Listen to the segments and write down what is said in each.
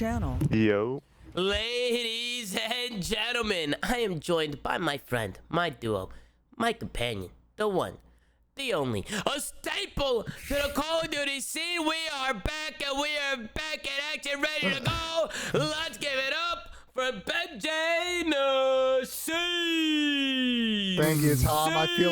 channel. Yo. Ladies and gentlemen, I am joined by my friend, my duo, my companion, the one, the only, a staple to the Call of Duty scene. We are back and we are back in action, ready to go. Let's give it up for Benjamin C. Thank you, Tom. I feel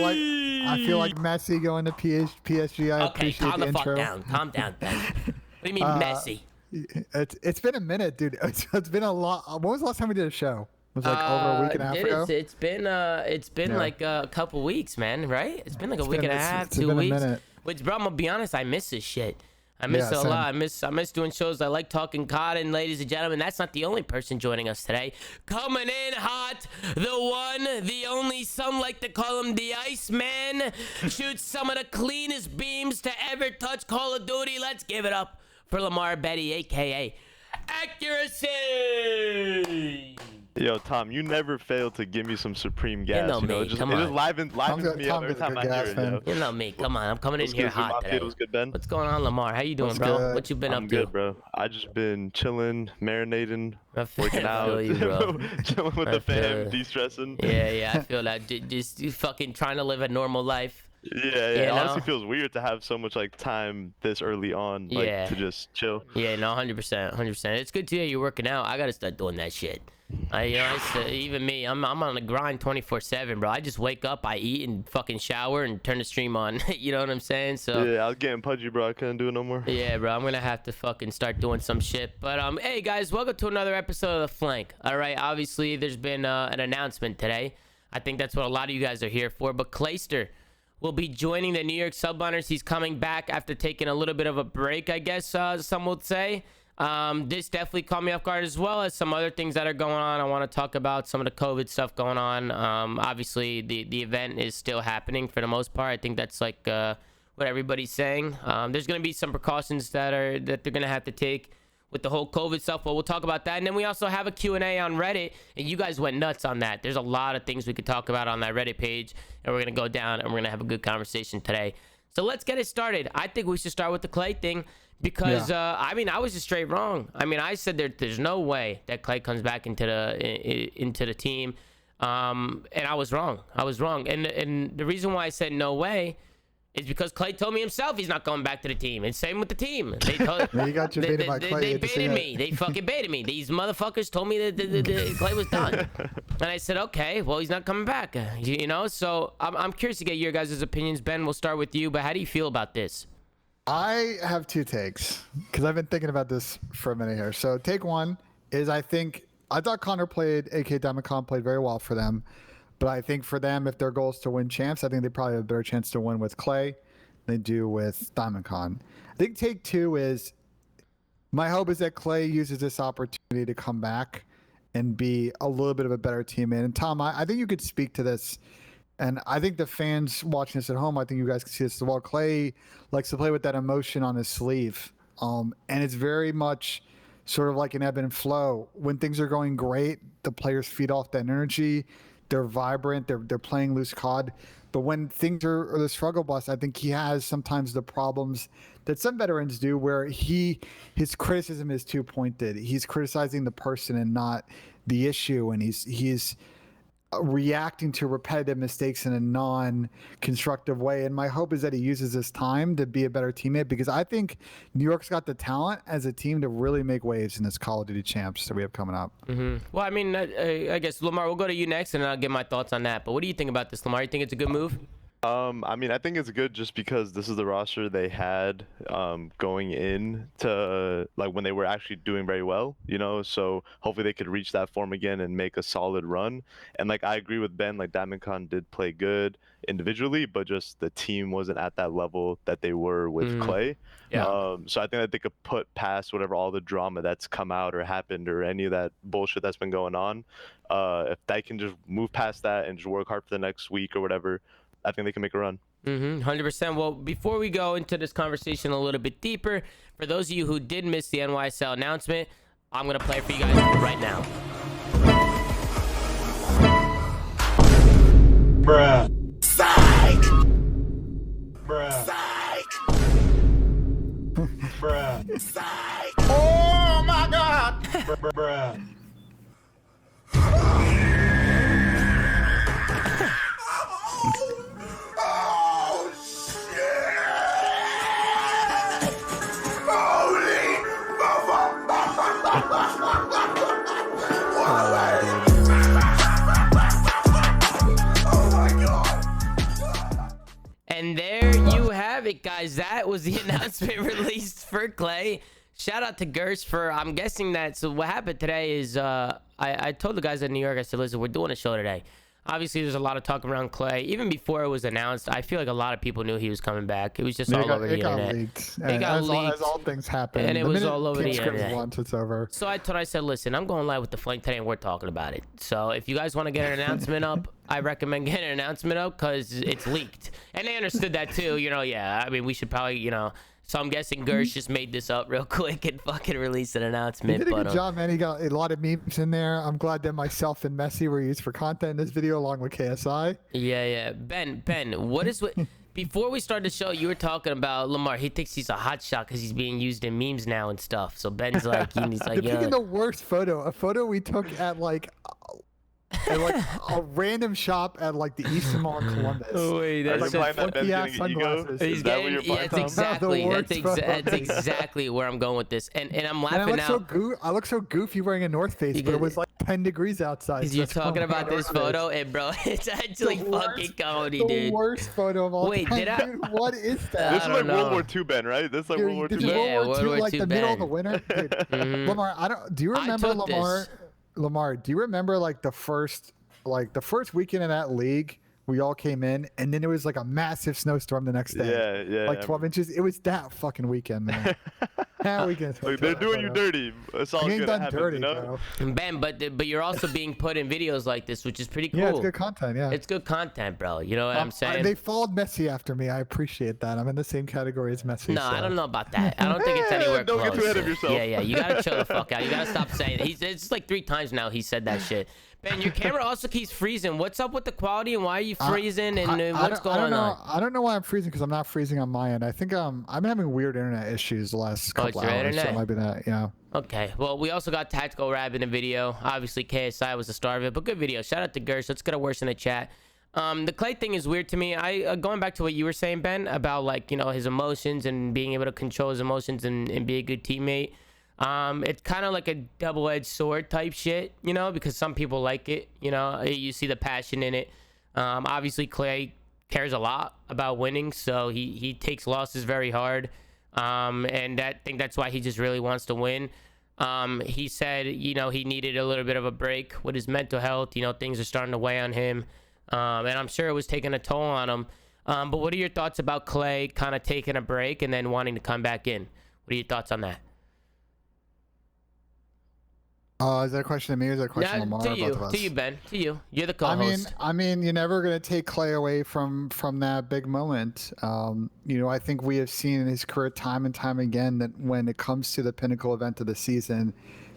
like Messi going to PSG. I Okay, appreciate calm the the fuck intro. down. Calm down, Ben. What do you mean messy? It's been a minute, dude. It's been a lot. When was the last time we did a show? It was like over a week and a half ago. It's been like a couple weeks, man. Right? It's been like a week and a half, it's 2 been a weeks. minute. Which, bro, I'm gonna be honest, I miss this shit. I miss it a same. lot. I miss doing shows. I like talking COD. And ladies and gentlemen, that's not the only person joining us today. Coming in hot, the one, the only, some like to call him the Iceman. Shoots some of the cleanest beams to ever touch Call of Duty. Let's give it up for Lamar Betty, aka Accuracy. Yo, Tom, you never fail to give me some supreme gas. know me, It just come on. livens me up every time I hear it, yo. You know me. Come on, I'm coming in here hot today. What's good, Ben? What's going on, Lamar? How you doing, What's bro? good? What you been I'm up to? good, bro. I just been chilling, marinating, I feel working out, you, bro. chilling with I the feel fam, it. de-stressing. Yeah, I feel that. Just you fucking trying to live a normal life. Yeah. You It know? honestly feels weird to have so much like time this early on, like Yeah. to just chill. Yeah, no, 100%. It's good to hear you're working out. I gotta start doing that shit. Even me, I'm on the grind 24/7, bro. I just wake up, I eat, and fucking shower, and turn the stream on. You know what I'm saying? So Yeah, I was getting pudgy, bro. I couldn't do it no more. yeah, bro, I'm gonna have to fucking start doing some shit. But hey guys, welcome to another episode of The Flank. All right, obviously there's been an announcement today. I think that's what a lot of you guys are here for. But Clayster will be joining the New York Subliners. He's coming back after taking a little bit of a break, I guess some would say. This definitely caught me off guard, as well as some other things that are going on. I want to talk about some of the COVID stuff going on. Obviously the event is still happening for the most part. I think that's like what everybody's saying. There's going to be some precautions that they're going to have to take with the whole COVID stuff, but we'll talk about that. And then we also have a Q&A on Reddit, and you guys went nuts on that. There's a lot of things we could talk about on that Reddit page, and we're going to go down and we're going to have a good conversation today. So let's get it started. I think we should start with the Clay thing because, I was just straight wrong. I said there's no way that Clay comes back into the team, and I was wrong. And the reason why I said no way is because Clay told me himself he's not going back to the team. And same with the team. They told You got your baited by Clay. They baited me. They fucking baited me. These motherfuckers told me that Clay was done. And I said, okay, well, he's not coming back. You know? So I'm curious to get your guys' opinions. Ben, we'll start with you. But how do you feel about this? I have two takes because I've been thinking about this for a minute here. So take one is I thought Connor aka Diamond Con played very well for them. But I think for them, if their goal is to win champs, I think they probably have a better chance to win with Clay than they do with Diamond Con. I think take two is my hope is that Clay uses this opportunity to come back and be a little bit of a better teammate. And Tom, I think you could speak to this. And I think the fans watching this at home, I think you guys can see this as well. Clay likes to play with that emotion on his sleeve. And it's very much sort of like an ebb and flow. When things are going great, the players feed off that energy. They're vibrant. They're playing loose COD. But when things are the struggle bus, I think he has sometimes the problems that some veterans do, where his criticism is too pointed. He's criticizing the person and not the issue, and he's reacting to repetitive mistakes in a non-constructive way. And my hope is that he uses this time to be a better teammate, because I think New York's got the talent as a team to really make waves in this Call of Duty champs that we have coming up. Well, I guess, Lamar, we'll go to you next, and I'll get my thoughts on that. But what do you think about this, Lamar? You think it's a good move? I think it's good just because this is the roster they had going in to like when they were actually doing very well, so hopefully they could reach that form again and make a solid run. And like I agree with Ben, like Diamond Con did play good individually, but just the team wasn't at that level that they were with Clay. Yeah. So I think that they could put past whatever all the drama that's come out or happened or any of that bullshit that's been going on. If they can just move past that and just work hard for the next week or whatever, I think they can make a run. 100%. Well, before we go into this conversation a little bit deeper, for those of you who did miss the NYSL announcement, I'm going to play it for you guys right now. Bruh. Psych! Bruh. Psych! Bruh. Psych! Oh my God. was the announcement released for Clay. Shout out to Gersh for, I'm guessing that, so what happened today is, I told the guys in New York, I said, listen, we're doing a show today. Obviously, there's a lot of talk around Clay. Even before it was announced, I feel like a lot of people knew he was coming back. It was just all over the internet. It got leaked. As all things happen. And it was all over the internet. Once it's over. So I said, listen, I'm going live with the Flank today, and we're talking about it. So if you guys want to get an announcement up, I recommend getting an announcement up because it's leaked. And they understood that too. Yeah, I mean, we should probably, So I'm guessing Gersh just made this up real quick and fucking released an announcement. He did a good job, man. He got a lot of memes in there. I'm glad that myself and Messi were used for content in this video along with KSI. Yeah. Ben, before we started the show, you were talking about Lamar. He thinks he's a hot shot because he's being used in memes now and stuff. So Ben's like, he's like, You're picking the worst photo. A photo we took at like a random shop at like the Eastern Mall in Columbus. Oh, wait, that's like that Ben's getting an ego? He's getting, that's exactly where I'm going with this. And I'm laughing now. I look so goofy wearing a North Face, but it was like 10 degrees outside. You're talking about this photo, and bro, it's actually fucking comedy, dude. The worst photo of all time. Dude, what is that? This is like World War II, Ben, right? This is like World War II. Yeah, World War II, like the middle of the winter. Dude, Lamar, do you remember Lamar, do you remember like the first weekend in that league, we all came in, and then it was like a massive snowstorm the next day. Yeah. Like 12 inches. It was that fucking weekend, man. That weekend. Like, they're doing you dirty. It's all good. Dirty, bro. Ben, but you're also being put in videos like this, which is pretty cool. Yeah, it's good content. Yeah, it's good content, bro. You know what I'm saying? They followed Messi after me. I appreciate that. I'm in the same category as Messi. No, I don't know about that. I don't think it's anywhere close. Don't get too ahead of yourself. Yeah. You gotta chill the fuck out. You gotta stop saying it. It's like 3 times now he said that shit. Ben, your camera also keeps freezing. What's up with the quality, and why are you freezing, and what's going on? I don't know why I'm freezing, because I'm not freezing on my end. I think I've been having weird internet issues the last couple hours. Internet? So it might be that, yeah. Okay, well, we also got Tactical Rab in the video. Obviously, KSI was the star of it, but good video. Shout out to Gersh. Let's get a worse in the chat. The Clay thing is weird to me. Going back to what you were saying, Ben, about like his emotions and being able to control his emotions and be a good teammate. It's kind of like a double-edged sword type shit, because some people like it, you see the passion in it. Obviously Clay cares a lot about winning, so he takes losses very hard. And I think that's why he just really wants to win. He said, he needed a little bit of a break with his mental health. Things are starting to weigh on him. And I'm sure it was taking a toll on him. But what are your thoughts about Clay kind of taking a break and then wanting to come back in? What are your thoughts on that? Is that a question to me, or is that a question to Lamar? To you, Ben. To you. You're the co-host. I mean, you're never going to take Clay away from that big moment. I think we have seen in his career time and time again that when it comes to the pinnacle event of the season,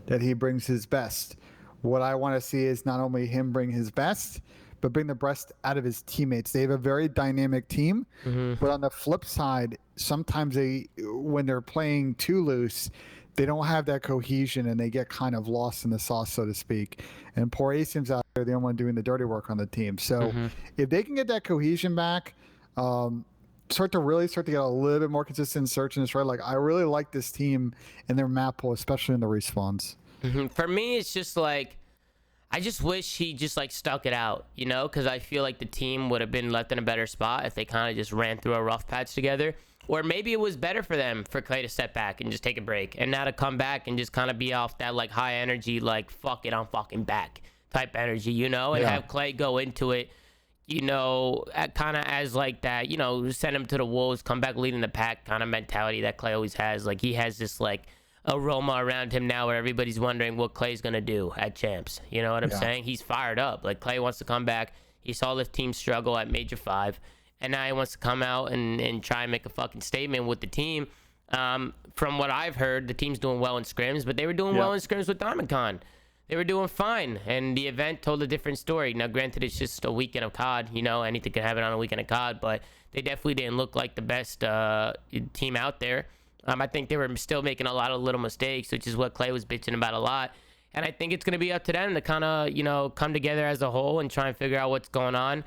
that he brings his best. What I want to see is not only him bring his best, but bring the best out of his teammates. They have a very dynamic team, but on the flip side, sometimes when they're playing too loose, they don't have that cohesion, and they get kind of lost in the sauce, so to speak. And poor Asim's out there, the only one doing the dirty work on the team. So if they can get that cohesion back, start to get a little bit more consistent search in this, right? Like, I really like this team and their map pool, especially in the respawns. For me, it's just like, I just wish he just like stuck it out, because I feel like the team would have been left in a better spot if they kind of just ran through a rough patch together. Or maybe it was better for them for Clay to step back and just take a break, and now to come back and just kind of be off that like high energy, like fuck it, I'm fucking back type energy, and have Clay go into it, kind of as like that, send him to the wolves, come back leading the pack kind of mentality that Clay always has. Like, he has this like aroma around him now where everybody's wondering what Clay's gonna do at champs. You know what I'm saying? He's fired up. Like, Clay wants to come back. He saw the team struggle at Major 5. And now he wants to come out and try and make a fucking statement with the team. From what I've heard, the team's doing well in scrims, but they were doing well in scrims with Diamond Con. They were doing fine, and the event told a different story. Now, granted, it's just a weekend of COD. Anything could happen on a weekend of COD, but they definitely didn't look like the best team out there. I think they were still making a lot of little mistakes, which is what Clay was bitching about a lot. And I think it's going to be up to them to kind of, come together as a whole and try and figure out what's going on.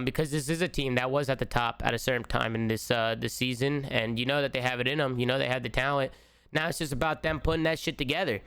Because this is a team that was at the top at a certain time in this season, and that they have it in them. They have the talent. Now it's just about them putting that shit together.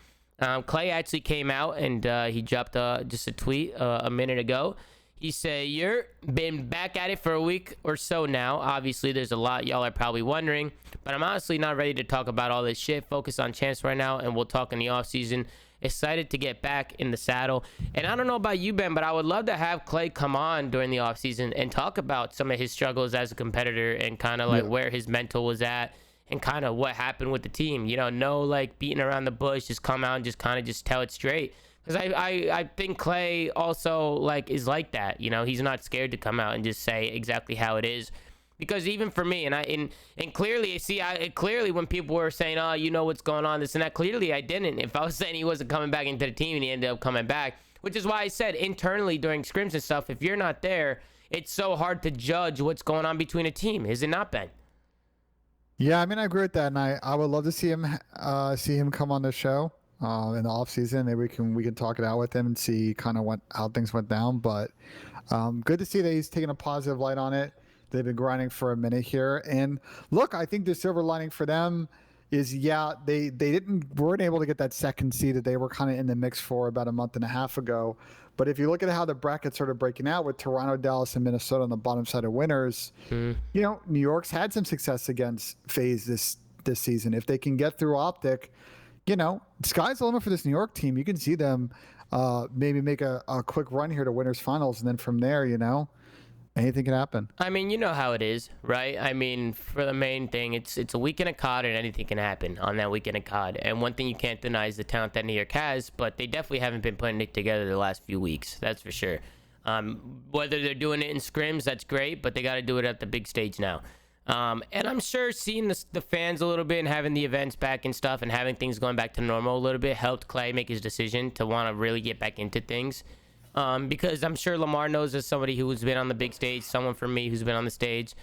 Clay actually came out and he dropped just a tweet a minute ago. He said, "You're been back at it for a week or so now. Obviously, there's a lot y'all are probably wondering, but I'm honestly not ready to talk about all this shit. Focus on champs right now, and we'll talk in the offseason. Excited to get back in the saddle." And I don't know about you, Ben, but I would love to have Clay come on during the offseason and talk about some of his struggles as a competitor and kind of like where his mental was at and kind of what happened with the team. You know, no like beating around the bush, just come out and just kind of just tell it straight. Because I think Clay also like is like that. You know, he's not scared to come out and just say exactly how it is. Because even for me, and clearly, see, clearly when people were saying, "Oh, you know what's going on," this and that, clearly I didn't. If I was saying he wasn't coming back into the team and he ended up coming back, which is why I said internally during scrims and stuff, if you're not there, it's so hard to judge what's going on between a team. Is it not, Ben? Yeah, I mean, I agree with that, and I would love to see him come on the show in the off season. Maybe we can talk it out with him and see kind of how things went down. But good to see that he's taking a positive light on it. They've been grinding for a minute here, and look, I think the silver lining for them is they weren't able to get that second seed that they were kind of in the mix for about a month and a half ago. But if you look at how the bracket started breaking out with Toronto, Dallas, and Minnesota on the bottom side of winners, you know, New York's had some success against FaZe this season. If they can get through Optic, you know, sky's the limit for this New York team. You can see them maybe make a quick run here to winners finals, and then from there, you know, anything can happen. I mean, you know how it is, right? I mean, for the main thing, it's a weekend of COD and anything can happen on that weekend of COD. And one thing you can't deny is the talent that New York has, but they definitely haven't been putting it together the last few weeks. That's for sure. Whether they're doing it in scrims, that's great, but they got to do it at the big stage now. And I'm sure seeing the fans a little bit and having the events back and stuff and having things going back to normal a little bit helped Clay make his decision to want to really get back into things. Because I'm sure Lamar knows as somebody who's been on the big stage, someone from me who's been on the stage.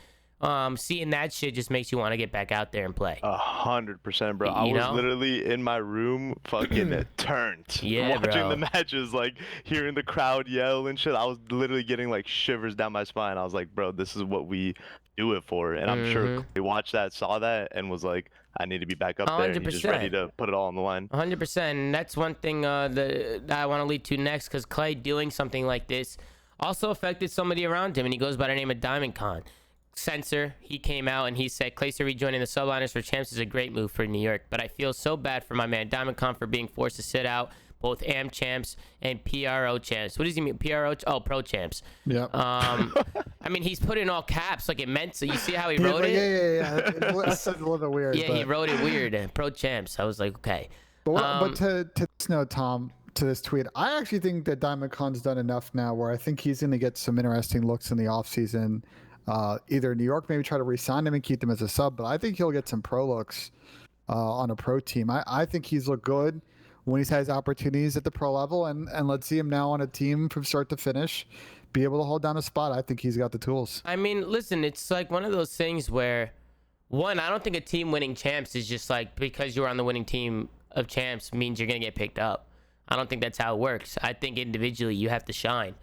Seeing that shit just makes you want to get back out there and play. 100%, bro. I was literally in my room, fucking turned, watching the matches, like hearing the crowd yell and shit. I was literally getting like shivers down my spine. I was like, bro, this is what we do it for. And I'm sure they watched that, saw that, and was like, I need to be back up there. And he's just ready to put it all on the line. 100%. And that's one thing that I want to lead to next, because Clay doing something like this also affected somebody around him, and he goes by the name of Diamond Con. Censor, he came out and he said, "Clayster rejoining the subliners for champs is a great move for New York, but I feel so bad for my man Diamond Con for being forced to sit out both AM champs and PRO champs." What does he mean? PRO? Oh, pro champs. Yeah. I mean, he's put in all caps like it meant. So you see how he wrote it? Yeah. It's a little bit weird. Yeah, he wrote it weird. Pro champs. I was like, okay. But to this note, Tom, to this tweet, I actually think that Diamond Con's done enough now where I think he's going to get some interesting looks in the offseason. Either New York maybe try to re-sign him and keep him as a sub, but I think he'll get some pro looks on a pro team. I think he's looked good when he's had his opportunities at the pro level, and let's see him now on a team from start to finish, be able to hold down a spot. I think he's got the tools. I mean, listen, it's like one of those things where, one, I don't think a team winning champs is just like because you're on the winning team of champs means you're going to get picked up. I don't think that's how it works. I think individually you have to shine.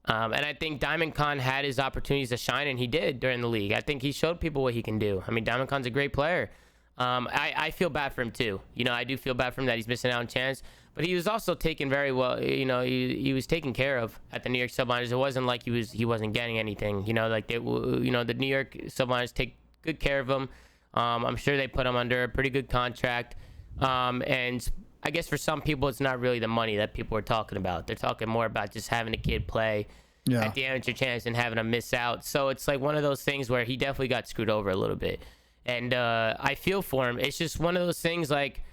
And I think Diamond Con had his opportunities to shine, and he did during the league. I think he showed people what he can do. I mean, Diamond Con's a great player. I feel bad for him too. You know, I do feel bad for him that he's missing out on chance, but he was also taken very well. You know, he was taken care of at the New York Subliners. It wasn't like he wasn't getting anything. You know, like the New York Subliners take good care of him. I'm sure they put him under a pretty good contract. And I guess for some people, it's not really the money that people are talking about. They're talking more about just having a kid play at the amateur chance and having him miss out. So it's like one of those things where he definitely got screwed over a little bit. And I feel for him. It's just one of those things like,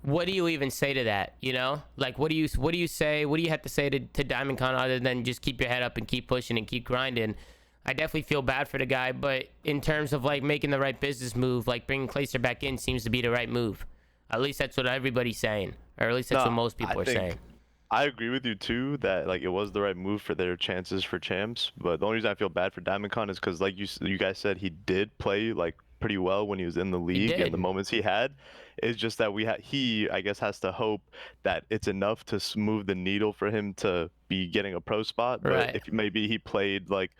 what do you even say to that? You know, like what do you say? What do you have to say to Diamond Con other than just keep your head up and keep pushing and keep grinding? I definitely feel bad for the guy, but in terms of like making the right business move, like bringing Clayster back in seems to be the right move. At least that's what everybody's saying, or at least that's what most people are saying. I agree with you too that like it was the right move for their chances for champs. But the only reason I feel bad for Diamond Con is because like you guys said, he did play like pretty well when he was in the league and the moments he had. It's just that he I guess has to hope that it's enough to move the needle for him to be getting a pro spot. But if maybe he played like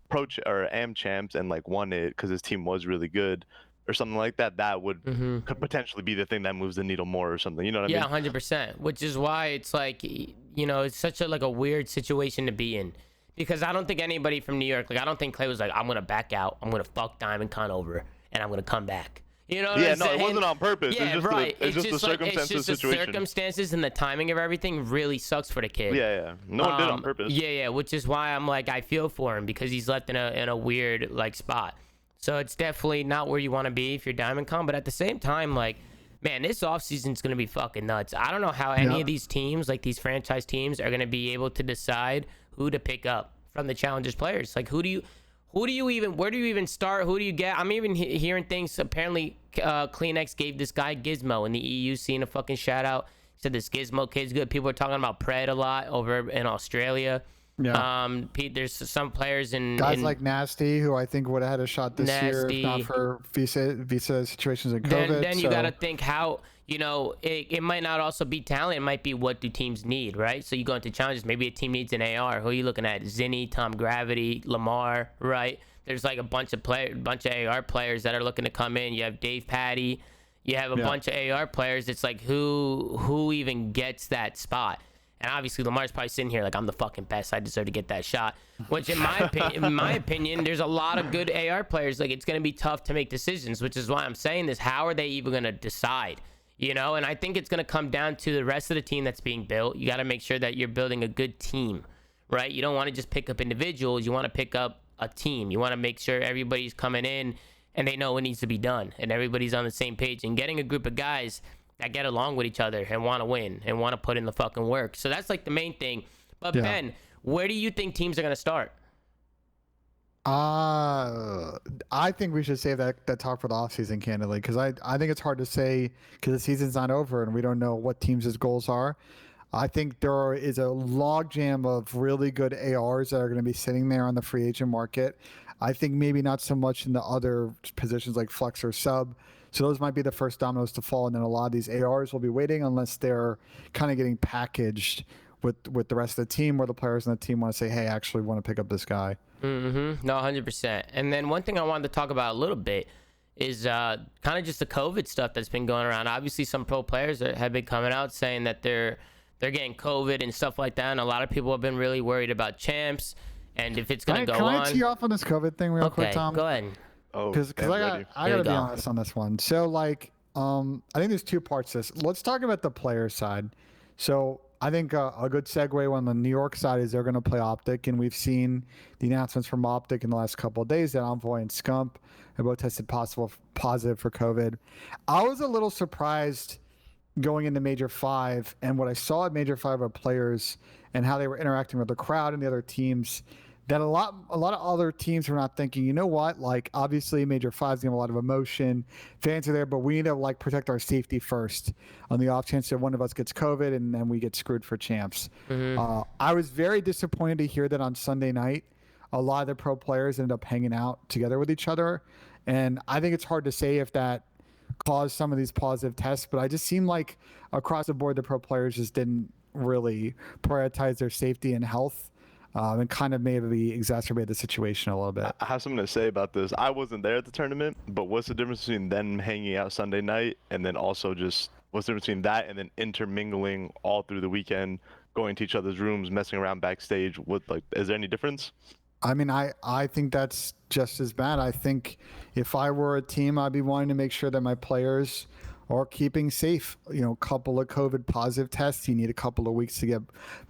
pro or am champs and like won it because his team was really good or something like that, that would could potentially be the thing that moves the needle more or something. You know what I mean? Yeah, 100%. Which is why it's like, you know, it's such a like a weird situation to be in, because I don't think anybody from New York, like I don't think Clay was like, I'm gonna back out, I'm gonna fuck Diamond Con over, and I'm gonna come back. You know what Yeah, I'm no, saying? it wasn't on purpose. Yeah, It's just right. it's just the circumstances it's just the situation. circumstances and the timing of everything really sucks for the kid. Yeah. No one did on purpose. Yeah, which is why I'm like, I feel for him because he's left in a weird like spot. So it's definitely not where you want to be if you're Diamond Con, but at the same time, like, man, this offseason is going to be fucking nuts. I don't know how any of these teams, like these franchise teams, are going to be able to decide who to pick up from the Challengers players. Like, where do you even start? Who do you get? I'm even hearing things. Apparently, Kleenex gave this guy Gizmo in the EU scene a fucking shout out. He said this Gizmo kid's good. People are talking about Pred a lot over in Australia. Yeah. Pete, there's some players in like Nasty, who I think would have had a shot this year if not for visa situations and COVID. Then you got to think how, you know, it might not also be talent. It might be what do teams need, right? So you go into challenges. Maybe a team needs an AR. Who are you looking at? Zinni, Tom Gravity, Lamar, right? There's like a bunch of AR players that are looking to come in. You have Dave Patty. You have a bunch of AR players. It's like who even gets that spot? And obviously Lamar's probably sitting here like, I'm the fucking best, I deserve to get that shot. Which in my opinion, there's a lot of good AR players. Like, it's going to be tough to make decisions, which is why I'm saying this. How are they even going to decide? You know, and I think it's going to come down to the rest of the team that's being built. You got to make sure that you're building a good team, right? You don't want to just pick up individuals. You want to pick up a team. You want to make sure everybody's coming in and they know what needs to be done and everybody's on the same page, and getting a group of guys that get along with each other and want to win and want to put in the fucking work. So that's like the main thing. But Ben, where do you think teams are going to start? I think we should save that talk for the offseason, candidly, because I think it's hard to say because the season's not over and we don't know what teams' goals are. I think there is a logjam of really good ARs that are going to be sitting there on the free agent market. I think maybe not so much in the other positions like flex or sub. So those might be the first dominoes to fall, and then a lot of these ARs will be waiting unless they're kind of getting packaged with the rest of the team, where the players on the team want to say, hey, I actually want to pick up this guy. No, 100%. And then one thing I wanted to talk about a little bit is kind of just the COVID stuff that's been going around. Obviously, some pro players have been coming out saying that they're getting COVID and stuff like that, and a lot of people have been really worried about champs and if it's going to go on. Can I tee off on this COVID thing real quick, Tom? Go ahead. Oh, because I gotta be honest on this one. So like, I think there's two parts to this. Let's talk about the player side. So I think a good segue on the New York side is they're going to play Optic, and we've seen the announcements from Optic in the last couple of days that Envoy and Scump have both tested positive for COVID. I was a little surprised going into Major 5 and what I saw at Major 5 of players and how they were interacting with the crowd and the other teams, that a lot of other teams were not thinking, you know what, like obviously Major 5's gonna have a lot of emotion, fans are there, but we need to like protect our safety first on the off chance that one of us gets COVID and then we get screwed for champs. I was very disappointed to hear that on Sunday night a lot of the pro players ended up hanging out together with each other, and I think it's hard to say if that caused some of these positive tests, but I just seemed like across the board the pro players just didn't really prioritize their safety and health. And kind of maybe exacerbate the situation a little bit. I have something to say about this. I wasn't there at the tournament, but what's the difference between them hanging out Sunday night and then also just what's the difference between that and then intermingling all through the weekend, going to each other's rooms, messing around backstage? What, like, is there any difference? I mean, I think that's just as bad. I think if I were a team, I'd be wanting to make sure that my players are keeping safe. You know, a couple of COVID positive tests, you need a couple of weeks to get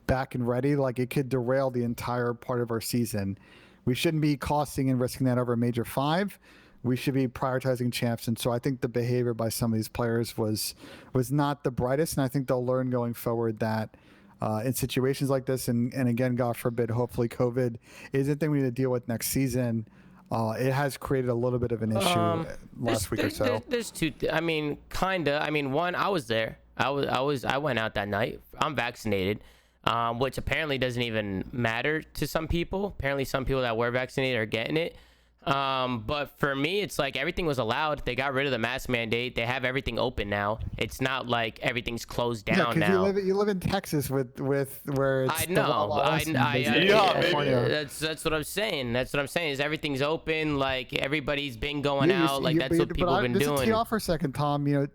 back and ready. Like, it could derail the entire part of our season. We shouldn't be costing and risking that over Major 5. We should be prioritizing champs. And so I think the behavior by some of these players was not the brightest. And I think they'll learn going forward that in situations like this, and again, God forbid, hopefully COVID isn't thing we need to deal with next season. It has created a little bit of an issue last week or so. There's two. I mean, kinda. I mean, one, I was there. I went out that night. I'm vaccinated, which apparently doesn't even matter to some people. Apparently, some people that were vaccinated are getting it. But for me, it's like everything was allowed. They got rid of the mask mandate. They have everything open now. It's not like everything's closed down now. You live in Texas with where it's I know. That's what I'm saying. That's what I'm saying is everything's open. Like everybody's been going out. Like that's what people have been doing. Just to tee off for a second, Tom. You know,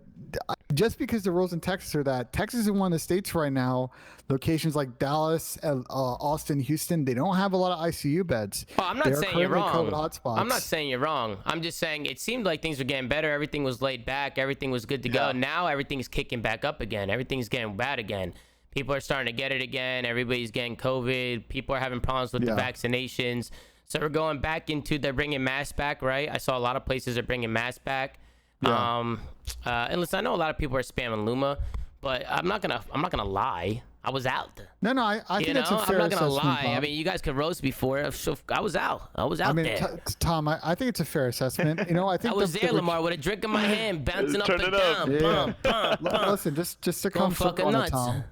just because the rules in Texas are that Texas is one of the states right now, locations like Dallas, Austin, Houston, they don't have a lot of ICU beds. Oh, I'm not They are saying you're currently wrong. COVID hotspots. I'm not saying you're wrong. I'm just saying it seemed like things were getting better. Everything was laid back. Everything was good to go. Now everything's kicking back up again. Everything's getting bad again. People are starting to get it again. Everybody's getting COVID. People are having problems with the vaccinations. So we're going back into, they're bringing masks back, right? I saw a lot of places are bringing masks back. And listen, I know a lot of people are spamming Luma, but I'm not gonna lie. I was out. No, I think it's a fair I'm not gonna lie. Tom. I mean, you guys could roast me for it. So I was out. I was out there. Tom, I think it's a fair assessment. I think I was there, Lamar, with a drink in my hand, bouncing up and down. Listen, just to Going come fucking on it, nuts. Tom.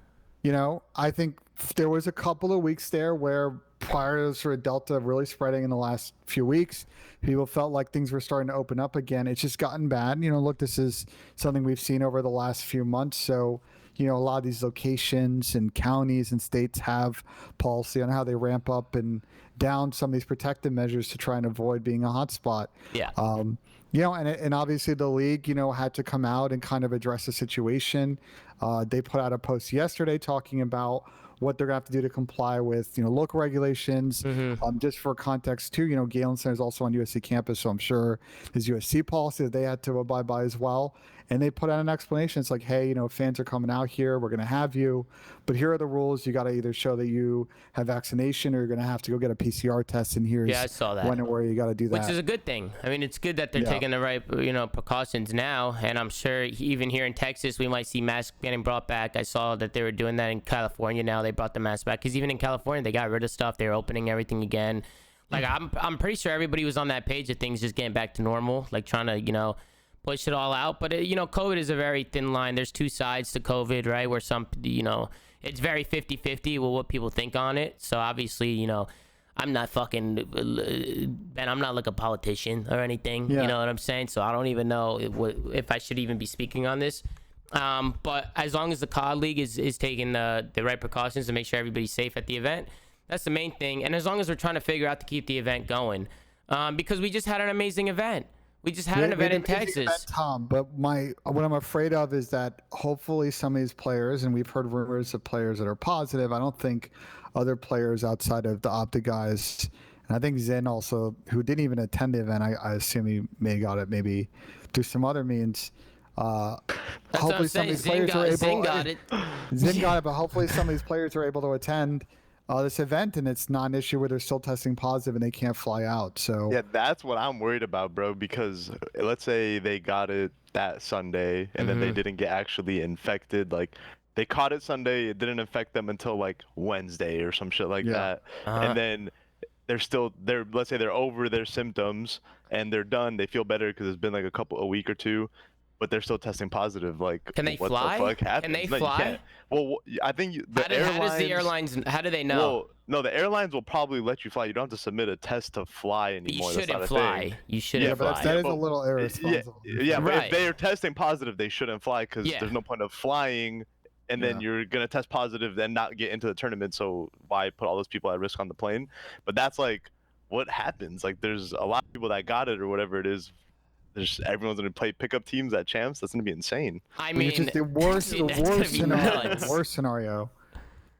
I think there was a couple of weeks there where prior to sort of Delta really spreading in the last few weeks, people felt like things were starting to open up again. It's just gotten bad. Look, this is something we've seen over the last few months. So, a lot of these locations and counties and states have policy on how they ramp up and down some of these protective measures to try and avoid being a hotspot. Yeah. And obviously the league, had to come out and kind of address the situation. They put out a post yesterday talking about what they're going to have to do to comply with, local regulations. Just for context too, Galen Center is also on USC campus, so I'm sure there's USC policy that they had to abide by as well. And they put out an explanation. It's like, hey, fans are coming out here. We're going to have you, but here are the rules. You got to either show that you have vaccination or you're going to have to go get a PCR test. And here's I saw that. when and where you got to do that. Which is a good thing. I mean, it's good that they're taking the right, precautions now. And I'm sure even here in Texas, we might see masks getting brought back. I saw that they were doing that in California. Now they brought the masks back because even in California, they got rid of stuff. They're opening everything again. Like I'm pretty sure everybody was on that page of things just getting back to normal, like trying to, push it all out. But COVID is a very thin line. There's two sides to COVID, right? Where some, it's very 50-50 with what people think on it. So obviously, I'm not fucking Ben. I'm not like a politician or anything. You know what I'm saying? So I don't even know if I should even be speaking on this. But as long as the COD League is taking the right precautions to make sure everybody's safe at the event, that's the main thing. And as long as we're trying to figure out to keep the event going, because we just had an amazing event. We just had an event in Texas. Event, Tom, but what I'm afraid of is that hopefully some of these players, and we've heard rumors of players that are positive. I don't think other players outside of the Optic guys, and I think Zen also, who didn't even attend the event, I assume he may have got it maybe through some other means. Hopefully some of these players are able. Zen got it. Zen got it, but hopefully some of these players are able to attend this event, and it's not an issue where they're still testing positive and they can't fly out. So yeah, that's what I'm worried about, bro. Because let's say they got it that Sunday and then they didn't get actually infected. Like they caught it Sunday, it didn't infect them until like Wednesday or some shit like that. And then let's say they're over their symptoms and they're done. They feel better because it's been like a week or two. But they're still testing positive. Like, can they what fly? the fuck happens? Can they No, you fly? can't. Well, I think How does the airlines? How do they know? Well, no, the airlines will probably let you fly. You don't have to submit a test to fly anymore. You shouldn't fly. You shouldn't fly. But that is a little irresponsible. Yeah, but if they are testing positive, they shouldn't fly because there's no point of flying, and then you're gonna test positive and not get into the tournament. So why put all those people at risk on the plane? But that's like what happens. Like, there's a lot of people that got it or whatever it is. Everyone's gonna play pickup teams at champs. That's gonna be insane. I mean, it's just the worst scenario.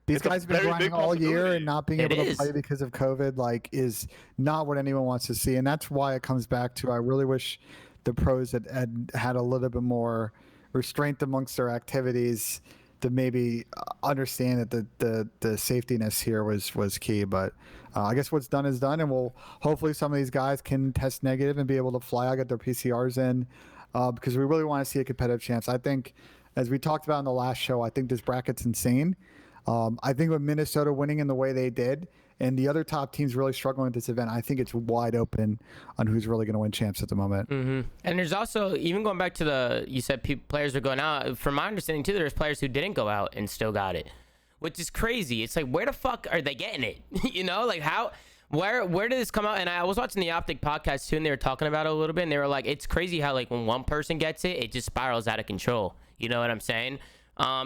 These guys have been grinding all year and not being able to play because of COVID, is not what anyone wants to see. And that's why it comes back to, I really wish the pros had a little bit more restraint amongst their activities to maybe understand that the safetiness here was key. But I guess what's done is done, and hopefully some of these guys can test negative and be able to fly out, get their PCRs in, because we really want to see a competitive chance. I think, as we talked about in the last show, I think this bracket's insane. I think with Minnesota winning in the way they did, and the other top teams really struggling with this event, I think it's wide open on who's really going to win champs at the moment. And there's also, even going back to you said players are going out. From my understanding too, there's players who didn't go out and still got it, which is crazy. It's like, where the fuck are they getting it? Like how, where did this come out? And I was watching the Optic podcast too, and they were talking about it a little bit, and they were like, it's crazy how like when one person gets it, it just spirals out of control. You know what I'm saying?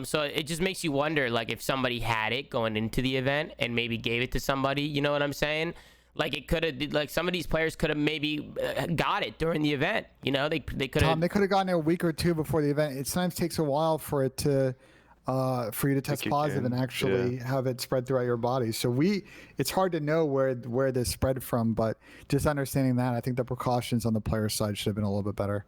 So it just makes you wonder, like, if somebody had it going into the event and maybe gave it to somebody, you know what I'm saying? Like it could have, like some of these players could have maybe got it during the event. You know, they could have. Tom, they could have gotten it a week or two before the event. It sometimes takes a while for it to, for you to test kick positive in, and actually yeah. have it spread throughout your body. So it's hard to know where this spread from, but just understanding that, I think the precautions on the player side should have been a little bit better.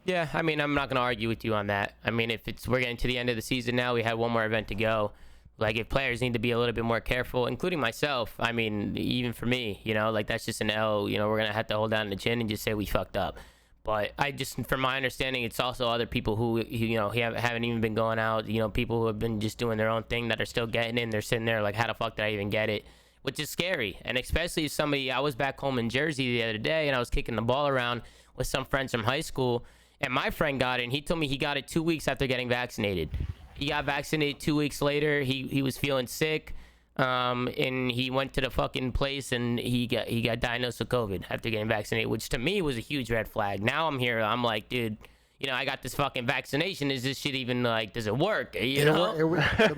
Yeah, I mean, I'm not gonna argue with you on that. I mean, if we're getting to the end of the season now, we have one more event to go. Like, if players need to be a little bit more careful, including myself, I mean, even for me, you know, like that's just an L. You know, we're gonna have to hold down the chin and just say we fucked up. But I just, from my understanding, it's also other people who, you know, haven't even been going out. You know, people who have been just doing their own thing that are still getting in. They're sitting there like, how the fuck did I even get it? Which is scary. And especially if somebody, I was back home in Jersey the other day and I was kicking the ball around with some friends from high school. And my friend got it, and he told me he got it 2 weeks after getting vaccinated. He got vaccinated 2 weeks later. He was feeling sick, and he went to the fucking place, and he got diagnosed with COVID after getting vaccinated, which to me was a huge red flag. Now I'm here, I'm like, dude, you know, I got this fucking vaccination. Is this shit even like? Does it work? You know,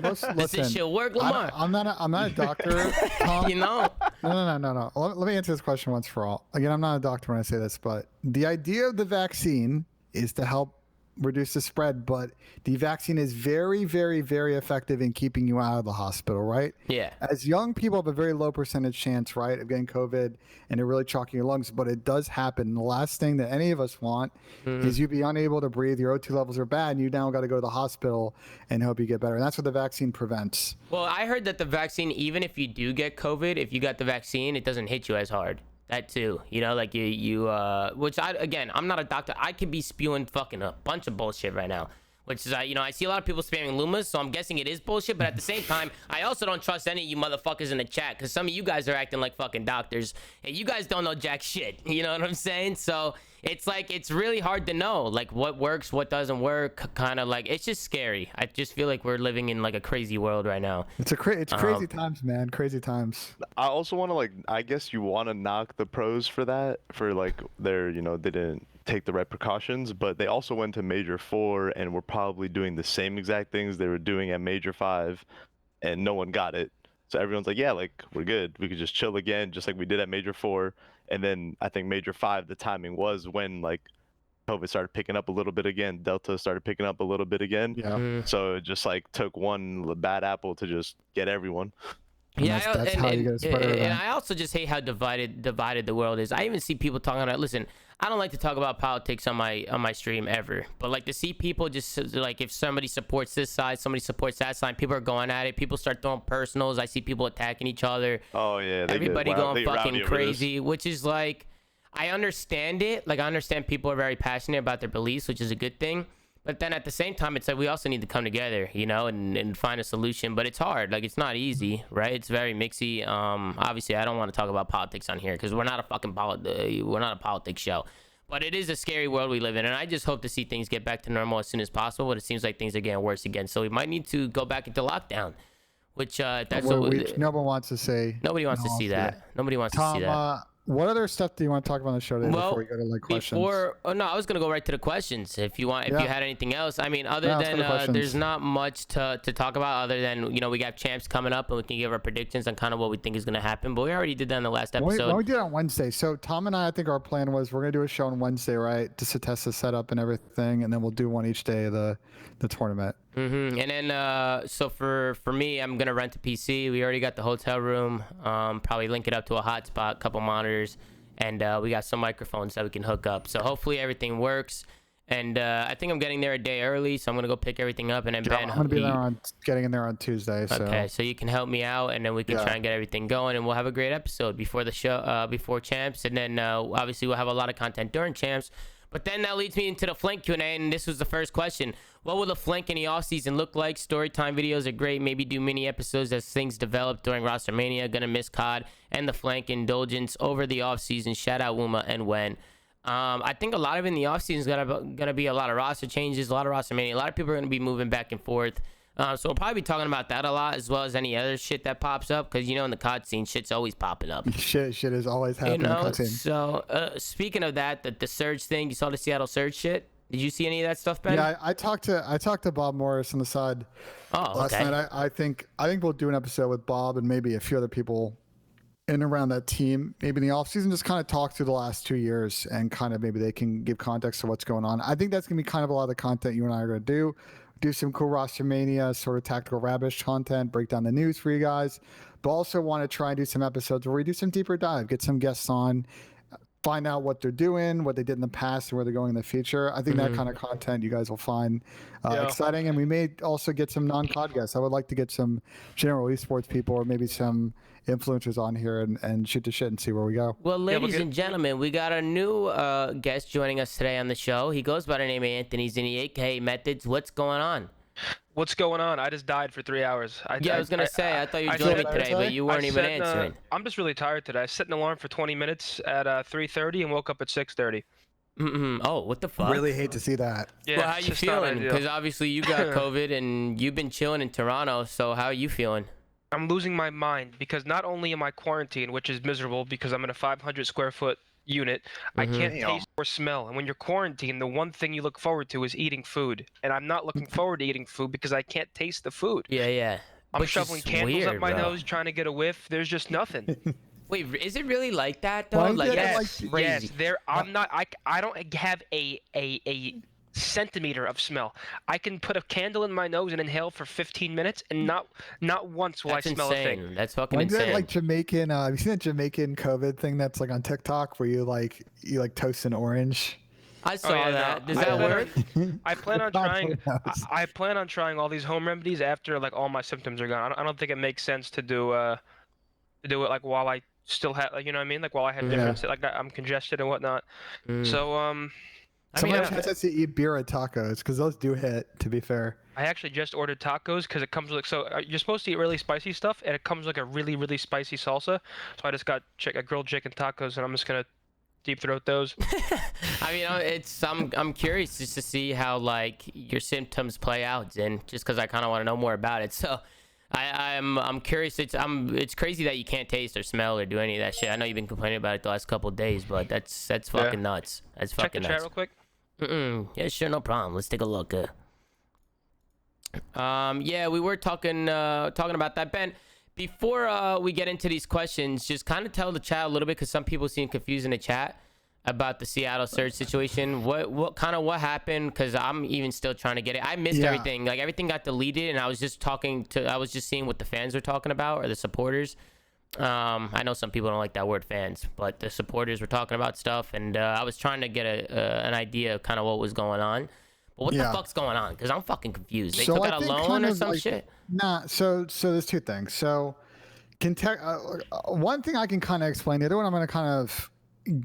does this shit work, Lamar? I'm not a doctor, Tom. You know? No. Let me answer this question once for all. Again, I'm not a doctor when I say this, but the idea of the vaccine is to help reduce the spread, but the vaccine is very, very, very effective in keeping you out of the hospital, right? Yeah. As young people have a very low percentage chance, right, of getting COVID and it really chalking your lungs, but it does happen. The last thing that any of us want is you be unable to breathe, your O2 levels are bad, and you now got to go to the hospital and hope you get better. And that's what the vaccine prevents. Well, I heard that the vaccine, even if you do get COVID, if you got the vaccine, it doesn't hit you as hard. That too, you know, like which I'm not a doctor. I could be spewing fucking a bunch of bullshit right now, which is, you know, I see a lot of people spamming Lumas, so I'm guessing it is bullshit. But at the same time, I also don't trust any of you motherfuckers in the chat, because some of you guys are acting like fucking doctors, and you guys don't know jack shit. You know what I'm saying? So it's like, it's really hard to know, like, what works, what doesn't work. Kind of like, it's just scary. I just feel like we're living in like a crazy world right now. It's crazy times, man. Crazy times. I also want to, like, I guess you want to knock the pros for that, for like their, you know, they didn't take the right precautions, but they also went to Major 4 and were probably doing the same exact things they were doing at Major 5, and no one got it. So everyone's like, yeah, like, we're good. We could just chill again, just like we did at Major 4. And then I think Major 5, the timing was when, like, COVID started picking up a little bit again. Delta started picking up a little bit again. Yeah. So it just, like, took one bad apple to just get everyone. Yeah, that's how you get a spreader and event. I also just hate how divided the world is. I even see people talking about, listen, I don't like to talk about politics on my stream ever, but like to see people just like, if somebody supports this side, somebody supports that side, people are going at it, people start throwing personals. I see people attacking each other. Oh yeah, everybody going fucking crazy, this. which is like, I understand it. Like, I understand people are very passionate about their beliefs, which is a good thing. But then at the same time, it's like we also need to come together, you know, and find a solution. But it's hard. Like, it's not easy, right? It's very mixy. Obviously, I don't want to talk about politics on here because we're not a politics show. But it is a scary world we live in, and I just hope to see things get back to normal as soon as possible. But it seems like things are getting worse again, so we might need to go back into lockdown. Which that's what no one wants to say. Nobody wants to see that. Nobody wants to see that. What other stuff do you want to talk about on the show today before we go to like questions? No, I was gonna go right to the questions. If you want, if you had anything else, I mean, other than there's not much to talk about other than, you know, we got champs coming up and we can give our predictions on kind of what we think is gonna happen. But we already did that in the last episode. We did it on Wednesday. So Tom and I think our plan was we're gonna do a show on Wednesday, right, just to test the setup and everything, and then we'll do one each day of the tournament. And then so for me, I'm gonna rent a PC. We already got the hotel room. Probably link it up to a hotspot, couple monitors, and we got some microphones that we can hook up. So hopefully everything works. And I think I'm getting there a day early, so I'm gonna go pick everything up. And then Ben, I'm gonna be getting in there on Tuesday. So. Okay, so you can help me out, and then we can try and get everything going, and we'll have a great episode before the show, before champs, and then obviously we'll have a lot of content during champs. But then that leads me into the flank Q&A, and this was the first question. What will the flank in the offseason look like? Storytime videos are great. Maybe do mini episodes as things develop during Roster Mania. Gonna miss COD and the flank indulgence over the offseason. Shout out Zoomaa and Wen. I think a lot of in the offseason is gonna be a lot of roster changes, a lot of Roster Mania. A lot of people are gonna be moving back and forth. So we'll probably be talking about that a lot, as well as any other shit that pops up, because, you know, in the COD scene, shit's always popping up. Shit is always happening in the COD scene. So speaking of that, the Surge thing, you saw the Seattle Surge shit? Did you see any of that stuff, Ben? Yeah, I talked to Bob Morris on the side last night. I think we'll do an episode with Bob and maybe a few other people and around that team, maybe in the offseason, just kind of talk through the last 2 years and kind of maybe they can give context to what's going on. I think that's going to be kind of a lot of the content you and I are going to do. Do some cool roster mania, sort of tactical rabish content, break down the news for you guys, but also want to try and do some episodes where we do some deeper dive, get some guests on, find out what they're doing, what they did in the past, and where they're going in the future. I think that kind of content you guys will find exciting. And we may also get some non-COD guests. I would like to get some general esports people or maybe some influencers on here and shoot the shit and see where we go. Well, ladies and gentlemen, we got a new guest joining us today on the show. He goes by the name of Anthony Zinni, aka Methods. What's going on? What's going on? I just died for 3 hours. I was going to say, I thought you joined me today, but you weren't even answering. I'm just really tired today. I set an alarm for 20 minutes at 3:30 and woke up at 6:30. Oh, what the fuck? Really hate to see that. Yeah, well, how you feeling? Because obviously you got COVID and you've been chilling in Toronto, so how are you feeling? I'm losing my mind because not only am I quarantined, which is miserable because I'm in a 500 square foot unit, I can't taste or smell. And when you're quarantined, the one thing you look forward to is eating food. And I'm not looking forward to eating food because I can't taste the food. Yeah. I'm shoveling candles up my nose trying to get a whiff. There's just nothing. Wait, is it really like that though? Like, yes, that's crazy. Yes. I'm not. I don't have a centimeter of smell. I can put a candle in my nose and inhale for 15 minutes, and not once will I smell a thing. That's fucking insane. That like Jamaican? Have you seen that Jamaican COVID thing that's like on TikTok where you toast an orange? I saw that. Does that work? I plan on trying. I plan on trying all these home remedies after like all my symptoms are gone. I don't think it makes sense to do it like while I still have, like, you know what I mean, like while I have different, like I'm congested and whatnot. So Sometimes I to eat beer at tacos because those do hit. To be fair, I actually just ordered tacos because it comes with you're supposed to eat really spicy stuff, and it comes with like a really spicy salsa. So I just got grilled chicken tacos, and I'm just gonna deep throat those. I mean, I'm curious just to see how like your symptoms play out, and just because I kind of want to know more about it. So I'm curious. It's crazy that you can't taste or smell or do any of that shit. I know you've been complaining about it the last couple of days, but that's fucking nuts. That's fucking nuts. Check the chat real quick. Yeah, sure, no problem. Let's take a look. Yeah, we were talking about that, Ben. Before we get into these questions, just kind of tell the chat a little bit, because some people seem confused in the chat about the Seattle Surge situation. What happened? Because I'm even still trying to get it. I missed everything. Like, everything got deleted, and I was just seeing what the fans were talking about, or the supporters. I know some people don't like that word, fans, but the supporters were talking about stuff, and I was trying to get an idea of kind of what was going on. But what the fuck's going on? Because I'm fucking confused. They took out a loan or some shit? Nah, so there's two things. So one thing I can kind of explain. The other one I'm going to kind of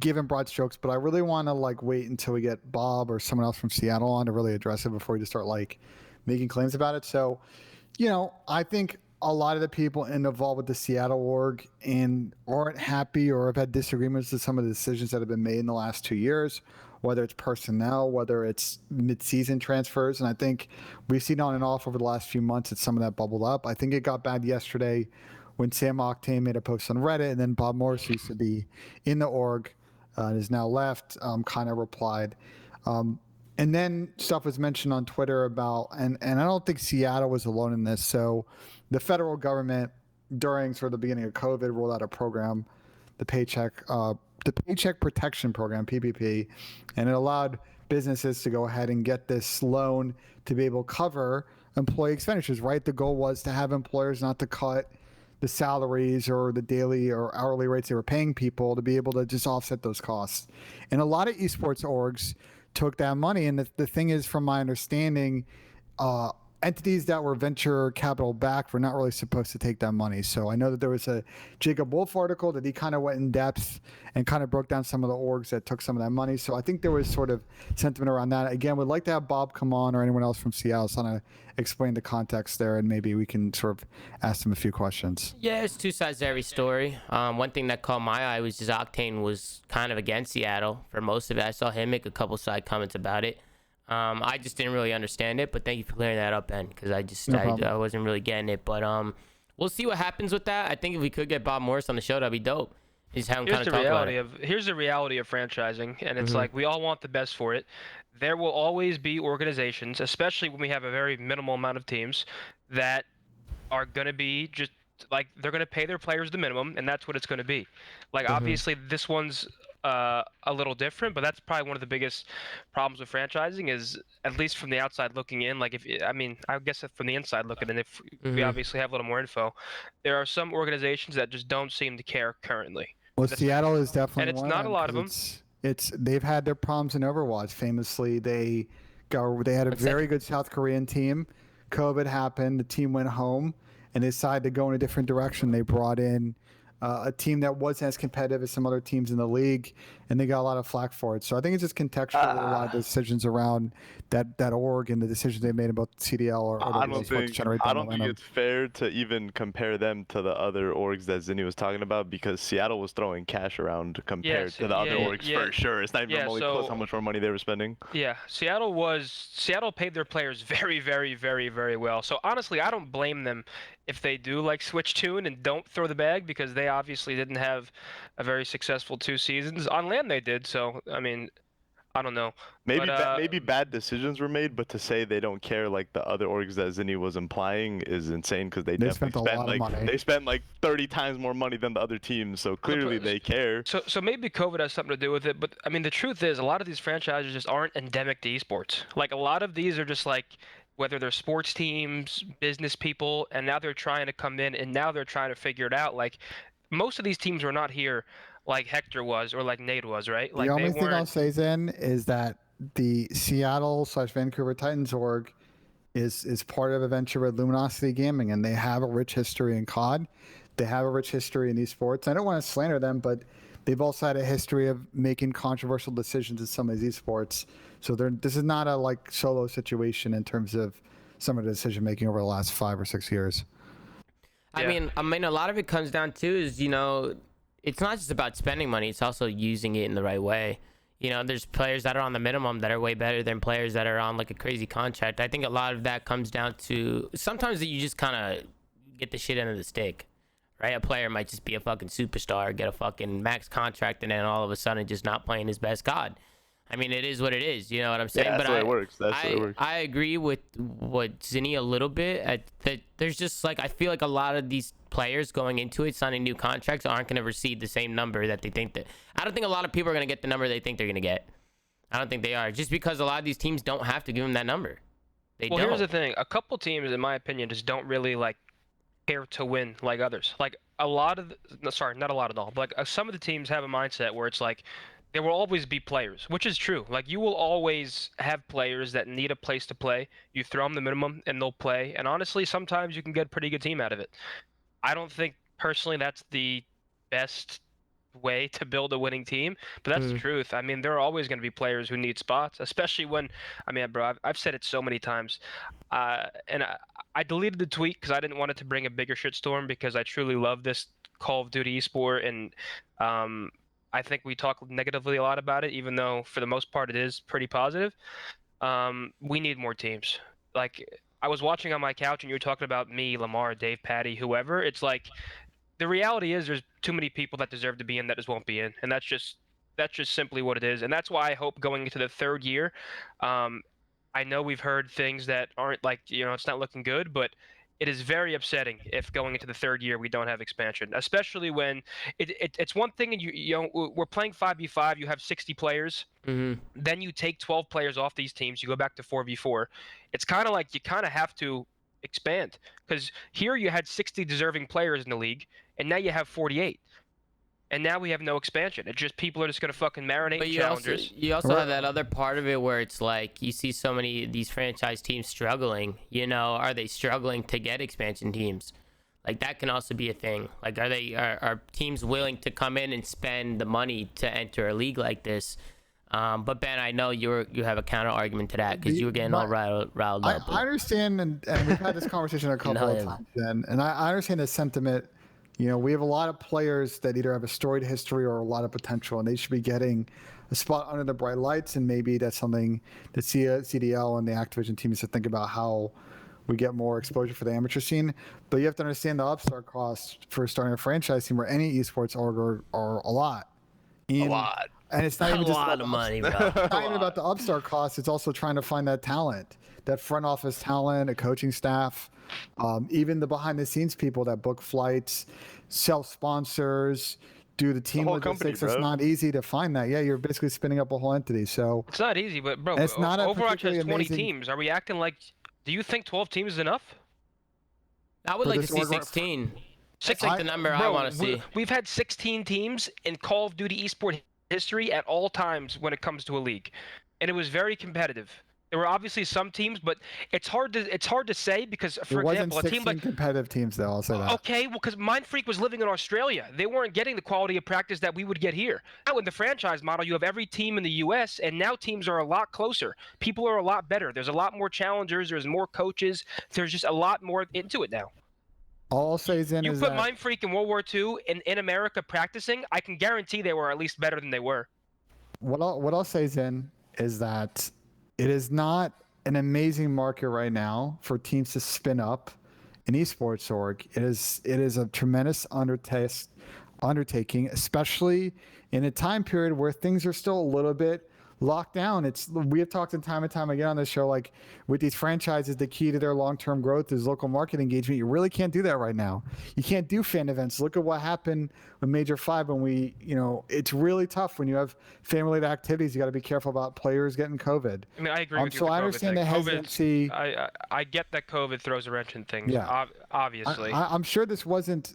give in broad strokes, but I really want to like wait until we get Bob or someone else from Seattle on to really address it before we just start like making claims about it. So, I think a lot of the people involved with the Seattle org aren't happy or have had disagreements with some of the decisions that have been made in the last 2 years, whether it's personnel, whether it's mid-season transfers. And I think we've seen on and off over the last few months that some of that bubbled up. I think it got bad yesterday when Sam Octane made a post on Reddit, and then Bob Morris, who used to be in the org and is now left, kind of replied. And then stuff was mentioned on Twitter about, and I don't think Seattle was alone in this. So the federal government, during sort of the beginning of COVID, rolled out a program, the Paycheck Protection Program, PPP, and it allowed businesses to go ahead and get this loan to be able to cover employee expenditures, right? The goal was to have employers not to cut the salaries or the daily or hourly rates they were paying people, to be able to just offset those costs. And a lot of esports orgs took that money. And the thing is, from my understanding, entities that were venture capital backed were not really supposed to take that money. So I know that there was a Jacob Wolf article that he kind of went in depth and kind of broke down some of the orgs that took some of that money. So I think there was sort of sentiment around that. Again, would like to have Bob come on, or anyone else from Seattle, so to explain the context there, and maybe we can sort of ask them a few questions. Yeah, there's two sides to every story. One thing that caught my eye was just Octane was kind of against Seattle for most of it. I saw him make a couple side comments about it. I just didn't really understand it, but thank you for clearing that up, Ben, because I wasn't really getting it. But we'll see what happens with that. I think if we could get Bob Morris on the show, that'd be dope. Just have him kind of talk about it. Here's the reality of franchising, and it's like we all want the best for it. There will always be organizations, especially when we have a very minimal amount of teams, that are going to be just like they're going to pay their players the minimum, and that's what it's going to be. Like obviously this one's a little different, but that's probably one of the biggest problems with franchising is, at least from the outside looking in, like I guess from the inside looking in, if we obviously have a little more info, there are some organizations that just don't seem to care currently. Well, Seattle is definitely and it's one not of them, a lot of them. It's they've had their problems in Overwatch. Famously, they had a very good South Korean team. COVID happened, the team went home, and they decided to go in a different direction. They brought in a team that wasn't as competitive as some other teams in the league, and they got a lot of flack for it. So I think it's just contextual with a lot of the decisions around that org and the decisions they made about CDL or I don't think it's fair to even compare them to the other orgs that Zinni was talking about, because Seattle was throwing cash around compared to the other orgs for sure. It's not even remotely close how much more money they were spending. Yeah, Seattle paid their players very, very, very, very well. So honestly, I don't blame them if they do like switch tune and don't throw the bag, because they obviously didn't have a very successful 2 seasons. On land they did, so I mean, I don't know. Maybe bad decisions were made, but to say they don't care like the other orgs that Zinni was implying is insane, because they definitely spent like they spent like 30 times more money than the other teams, so clearly they care. So maybe COVID has something to do with it, but I mean the truth is a lot of these franchises just aren't endemic to esports. Like a lot of these are just like, whether they're sports teams, business people, and now they're trying to come in and now they're trying to figure it out. Like most of these teams were not here like Hector was or like Nate was, right? Like the only thing I'll say, Zen, is that the Seattle/Vancouver Titans org is part of a venture with Luminosity Gaming, and they have a rich history in COD. They have a rich history in esports. I don't want to slander them, but they've also had a history of making controversial decisions in some of these esports. So this is not a like solo situation in terms of some of the decision making over the last 5 or 6 years. I mean, a lot of it comes down to is, it's not just about spending money, it's also using it in the right way. There's players that are on the minimum that are way better than players that are on like a crazy contract. I think a lot of that comes down to sometimes that you just kind of get the shit end of the stick, right? A player might just be a fucking superstar, get a fucking max contract, and then all of a sudden just not playing his best COD. I mean, it is what it is. You know what I'm saying? Yeah, that's the way it works. That's the way it works. I agree with what Zinni a little bit. That there's just like, I feel like a lot of these players going into it, signing new contracts, aren't going to receive the same number that they think that. I don't think a lot of people are going to get the number they think they're going to get. I don't think they are. Just because a lot of these teams don't have to give them that number. They don't. Here's the thing. A couple teams, in my opinion, just don't really like care to win like others. Like a lot of, not a lot at all, but like some of the teams have a mindset where it's like, there will always be players, which is true. Like you will always have players that need a place to play. You throw them the minimum and they'll play. And honestly, sometimes you can get a pretty good team out of it. I don't think personally that's the best way to build a winning team, but that's the truth. I mean, there are always going to be players who need spots, especially when, I mean, bro, I've said it so many times. And I deleted the tweet because I didn't want it to bring a bigger shitstorm, because I truly love this Call of Duty esport. And, I think we talk negatively a lot about it, even though for the most part it is pretty positive. We need more teams. Like I was watching on my couch and you were talking about me, Lamar, Dave, Patty, whoever. It's like the reality is there's too many people that deserve to be in that just won't be in, and that's just simply what it is. And that's why I hope going into the 3rd year, I know we've heard things that aren't like, it's not looking good, but it is very upsetting if going into the 3rd year we don't have expansion, especially when it's one thing and we're playing 5v5, you have 60 players, then you take 12 players off these teams, you go back to 4v4. It's kind of like you kind of have to expand, because here you had 60 deserving players in the league, and now you have 48. And now we have no expansion. It's just people are just going to fucking marinate in challengers. You also have that other part of it where it's like you see so many of these franchise teams struggling. Are they struggling to get expansion teams? Like that can also be a thing. Like are teams willing to come in and spend the money to enter a league like this? But Ben, I know you have a counter argument to that, because you were getting all riled up. I understand, and we've had this conversation a couple of times, and I understand the sentiment. We have a lot of players that either have a storied history or a lot of potential, and they should be getting a spot under the bright lights. And maybe that's something that CDL and the Activision team is to think about, how we get more exposure for the amateur scene. But you have to understand the upstart costs for starting a franchise team or any esports org are a lot. And it's not A even just lot about of the money, bro. It's not even about the upstart costs. It's also trying to find that talent, that front office talent, a coaching staff, even the behind the scenes people that book flights, sell sponsors, do the team whole logistics. company, It's bro. not easy to find that. Yeah, you're basically spinning up a whole entity. So It's not easy, but bro, it's not a Overwatch particularly has 20 amazing teams. Are we acting like? Do you think 12 teams is enough? I would For like to this see org- 16. That's like the number I Bro, want to see. we've had 16 teams in Call of Duty esport history at all times when it comes to a league, and it was very competitive. There were obviously some teams, but it's hard to say because, for It wasn't example, a team 16 like competitive teams, though. I'll say that. okay, well, because Mind Freak was living in Australia, they weren't getting the quality of practice that we would get here. Now, in the franchise model, you have every team in the U.S., and now teams are a lot closer. People are a lot better. There's a lot more challengers. There's more coaches. There's just a lot more into it now. All I'll say, Zen, You is put that Mind Freak in World War II in America practicing, I can guarantee they were at least better than they were. what I'll say, Zen, is that it is not an amazing market right now for teams to spin up an esports org. It is a tremendous undertaking, especially in a time period where things are still a little bit locked down. We have talked time and time again on this show, like with these franchises, the key to their long-term growth is local market engagement. You really can't do that right now. You can't do fan events. Look at what happened with Major 5 when it's really tough when you have family-related activities. You got to be careful about players getting COVID. I mean, I agree with you. So with the I COVID understand thing. the hesitancy. I get that COVID throws a wrench in things. Yeah. Obviously. I'm sure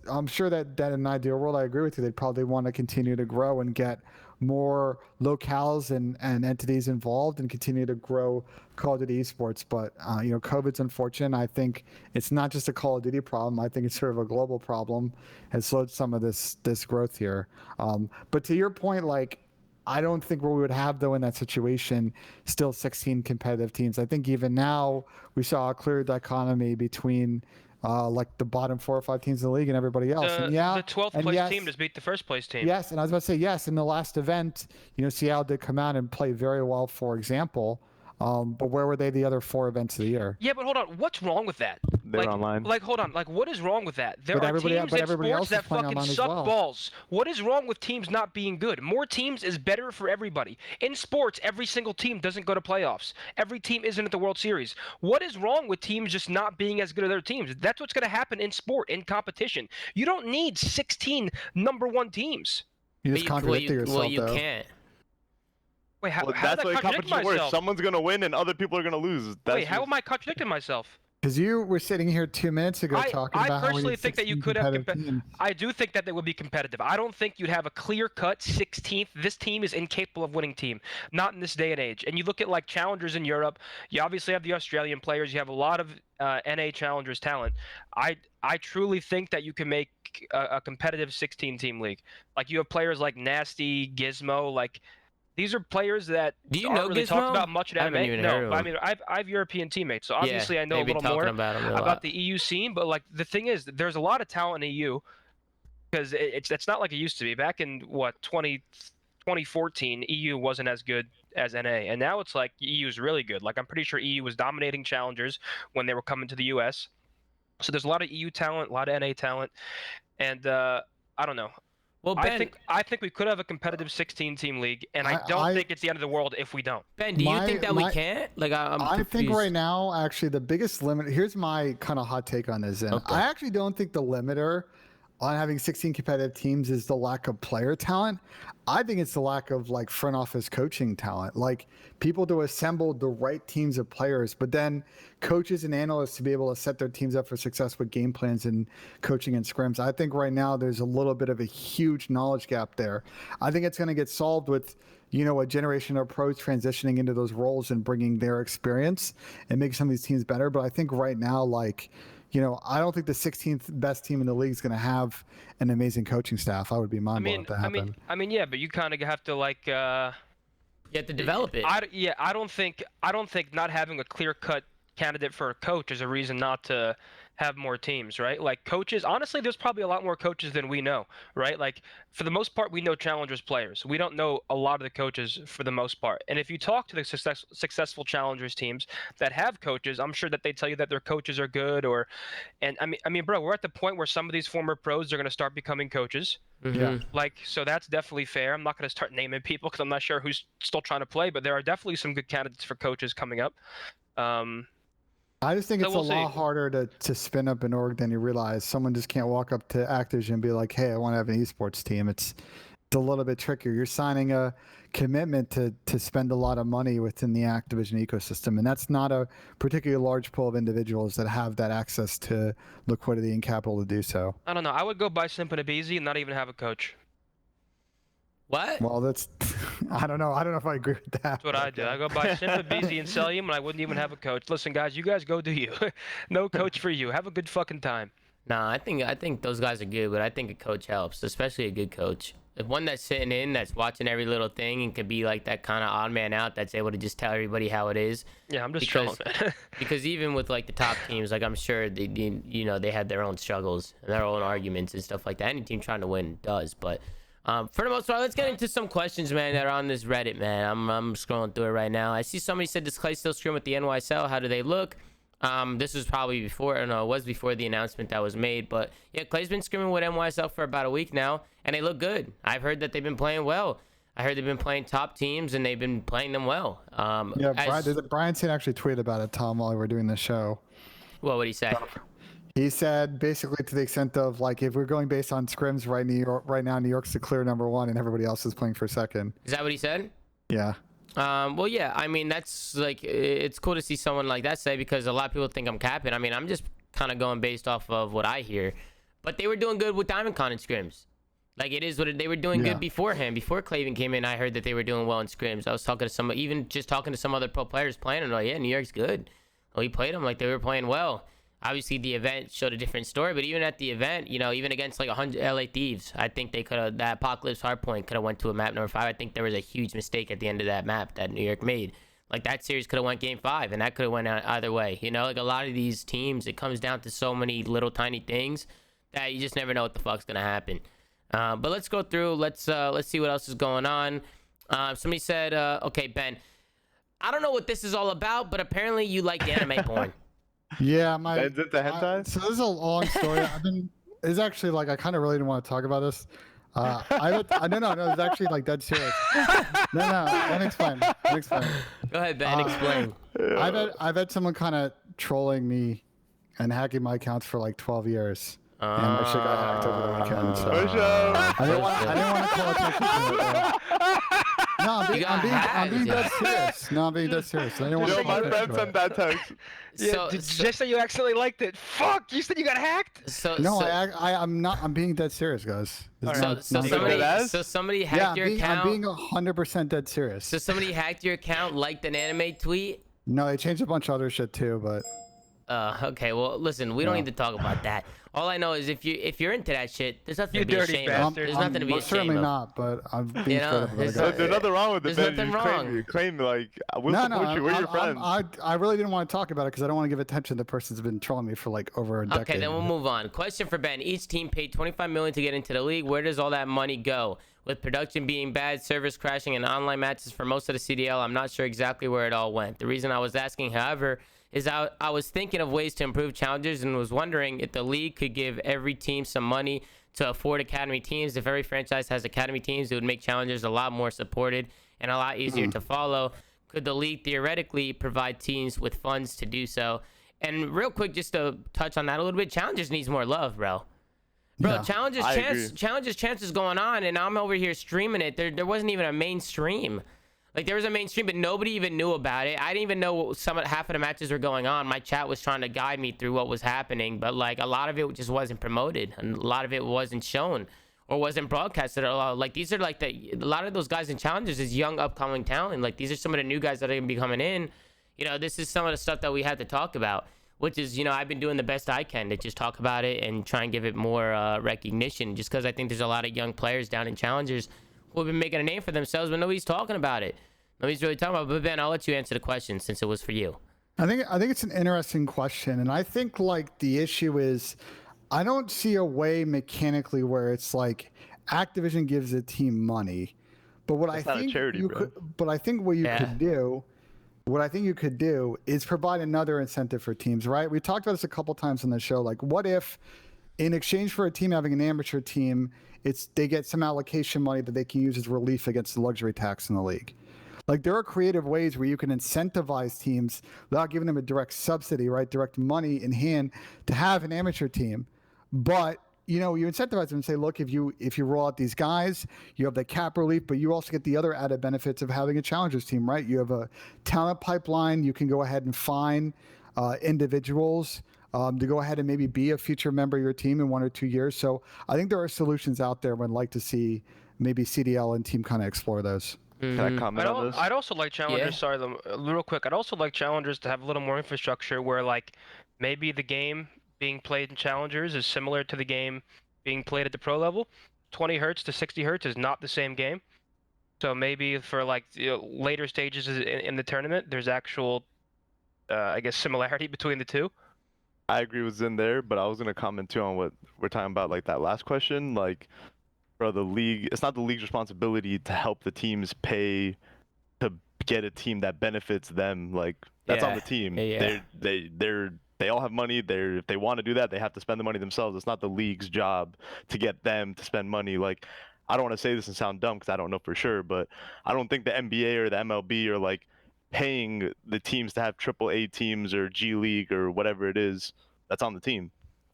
I'm sure that in an ideal world, I agree with you. They'd probably want to continue to grow and get more locales and entities involved and continue to grow Call of Duty esports. But, COVID's unfortunate. I think it's not just a Call of Duty problem. I think it's sort of a global problem, has slowed some of this growth here. But to your point, like, I don't think what we would have, though, in that situation, still 16 competitive teams. I think even now we saw a clear dichotomy between like the bottom 4 or 5 teams in the league and everybody else. The 12th place team just beat the first place team. Yes, and I was about to say, yes, in the last event, Seattle did come out and play very well, for example. But where were they the other 4 events of the year? Yeah, but hold on. What's wrong with that? They're online. Like, hold on. Like, what is wrong with that? There But are everybody- teams but in everybody else sports is that playing fucking online as suck well. balls. What is wrong with teams not being good? More teams is better for everybody. In sports, every single team doesn't go to playoffs. Every team isn't at the World Series. What is wrong with teams just not being as good as other teams? That's what's going to happen in sport, in competition. You don't need 16 number 1 teams. You just contradicted yourself, Well, you though. can't. Wait, how Well, did that's I the way contradict competition works. myself? Someone's gonna win and other people are gonna lose. Wait, how am I contradicting myself? Because you were sitting here 2 minutes ago talking I about how we personally need think that you 16 could have. competitive teams. I do think that they would be competitive. I don't think you'd have a clear-cut 16th. This team is incapable of winning team, not in this day and age. And you look at like challengers in Europe. You obviously have the Australian players. You have a lot of NA challengers talent. I truly think that you can make a competitive 16-team league. Like you have players like Nasty, Gizmo, like. These are players that Do you aren't know really Gizmo? talked about much in I haven't MMA. even No, heard of but I him. mean, I have European teammates, so Yeah, obviously I know a they've been little more talking about him a lot. about the EU scene. But like the thing is, there's a lot of talent in EU because it's not like it used to be. Back in 2014, EU wasn't as good as NA, and now it's like EU is really good. Like I'm pretty sure EU was dominating challengers when they were coming to the US. So there's a lot of EU talent, a lot of NA talent, and I don't know. Well, Ben, I think we could have a competitive 16-team league, and I don't think it's the end of the world if we don't. Ben, do you think that we can't? Like, I think right now, actually, the biggest limit. Here's my kind of hot take on this. And Okay. I actually don't think the limiter on having 16 competitive teams is the lack of player talent. I think it's the lack of like front office coaching talent, like people to assemble the right teams of players, but then coaches and analysts to be able to set their teams up for success with game plans and coaching and scrims. I think right now there's a little bit of a huge knowledge gap there. I think it's going to get solved with, a generation of pros transitioning into those roles and bringing their experience and make some of these teams better. But I think right now, like, I don't think the 16th best team in the league is going to have an amazing coaching staff. I would be mind-blown if that happened. Yeah, but you kind of have to like. you have to develop it. I don't think not having a clear-cut candidate for a coach is a reason not to have more teams, right? Like coaches, honestly, there's probably a lot more coaches than we know, right? Like for the most part, we know challengers players. We don't know a lot of the coaches for the most part. And if you talk to the successful challengers teams that have coaches, I'm sure that they tell you that their coaches are good. And I mean, bro, we're at the point where some of these former pros are going to start becoming coaches. Yeah. Like, so that's definitely fair. I'm not going to start naming people because I'm not sure who's still trying to play, but there are definitely some good candidates for coaches coming up. I just think So it's we'll a lot see. harder to spin up an org than you realize. Someone just can't walk up to Activision and be like, "Hey, I want to have an esports team." It's a little bit trickier. You're signing a commitment to spend a lot of money within the Activision ecosystem, and that's not a particularly large pool of individuals that have that access to liquidity and capital to do so. I don't know. I would go buy Simp and Abizi and not even have a coach. What? Well, that's I don't know. I don't know if I agree with that. That's what I do. I go buy Simp and Abizi and sell him, and I wouldn't even have a coach. Listen, guys, you guys go do you. No coach for you. Have a good fucking time. Nah, I think those guys are good, but I think a coach helps, especially a good coach. If one that's sitting in, that's watching every little thing, and can be like that kind of odd man out, that's able to just tell everybody how it is. Yeah, I'm just Because- trolling, man. Because even with like the top teams, like I'm sure they had their own struggles and their own arguments and stuff like that. Any team trying to win does, but for the most part, let's get into some questions, man, that are on this Reddit, man. I'm scrolling through it right now. I see somebody said, does Clay still scrim with the NYSL? How do they look? This was probably before, it was before the announcement that was made, but yeah, Clay's been scrimming with NYSL for about a week now, and they look good. I've heard that they've been playing well. I heard they've been playing top teams, and they've been playing them well. Yeah, Brian Singh actually tweeted about it, Tom, while we were doing the show. What would he say? He said basically to the extent of like, if we're going based on scrims right now, New York's the clear number one, and everybody else is playing for second. Is that what he said? Yeah. Well, yeah, I mean, that's like, it's cool to see someone like that say, because a lot of people think I'm capping. I mean, I'm just kind of going based off of what I hear. But they were doing good with DiamondCon and scrims. Like, it is what they were doing good beforehand. Before Claven came in, I heard that they were doing well in scrims. I was talking to even just talking to some other pro players playing, and like, yeah, New York's good. Well, he played them like they were playing well. Obviously, the event showed a different story, but even at the event, even against like 100 LA Thieves, I think they could have, that Apocalypse Hardpoint could have went to a map number 5. I think there was a huge mistake at the end of that map that New York made. Like, that series could have went game 5, and that could have went either way. Like a lot of these teams, it comes down to so many little tiny things that you just never know what the fuck's gonna happen. But let's go through. Let's see what else is going on. Somebody said, okay, Ben, I don't know what this is all about, but apparently you like anime porn. Yeah, Is it the hentai? So this is a long story. It's actually like, I kind of really didn't want to talk about this. No, it's actually like dead serious. No, let me explain. Go ahead, Ben, explain. I've had someone kind of trolling me and hacking my accounts for like 12 years. And my shit got hacked over the weekend. So I didn't want to call attention to it. No, I'm being dead serious. No, I'm being dead serious. I didn't want to call My attention friend to sent it. that text. Yeah, just say you accidentally liked it. Fuck! You said you got hacked? I'm not. I'm being dead serious, guys. So somebody hacked your account. I'm being 100% dead serious. So somebody hacked your account, liked an anime tweet. No, they changed a bunch of other shit too, but. Okay. Well, listen, we don't need to talk about that. All I know is if you're into that shit, there's nothing to be ashamed of. There's nothing to be ashamed of. Certainly not, but I'm being straight up about it. There's nothing wrong with it. There's nothing wrong. You claim like we'll support you. We're your friends. I really didn't want to talk about it because I don't want to give attention to the person who's been trolling me for like over a decade. Okay, then we'll move on. Question for Ben: each team paid $25 million to get into the league. Where does all that money go? With production being bad, servers crashing, and online matches for most of the CDL, I'm not sure exactly where it all went. The reason I was asking, however, is I was thinking of ways to improve challenges and was wondering if the league could give every team some money to afford academy teams. If every franchise has academy teams, it would make challengers a lot more supported and a lot easier to follow. Could the league theoretically provide teams with funds to do so? And real quick, just to touch on that a little bit, challengers needs more love, bro. Yeah, Challengers chances going on, and I'm over here streaming it. There wasn't even a mainstream. Like, there was a mainstream, but nobody even knew about it. I didn't even know half of the matches were going on. My chat was trying to guide me through what was happening, but like a lot of it just wasn't promoted, and a lot of it wasn't shown or wasn't broadcasted at all. Like, these are like a lot of those guys in challengers is young upcoming talent. Like, these are some of the new guys that are gonna be coming in. This is some of the stuff that we had to talk about, which is, I've been doing the best I can to just talk about it and try and give it more recognition, just because I think there's a lot of young players down in challengers who have been making a name for themselves, but nobody's talking about it. Nobody's really talking about it. But Ben, I'll let you answer the question since it was for you. I think it's an interesting question, and I think like the issue is, I don't see a way mechanically where it's like Activision gives a team money, but what It's I not a think charity, you bro. could, but I think what you Yeah. could do, what I think you could do is provide another incentive for teams, right? We talked about this a couple times on the show. Like, what if in exchange for a team having an amateur team, they get some allocation money that they can use as relief against the luxury tax in the league? Like, there are creative ways where you can incentivize teams without giving them a direct subsidy, right? Direct money in hand to have an amateur team. But, you incentivize them and say, look, if you roll out these guys, you have the cap relief, but you also get the other added benefits of having a challengers team, right? You have a talent pipeline. You can go ahead and find individuals to go ahead and maybe be a future member of your team in 1 or 2 years. So I think there are solutions out there. I'd like to see maybe CDL and team kind of explore those. Can I comment on this? I'd also like challengers. Yeah. Sorry, real quick. I'd also like challengers to have a little more infrastructure where, like, maybe the game being played in challengers is similar to the game being played at the pro level. 20 hertz to 60 hertz is not the same game. So maybe for like later stages in the tournament, there's actual, I guess, similarity between the two. I agree with Zin there, but I was gonna comment too on what we're talking about, like that last question. Like, bro, the league, it's not the league's responsibility to help the teams pay to get a team that benefits them. Like, that's on the team. Yeah. They all have money. If they want to do that, they have to spend the money themselves. It's not the league's job to get them to spend money. Like, I don't want to say this and sound dumb because I don't know for sure, but I don't think the NBA or the MLB are like paying the teams to have AAA teams or G League or whatever it is. That's on the team.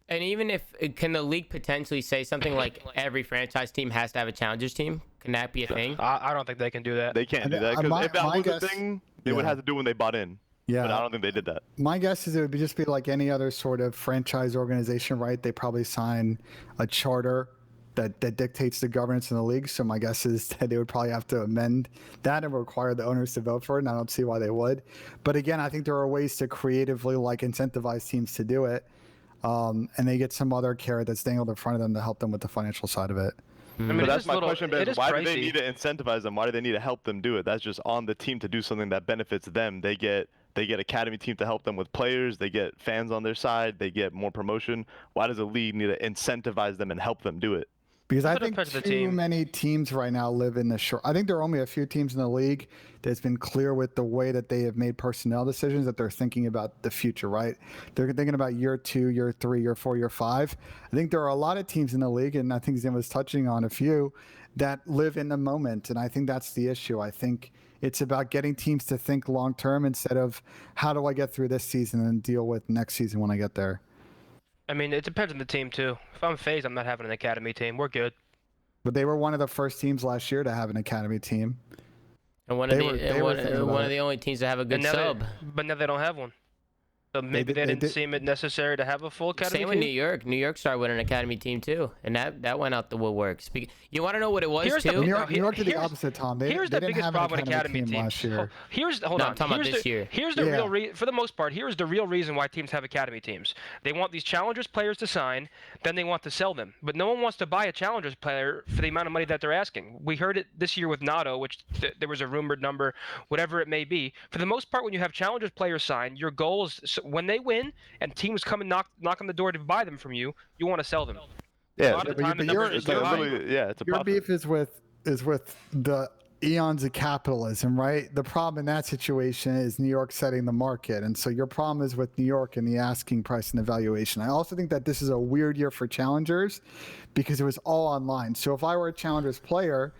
And even if can the league potentially say something like every franchise team has to have a challengers team? Can that be a thing? I don't think they can do that. They can't do that because if that my was guess- a thing, they would have to do when they bought in. Yeah. But I don't think they did that. My guess is it would just be like any other sort of franchise organization, right? They probably sign a charter that dictates the governance in the league. So my guess is that they would probably have to amend that and require the owners to vote for it. And I don't see why they would. But again, I think there are ways to creatively like incentivize teams to do it. And they get some other carrot that's dangled in front of them to help them with the financial side of it. I mean, But it that's is my little- question, it Ben. is Why do they pricey. need to incentivize them? Why do they need to help them do it? That's just on the team to do something that benefits them. They get academy team to help them with players. They get fans on their side. They get more promotion. Why does a league need to incentivize them and help them do it? Because I But it think depends on the too team. many teams right now live in the short. I think there are only a few teams in the league that's been clear with the way that they have made personnel decisions that they're thinking about the future, right? They're thinking about year 2, year 3, year 4, year 5. I think there are a lot of teams in the league, and I think Zim was touching on a few that live in the moment, and I think that's the issue. I think it's about getting teams to think long term instead of how do I get through this season and deal with next season when I get there. I mean, it depends on the team too. If I'm FaZe, I'm not having an academy team. We're good. But they were one of the first teams last year to have an academy team. And one They of were- the they were one, thinking about one it. of the only teams that have a good And now sub. but now they don't have one. So maybe they didn't seem it necessary to have a full academy Same with New team. York. New York started with an academy team too, and that went out the woodworks. You want to know what it was Here's the- too? New York did the here's- opposite, Tom. They Here's they the didn't biggest have an problem with academy team teams. last year. Hold No, on. I'm talking about this year. Here's the Yeah. real for the most part. Here's the real reason why teams have academy teams. They want these challengers players to sign, then they want to sell them. But no one wants to buy a challengers player for the amount of money that they're asking. We heard it this year with Nato, which there was a rumored number, whatever it may be. For the most part, when you have challengers players signed, your goal is when they win and teams come and knock on the door to buy them from you, you want to sell them. Yeah, A lot of but the time, the you're- numbers it's just go high. literally, yeah, it's a Your profit. beef is with the eons of capitalism, right? The problem in that situation is New York setting the market, and so your problem is with New York and the asking price and the valuation. I also think that this is a weird year for challengers because it was all online. So if I were a challengers player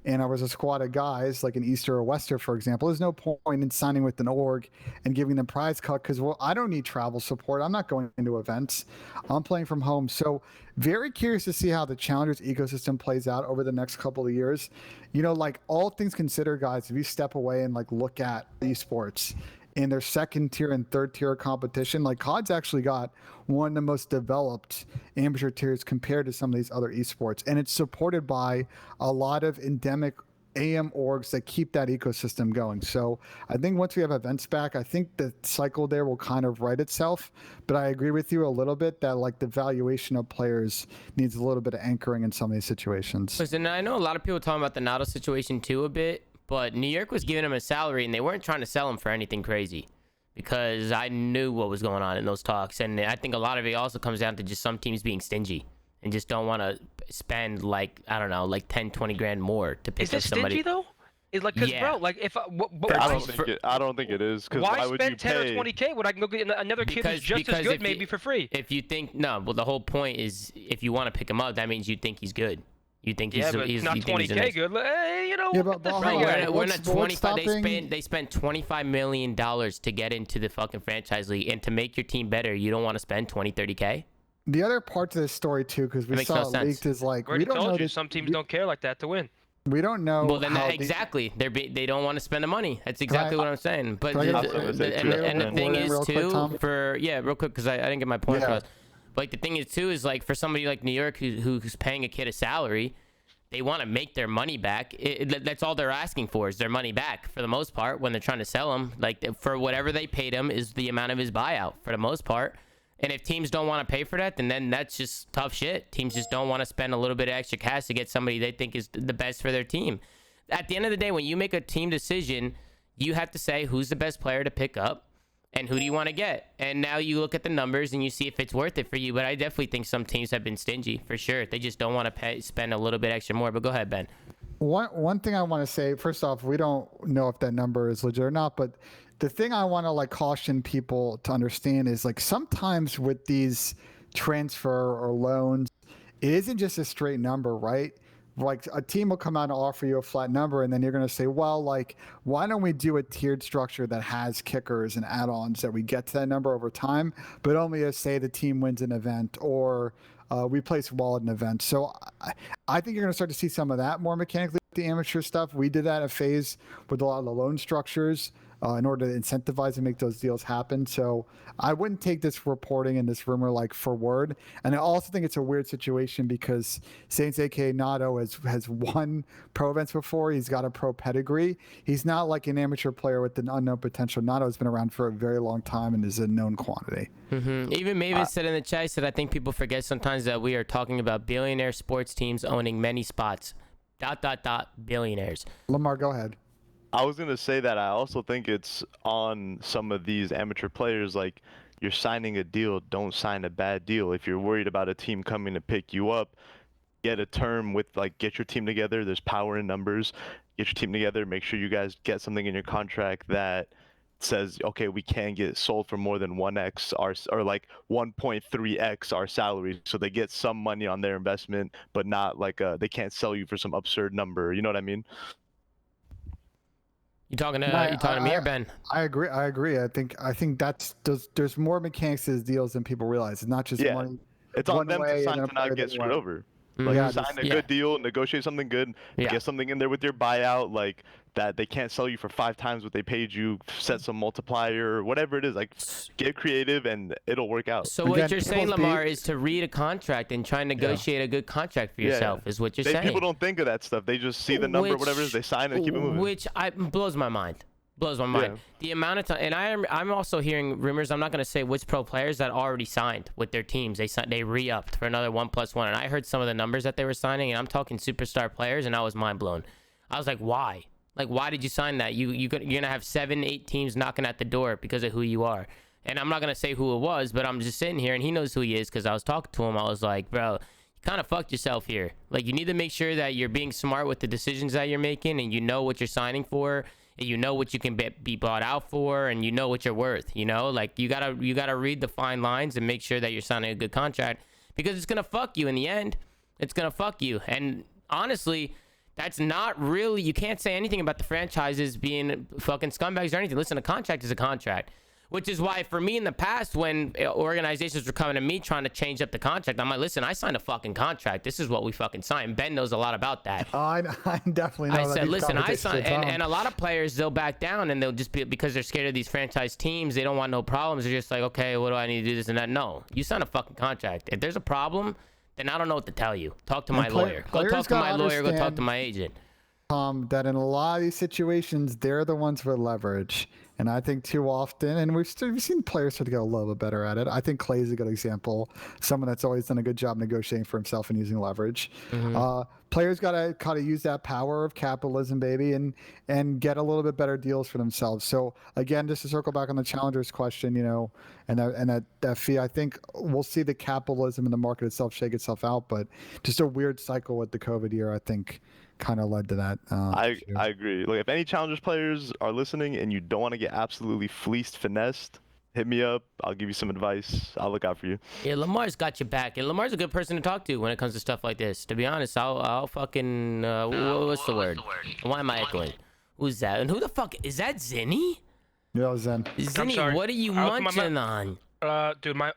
and I was a squad of guys like an Easter or Wester, for example, there's no point in signing with an org and giving them prize cut because, well, I don't need travel support. I'm not going into events. I'm playing from home. So very curious to see how the challengers ecosystem plays out over the next couple of years. Like all things considered, guys, if you step away and like look at esports in their second tier and third tier competition, like COD's actually got one of the most developed amateur tiers compared to some of these other esports. And it's supported by a lot of endemic AM orgs that keep that ecosystem going. So I think once we have events back, I think the cycle there will kind of right itself. But I agree with you a little bit that like the valuation of players needs a little bit of anchoring in some of these situations. Listen, I know a lot of people talking about the Nato situation too a bit, but New York was giving him a salary and they weren't trying to sell him for anything crazy. because I knew what was going on in those talks. And I think a lot of it also comes down to just some teams being stingy and just don't want to spend like, I don't know, like 10, 20 grand more to pick Is up it somebody. stingy though? It's like, cause Yeah. bro, like if I don't think it is. Because why why would you spend 10 pay? or 20K when I can go get another kid who's just as good maybe for free? If you think, no, well, the whole point is if you want to pick him up, that means you think he's good. You think he's, Yeah, but he's not you think he's 20K good. You know, Yeah, get but the hold free on, guy. we're What's- not 25. stopping- They spent $25 million to get into the fucking franchise league, and to make your team better, you don't want to spend 20, 30K. The other part to this story too, because we makes saw no it sense. leaked, is like I already we don't know told you, this, some teams don't care like that to win. we don't know. Well, then how exactly, they don't want to spend the money. That's exactly what I'm saying. But can I get a- and the Word thing in is real quick, too, Tom? real quick, because I didn't get my point Yeah. across. But like the thing is too is like for somebody like New York who's paying a kid a salary, they want to make their money back. That's all they're asking for is their money back for the most part when they're trying to sell him. Like for whatever they paid him is the amount of his buyout for the most part. And if teams don't want to pay for that, then that's just tough shit. Teams just don't want to spend a little bit of extra cash to get somebody they think is the best for their team. At the end of the day, when you make a team decision, you have to say who's the best player to pick up and who do you want to get. And now you look at the numbers and you see if it's worth it for you. But I definitely think some teams have been stingy for sure. They just don't want to spend a little bit extra more. But go ahead, Ben. One thing I want to say, first off, we don't know if that number is legit or not, but the thing I want to like caution people to understand is like sometimes with these transfer or loans, it isn't just a straight number, right? Like a team will come out and offer you a flat number, and then you're going to say, well, like, why don't we do a tiered structure that has kickers and add-ons that we get to that number over time, but only as say the team wins an event or we place wallet in events. So I think you're going to start to see some of that more mechanically with the amateur stuff. We did that a phase with a lot of the loan structures in order to incentivize and make those deals happen. So I wouldn't take this reporting and this rumor like for word. And I also think it's a weird situation because Saints aka Nato has won pro events before. He's got a pro pedigree. He's not like an amateur player with an unknown potential. Nato's been around for a very long time and is a known quantity. Even Maven said in the chat, he said, I think people forget sometimes that we are talking about billionaire sports teams owning many spots. ... billionaires. Lamar, go ahead. I was gonna say that I also think it's on some of these amateur players. Like, you're signing a deal, don't sign a bad deal. If you're worried about a team coming to pick you up, get a term with like get your team together. There's power in numbers. Get your team together. Make sure you guys get something in your contract that says, okay, we can get sold for more than 1x or like 1.3x our salary, so they get some money on their investment, but not like they can't sell you for some absurd number. You know what I mean? You talking to me or Ben? I agree. I think there's more mechanics to these deals than people realize. It's not just money. It's on one them way to and then a not player get that screwed way. over. Like, Yeah, sign a good deal, negotiate something good, get something in there with your buyout, like that they can't sell you for 5 times what they paid you, set some multiplier or whatever it is. Like, get creative and it'll work out. So what you're saying, Lamar, is to read a contract and try and negotiate a good contract for yourself, is what you're saying. People don't think of that stuff. They just see the number, whatever it is, they sign it and keep it moving. Which blows my mind. Blows my mind. The amount of time, and I'm also hearing rumors. I'm not going to say which pro players that already signed with their teams. They re-upped for another 1+1, and I heard some of the numbers that they were signing, and I'm talking superstar players, and I was mind blown. I was like, why? Like, why did you sign that? You're gonna have 7-8 teams knocking at the door because of who you are. And I'm not gonna say who it was, but I'm just sitting here, and he knows who he is because I was talking to him. I was like, bro, you kind of fucked yourself here. Like, you need to make sure that you're being smart with the decisions that you're making, and you know what you're signing for. And you know what you can be bought out for, and you know what you're worth. You know, like you gotta read the fine lines and make sure that you're signing a good contract, because it's gonna fuck you in the end. It's gonna fuck you. And honestly, that's not really, you can't say anything about the franchises being fucking scumbags or anything. Listen, a contract is a contract. Which is why, for me in the past, when organizations were coming to me trying to change up the contract, I'm like, listen, I signed a fucking contract. This is what we fucking signed. Ben knows a lot about that. I definitely know. I said, listen, I signed, and a lot of players, they'll back down, and they'll just be, because they're scared of these franchise teams, they don't want no problems. They're just like, okay, what do I need to do, this and that? No, you signed a fucking contract. If there's a problem, then I don't know what to tell you. Talk to my lawyer. Go talk to my lawyer. Go talk to my agent. That in a lot of these situations, they're the ones with leverage. And I think too often, and we've seen players start to get a little bit better at it. I think Clay's a good example. Someone that's always done a good job negotiating for himself and using leverage. players got to kind of use that power of capitalism, baby, and get a little bit better deals for themselves. So again, just to circle back on the challengers question, and that fee, I think we'll see the capitalism in the market itself shake itself out, but just a weird cycle with the COVID year, I think, kind of led to that. I agree. Like, if any challengers players are listening and you don't want to get absolutely fleeced, finessed, hit me up. I'll give you some advice. I'll look out for you. Yeah, Lamar's got your back, and Lamar's a good person to talk to when it comes to stuff like this. To be honest, I'll fucking what's the word? Why am I echoing? Who's that? And who the fuck is that? Zinni? Yeah, Zen. Zinni, what are you munching on? Dude, my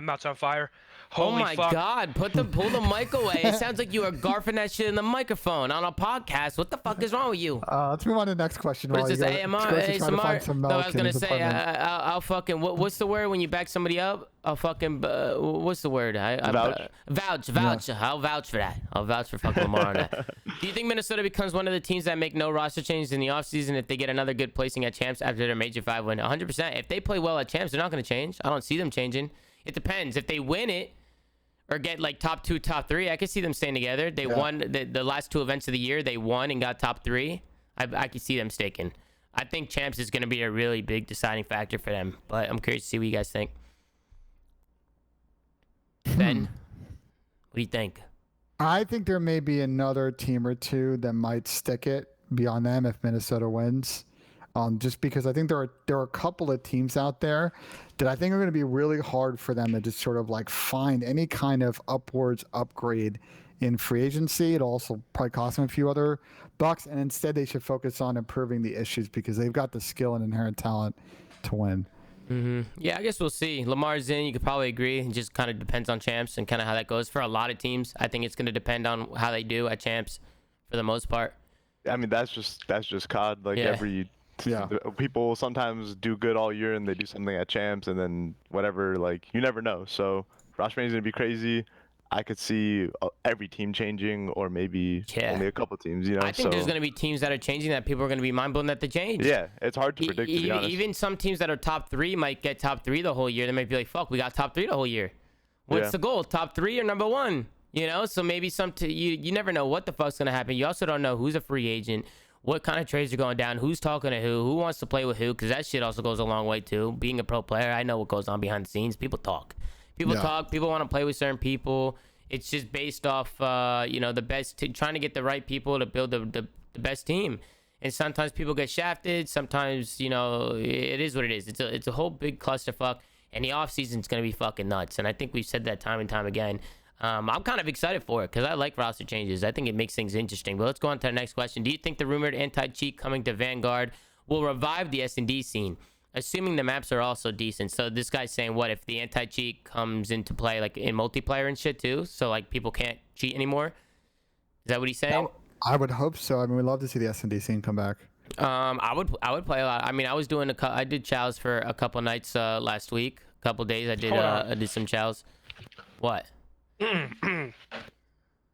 mouth's on fire. Oh Holy my fuck. God! Pull the mic away. It sounds like you are garfing that shit in the microphone on a podcast. What the fuck is wrong with you? Let's move on to the next question. What is this, AMR? ASMR? No, I was gonna say, I'll fucking, what's the word when you back somebody up? I'll fucking, what's the word? Vouch. Yeah. I'll vouch for that. I'll vouch for fucking Lamar on that. Do you think Minnesota becomes one of the teams that make no roster changes in the offseason if they get another good placing at champs after their Major 5 win? 100%. If they play well at champs, they're not gonna change. I don't see them changing. It depends. If they win it, or get like top 2, top 3, I could see them staying together. They won the last 2 events of the year. They won and got top 3. I could see them sticking. I think champs is going to be a really big deciding factor for them. But I'm curious to see what you guys think. Ben, what do you think? I think there may be another team or two that might stick it beyond them if Minnesota wins. Just because I think there are a couple of teams out there that I think are going to be really hard for them to just sort of like find any kind of upwards upgrade in free agency. It'll also probably cost them a few other bucks, and instead they should focus on improving the issues because they've got the skill and inherent talent to win. Yeah, I guess we'll see. Lamar's in. You could probably agree. It just kind of depends on champs and kind of how that goes for a lot of teams. I think it's going to depend on how they do at champs for the most part. I mean, that's just COD. Like people sometimes do good all year and they do something at champs and then whatever, like, you never know. So roster is gonna be crazy. I could see every team changing, or maybe only a couple teams, I think there's gonna be teams that are changing that people are gonna be mind blown that they change. Yeah, it's hard to predict, to be honest. Even some teams that are top 3 might get top 3 the whole year. They might be like, fuck, we got top 3 the whole year. What's the goal? Top 3 or number 1? So maybe you never know what the fuck's gonna happen. You also don't know who's a free agent, what kind of trades are going down, who's talking to who wants to play with who, because that shit also goes a long way too. Being a pro player, I know what goes on behind the scenes. People talk. People want to play with certain people. It's just based off, the best, trying to get the right people to build the best team. And sometimes people get shafted. Sometimes, it is what it is. It's a whole big clusterfuck, and the offseason is going to be fucking nuts. And I think we've said that time and time again. I'm kind of excited for it because I like roster changes. I think it makes things interesting. But let's go on to the next question. Do you think the rumored anti-cheat coming to Vanguard will revive the S&D scene, assuming the maps are also decent? So this guy's saying, what if the anti-cheat comes into play like in multiplayer and shit too? So like people can't cheat anymore? Is that what he's saying? I would hope so. I mean, we'd love to see the S&D scene come back. I would play a lot. I mean, I did chows for a couple nights last week. A couple days I did some chows. What?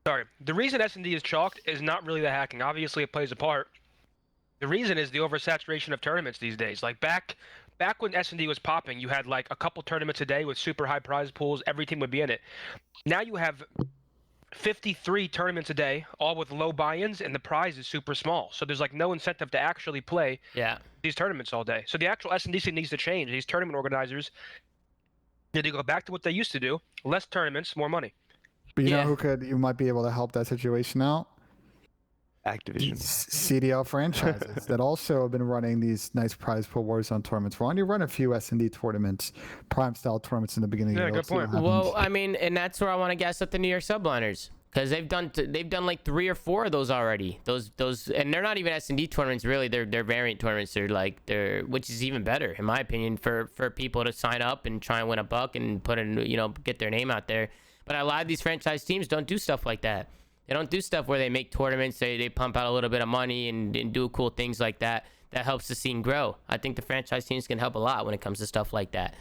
Sorry. The reason S&D is chalked is not really the hacking. Obviously, it plays a part. The reason is the oversaturation of tournaments these days. Like back when S&D was popping, you had like a couple tournaments a day with super high prize pools. Every team would be in it. Now you have 53 tournaments a day, all with low buy-ins, and the prize is super small. So there's like no incentive to actually play these tournaments all day. So the actual S&D scene needs to change. These tournament organizers need to go back to what they used to do. Less tournaments, more money. But you might be able to help that situation out? Activision. CDL franchises that also have been running these nice prize pool Warzone tournaments. Why don't you run a few S&D tournaments, prime style tournaments in the beginning of the year? Good point. Well, I mean, and that's where I want to gas up the New York subliners. Because they've done like 3 or 4 of those already. Those and they're not even S&D tournaments really. They're variant tournaments. Which is even better in my opinion for people to sign up and try and win a buck and put in get their name out there. But a lot of these franchise teams don't do stuff like that. They don't do stuff where they make tournaments. They pump out a little bit of money and do cool things like that. That helps the scene grow. I think the franchise teams can help a lot when it comes to stuff like that.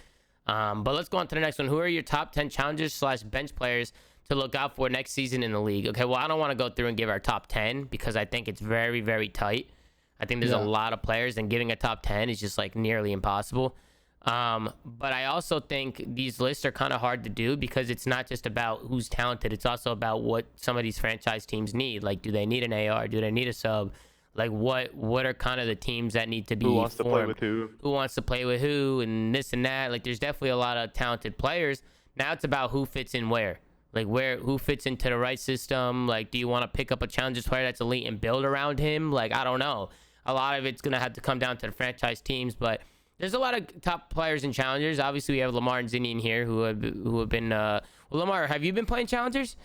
But let's go on to the next one. Who are your top 10 challengers / bench players to look out for next season in the league? Okay, well, I don't want to go through and give our top 10 because I think it's very, very tight. I think there's a lot of players, and giving a top 10 is just like nearly impossible. But I also think these lists are kind of hard to do because it's not just about who's talented. It's also about what some of these franchise teams need. Like, do they need an AR? Do they need a sub? Like, what are kind of the teams that need to be Who wants to play formed? with who? Who wants to play with who, and this and that. Like, there's definitely a lot of talented players. Now it's about who fits in where. Like, who fits into the right system. Like, do you want to pick up a challengers player that's elite and build around him? Like, I don't know. A lot of it's going to have to come down to the franchise teams, but there's a lot of top players and challengers. Obviously, we have Lamar and Zinni in here who have been well, Lamar, have you been playing challengers?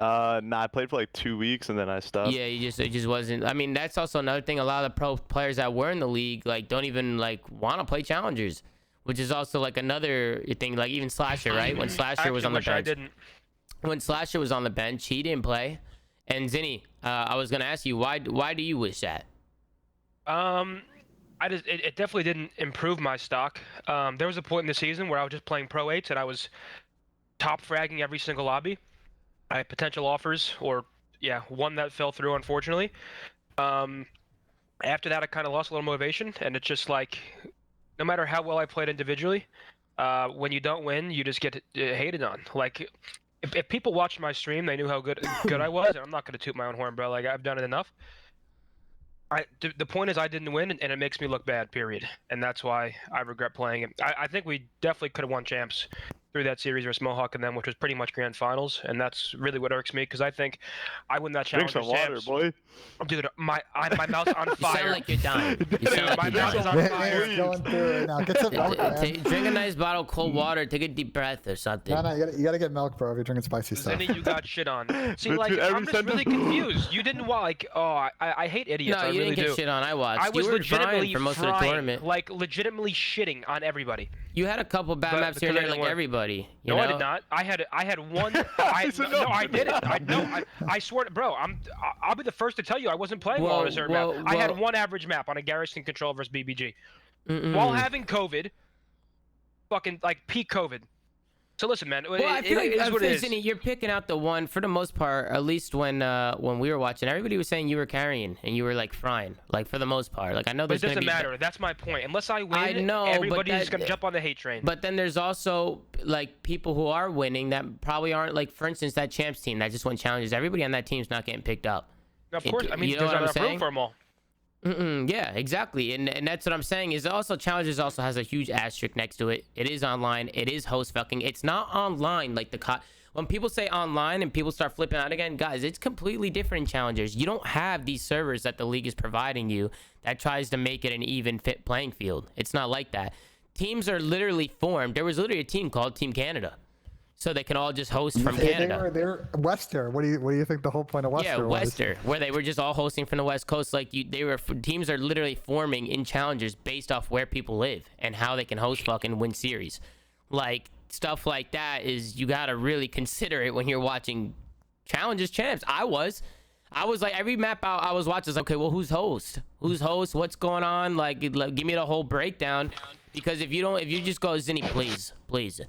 Nah, I played for like 2 weeks and then I stopped. Yeah, it just wasn't. I mean, that's also another thing. A lot of the pro players that were in the league like don't even like want to play challengers, which is also like another thing. Like even Slasher, right? When Slasher was on the bench, when Slasher was on the bench, he didn't play. And Zinni, I was gonna ask you why do you wish that? It definitely didn't improve my stock. There was a point in the season where I was just playing Pro 8s and I was top fragging every single lobby. I had potential offers, or yeah, one that fell through, unfortunately. After that, I kind of lost a little motivation, and it's just like, no matter how well I played individually, when you don't win, you just get hated on. Like, if people watched my stream, they knew how good I was. And I'm not gonna toot my own horn, bro. Like, I've done it enough. The point is I didn't win, and it makes me look bad, period. And that's why I regret playing it. I think we definitely could have won champs through that series versus Mohawk and them, which was pretty much grand finals. And that's really what irks me, because I think I win that challenge. Drink some water, boy. Dude, my mouth's on fire. You sound like you're dying. You sound like My you're mouth is dying. on fire. Going through it right now. Get some milk, man. Drink a nice bottle of cold water. Take a deep breath or something. No, you gotta get milk, bro, if you're drinking spicy stuff. Zinni, you got shit on. See, But like, dude, every I'm just really sentence- confused. You didn't want, like, oh, I hate idiots. No, I you really didn't get do. shit on. I watched. I was You were legitimately frying for most of the tournament. like legitimately shitting on everybody. You had a couple bad But maps here and because I there, didn't like win. everybody. You No, know? I did not. I had one. No, I didn't. I swear, bro. I'll be the first to tell you I wasn't playing well on a certain map. I had one average map on a Garrison Control versus BBG while having COVID. Fucking like peak COVID. So listen, man. Well, I feel like it is what it is. Zinni, you're picking out the one for the most part. At least when we were watching, everybody was saying you were carrying and you were like frying. Like for the most part. Like I know But there's it gonna doesn't be. matter. That's my point. Unless I win, I know, but everybody's gonna jump on the hate train. But then there's also like people who are winning that probably aren't, like for instance that champs team that just won challenges. Everybody on that team's not getting picked up. Of course, I mean, you know there's what I'm enough room saying? for them all. Yeah, exactly, and that's what I'm saying. Is also challenges also has a huge asterisk next to it. It is online. It is host fucking. It's not online like the when people say online and people start flipping out again, guys, it's completely different in challengers. You don't have these servers that the league is providing you that tries to make it an even fit playing field. It's not like that. Teams are literally formed. There was literally a team called Team Canada. So they can all just host from Canada. They're Wester. What do you think the whole point of Wester was? Wester, where they were just all hosting from the West Coast. Like teams are literally forming in challengers based off where people live and how they can host fucking win series. Like stuff like that is you gotta really consider it when you're watching challenges champs. I was like every map I was watching was like, okay, well who's host? Who's host? What's going on? Like give me the whole breakdown. Because if you just go Zinni, please.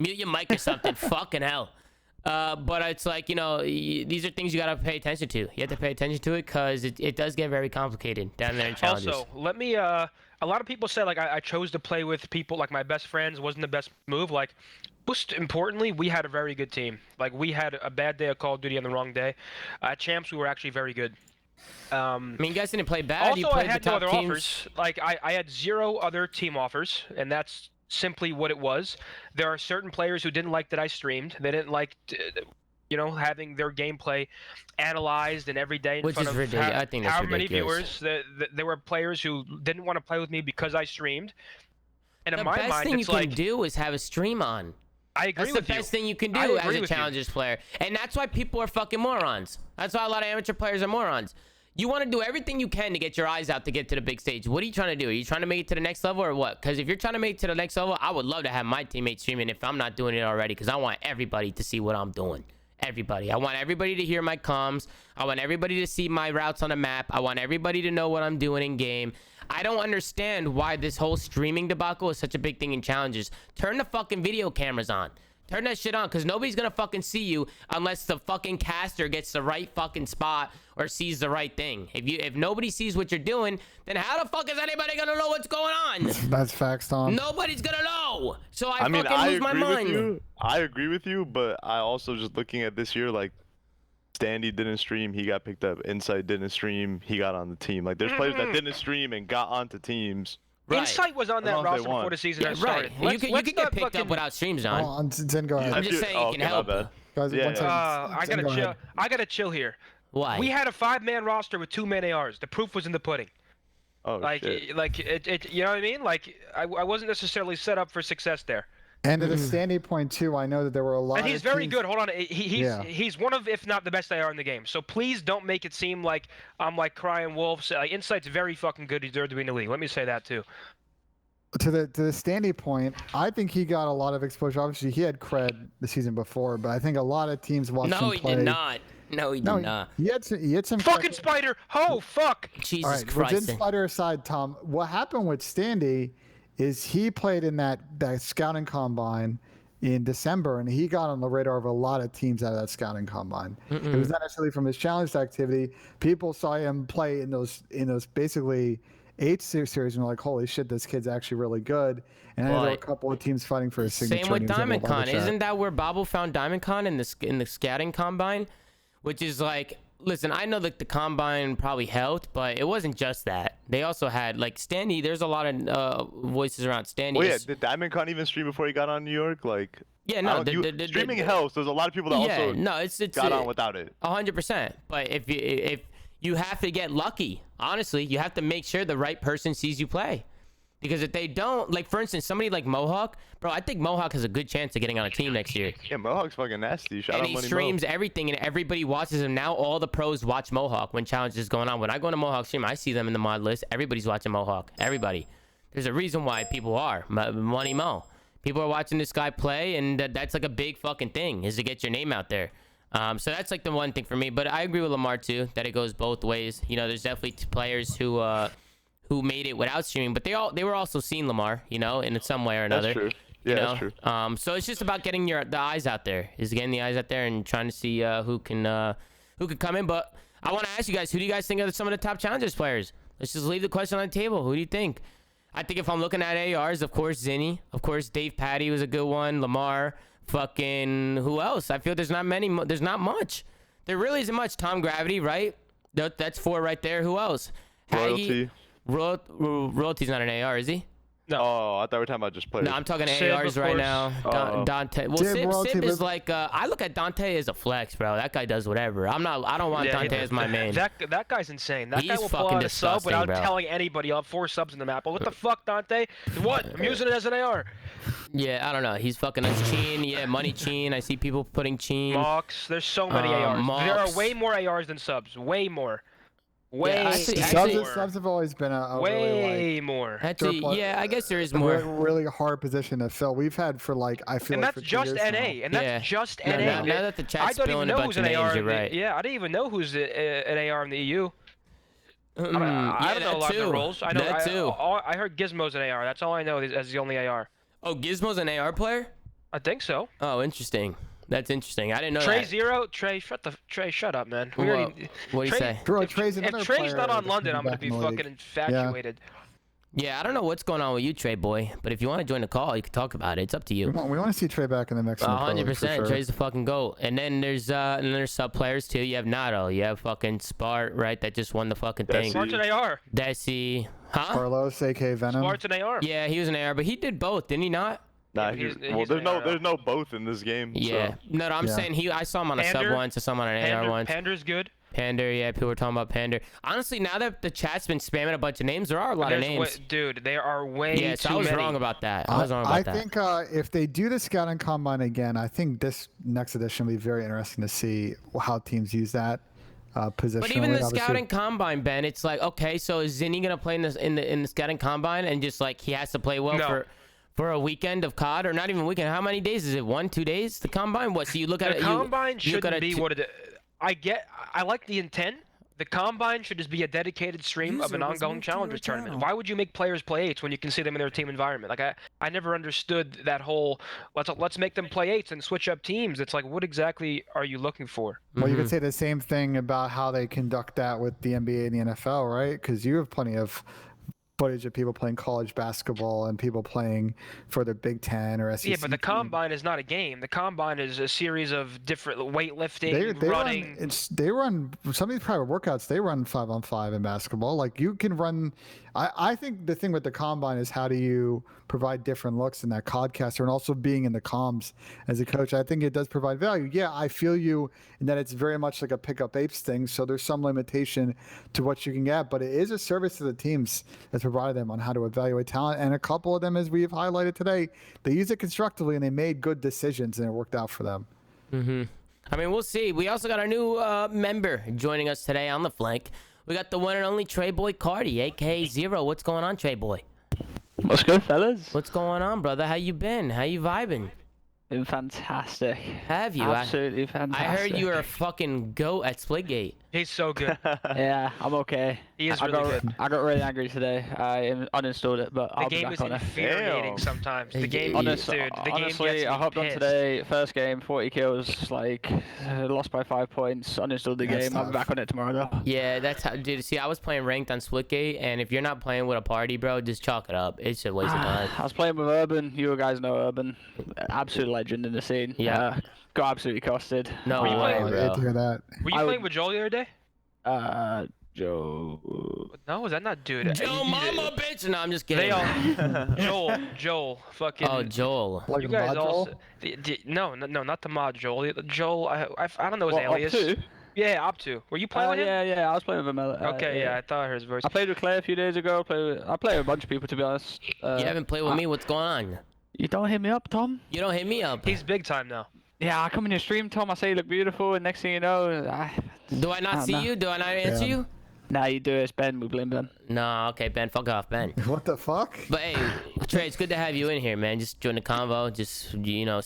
Mute your mic or something. Fucking hell. But it's like, you know, these are things you gotta pay attention to. You have to pay attention to it because it does get very complicated down there in challenges. Also, let me. A lot of people say like I chose to play with people like my best friends wasn't the best move. Like, most importantly, we had a very good team. Like we had a bad day of Call of Duty on the wrong day. At champs, we were actually very good. I mean, you guys didn't play bad. Also, You played I had the no top other teams. offers. Like I had 0 other team offers, and that's simply what it was. There are certain players who didn't like that I streamed. They didn't like, you know, having their gameplay analyzed and every day in Which front is of ridiculous. I think that's however many ridiculous. viewers. There were players who didn't want to play with me because I streamed. And The in my best mind, thing it's you can like do is have a stream on. I agree That's with the you. best thing you can I do as agree a with you. challengers player. And that's why people are fucking morons. That's why a lot of amateur players are morons. You want to do everything you can to get your eyes out to get to the big stage. What are you trying to do? Are you trying to make it to the next level or what? Because if you're trying to make it to the next level, I would love to have my teammates streaming if I'm not doing it already, because I want everybody to see what I'm doing. Everybody. I want everybody to hear my comms. I want everybody to see my routes on the map. I want everybody to know what I'm doing in game. I don't understand why this whole streaming debacle is such a big thing in challenges. Turn the fucking video cameras on. Turn that shit on, because nobody's gonna fucking see you unless the fucking caster gets the right fucking spot or sees the right thing. If nobody sees what you're doing, then how the fuck is anybody gonna know what's going on? That's facts, Tom. Nobody's gonna know. So I mean, fucking lose my agree mind. with you. I agree with you, but I also just looking at this year, like Standy didn't stream, he got picked up. Insight didn't stream, he got on the team. Like there's players that didn't stream and got onto teams. Right. Insight was on that long as they roster before won. the season Yeah, started. right. You can get picked up without streams on. Oh, Zen, go ahead. I'm just saying you can help. Guys, Yeah, one second. I Zen, gotta go chill. ahead. I gotta chill here. Why? We had a 5-man roster with 2-man ARs. The proof was in the pudding. Oh Like, shit. it. You know what I mean? Like, I wasn't necessarily set up for success there. And to the standing point too, I know that there were a lot. And he's of very teams- good. Hold on, he's one of, if not the best AR in the game. So please don't make it seem like I'm like crying wolf. Like, Insight's very fucking good. He's deserved to be in the league. Let me say that too. To the standing point, I think he got a lot of exposure. Obviously, he had cred the season before, but I think a lot of teams watched him No, he play. did not. No, he did not. He had some Fucking cred. spider! Oh fuck! Jesus All right, Christ. Virgin Spider aside, Tom, what happened with Standy is he played in that scouting combine in December, and he got on the radar of a lot of teams out of that scouting combine. It was not necessarily from his challenged activity. People saw him play in those basically 8 series and were like, holy shit, this kid's actually really good. And I know there were a couple of teams fighting for his signature. Same with and he was able Diamond to Con. leverage that. Isn't that where Bobble found Diamond Con in the scouting combine? Which is like, listen, I know that the combine probably helped, but it wasn't just that. They also had like Standy. There's a lot of voices around Standy. Well, yeah, did Diamond Con even stream before he got on New York? Like, Yeah, no, streaming helps. There's a lot of people that also it's got on without it. 100%. But if you have to get lucky, honestly, you have to make sure the right person sees you play. Because if they don't, like for instance, somebody like Mohawk, bro, I think Mohawk has a good chance of getting on a team next year. Yeah, Mohawk's fucking nasty. Shout And out he Money streams Mo. everything, and everybody watches him. Now all the pros watch Mohawk when challenges is going on. When I go to Mohawk stream, I see them in the mod list. Everybody's watching Mohawk. Everybody. There's a reason why people are. Money Mo. People are watching this guy play, and that's like a big fucking thing, is to get your name out there. So that's like the one thing for me. But I agree with Lamar too, that it goes both ways. You know, there's definitely players who made it without streaming, but they were also seeing Lamar, you know, in some way or another. That's true. Yeah, you know? that's true. So it's just about getting the eyes out there. Is getting the eyes out there and trying to see who can come in. But I want to ask you guys, who do you guys think are some of the top challengers players? Let's just leave the question on the table. Who do you think? I think if I'm looking at ARs, of course Zinni, of course Dave Patty was a good one. Lamar, fucking who else? I feel there's not many. There's not much. There really isn't much. Tom Gravity, right? That's 4 right there. Who else? Royalty. Royalty's not an AR, is he? No. Oh, I thought we were talking about just players. No, I'm talking Sib, ARs of right course. now. Oh. Dante. Well, Did Sib Royalty is live- like I look at Dante as a flex, bro. That guy does whatever. I don't want Dante as my main. That guy's insane. That guy He's will pull fucking out a sub disgusting, without bro. telling anybody. I'll have 4 subs in the map. But what the fuck, Dante? What? I'm using it as an AR. Yeah, I don't know. He's fucking us Cheen. Yeah, money Cheen. I see people putting Cheen. Mox. There's so many ARs. There are Mox. way more ARs than subs. Way more. Way actually- more. Subs have always been a Way more. Actually, surplus- yeah, I guess there is really, more. really hard position to fill. We've had for like, I feel And like that's for 2 just years NA. now. And that's Yeah. just No, NA. now that the chat's I don't spilling even a know bunch who's of an AR. names, you're right. Yeah, I didn't even know who's an AR in the EU. I don't yeah, know a lot of too. the roles. I know. That too. I heard Gizmo's an AR. That's all I know as the only AR. Oh, Gizmo's an AR player? I think so. Oh, interesting. That's interesting. I didn't know Trey that. Zero. Trey, shut up, man. We Whoa. already, What do you Trey- say? Trey's If another Trey's player not on that's London, I'm gonna back be in the fucking league. infatuated. Yeah, I don't know what's going on with you, Trey boy, but if you want to join the call, you can talk about it. It's up to you. We want to see Trey back in the mix. in the Pro League, for 100%. sure. Trey's the fucking GOAT. And then there's sub players too. You have Nato. You have fucking Spart, right? That just won the fucking thing. Spart's an AR. Desi. Huh? Carlos, aka Venom. Spart's an AR. Yeah, he was an AR, but he did both, didn't he not? Nah, he's well, an AR. there's no both in this game. Yeah. So. No, I'm Yeah. saying I saw him on a sub Pander? once. I saw him on an AR once. Pander's good. Pander, yeah, people were talking about Pander. Honestly, now that the chat's been spamming a bunch of names, there are a lot of names. Dude, there are way Yeah, so too I was many. wrong about that. I was wrong about that. think if they do the scouting combine again, I think this next edition will be very interesting to see how teams use that position. But even the scouting combine, Ben, it's like, okay, so is Zinni gonna play in the scouting combine and just like he has to play well No. for a weekend of COD, or not even a weekend? How many days is it? 1-2 days? The combine? What? So you look at The it. combine you look at shouldn't it be what it. I like the intent. The combine should just be a dedicated stream of an ongoing challengers tournament. Why would you make players play 8s when you can see them in their team environment? Like I never understood that whole let's make them play 8s and switch up teams. It's like, what exactly are you looking for? Well, you could say the same thing about how they conduct that with the NBA and the NFL, right? Because you have plenty of footage of people playing college basketball and people playing for the Big Ten or SEC. Yeah, but the combine is not a game. The combine is a series of different weightlifting, they running. They run some of these private workouts. They run 5-on-5 in basketball. Like you can run. I think the thing with the combine is how do you provide different looks in that codcaster and also being in the comms as a coach. I think it does provide value. Yeah, I feel you in that it's very much like a pick up apes thing. So there's some limitation to what you can get, but it is a service to the teams that's provided them on how to evaluate talent. And a couple of them, as we've highlighted today, they use it constructively and they made good decisions and it worked out for them. I mean, we'll see. We also got our new member joining us today on the flank. We got the one and only Trey Boy Cardi, aka Zero. What's going on, Trey Boy? What's good, fellas? What's going on, brother? How you been? How you vibing? Been fantastic. Have you? Absolutely fantastic. I heard you were a fucking goat at Splitgate. He's so good. Yeah, I'm okay. He is really good. I got really angry today. I uninstalled it, but The I'll be game back is on it. infuriating Damn. sometimes. The game, Honestly, dude, the game honestly, gets me I hopped on pissed. today. First game, 40 kills. Like, lost by 5 points. Uninstalled the That's game. I'll be tough. back on it tomorrow, though. Yeah, that's how, dude. See, I was playing ranked on Splitgate, and if you're not playing with a party, bro, just chalk it up. It's a waste of time. I was playing with Urban. You guys know Urban. Absolute legend in the scene. Yeah. Got absolutely costed. No Were you way, playing- Good to bro. hear that. Were you I playing would- with Joel the other day? Joe. No, is that not dude? Joe Mama, bitch. No, I'm just kidding. They all Joel, fucking. Oh, Joel. Like You a guys module? also. No, not the mod Joel. Joel, I don't know his What, up alias. to? Yeah, up to. Were you playing with him? Yeah, I was playing with him. Okay, yeah, I thought I heard his voice. I played with Clay a few days ago. I play with a bunch of people, to be honest. You haven't played with me. What's going on? You don't hit me up, Tom? You don't hit me up. He's big time now. Yeah, I come in your stream, Tom. I say you look beautiful, and next thing you know, Do I not see know. you? Do I not answer Yeah. you? Nah, you do. It's Ben. We blame Ben. No, okay, Ben. Fuck off, Ben. What the fuck? But hey, Trey, it's good to have you in here, man. Just join the convo. Just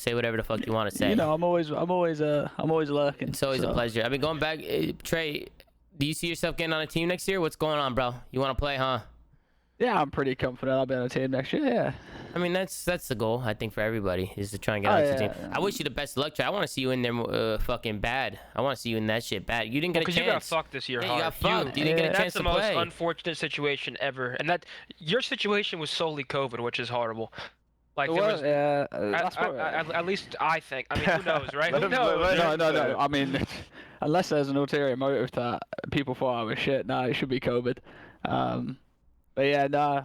say whatever the fuck you want to say. You know, I'm always lurking. It's always a so. pleasure. I've been going back. Trey, do you see yourself getting on a team next year? What's going on, bro? You want to play, huh? Yeah, I'm pretty confident I'll be on the team next year. Yeah. I mean, that's the goal, I think, for everybody, is to try and get on the team. I wish you the best of luck, Trey. I want to see you in there fucking bad. I want to see you in that shit bad. You didn't get a Because chance. you got fucked this year Yeah, hard. you got fucked. You didn't get a That's chance the to most play. unfortunate situation ever. And that your situation was solely COVID, which is horrible. Like there was, yeah, that's what, at least I think. I mean, who knows, right? Who Let him- knows? let him- No. I mean, unless there's an ulterior motive that people thought I was shit, nah, it should be COVID. But yeah,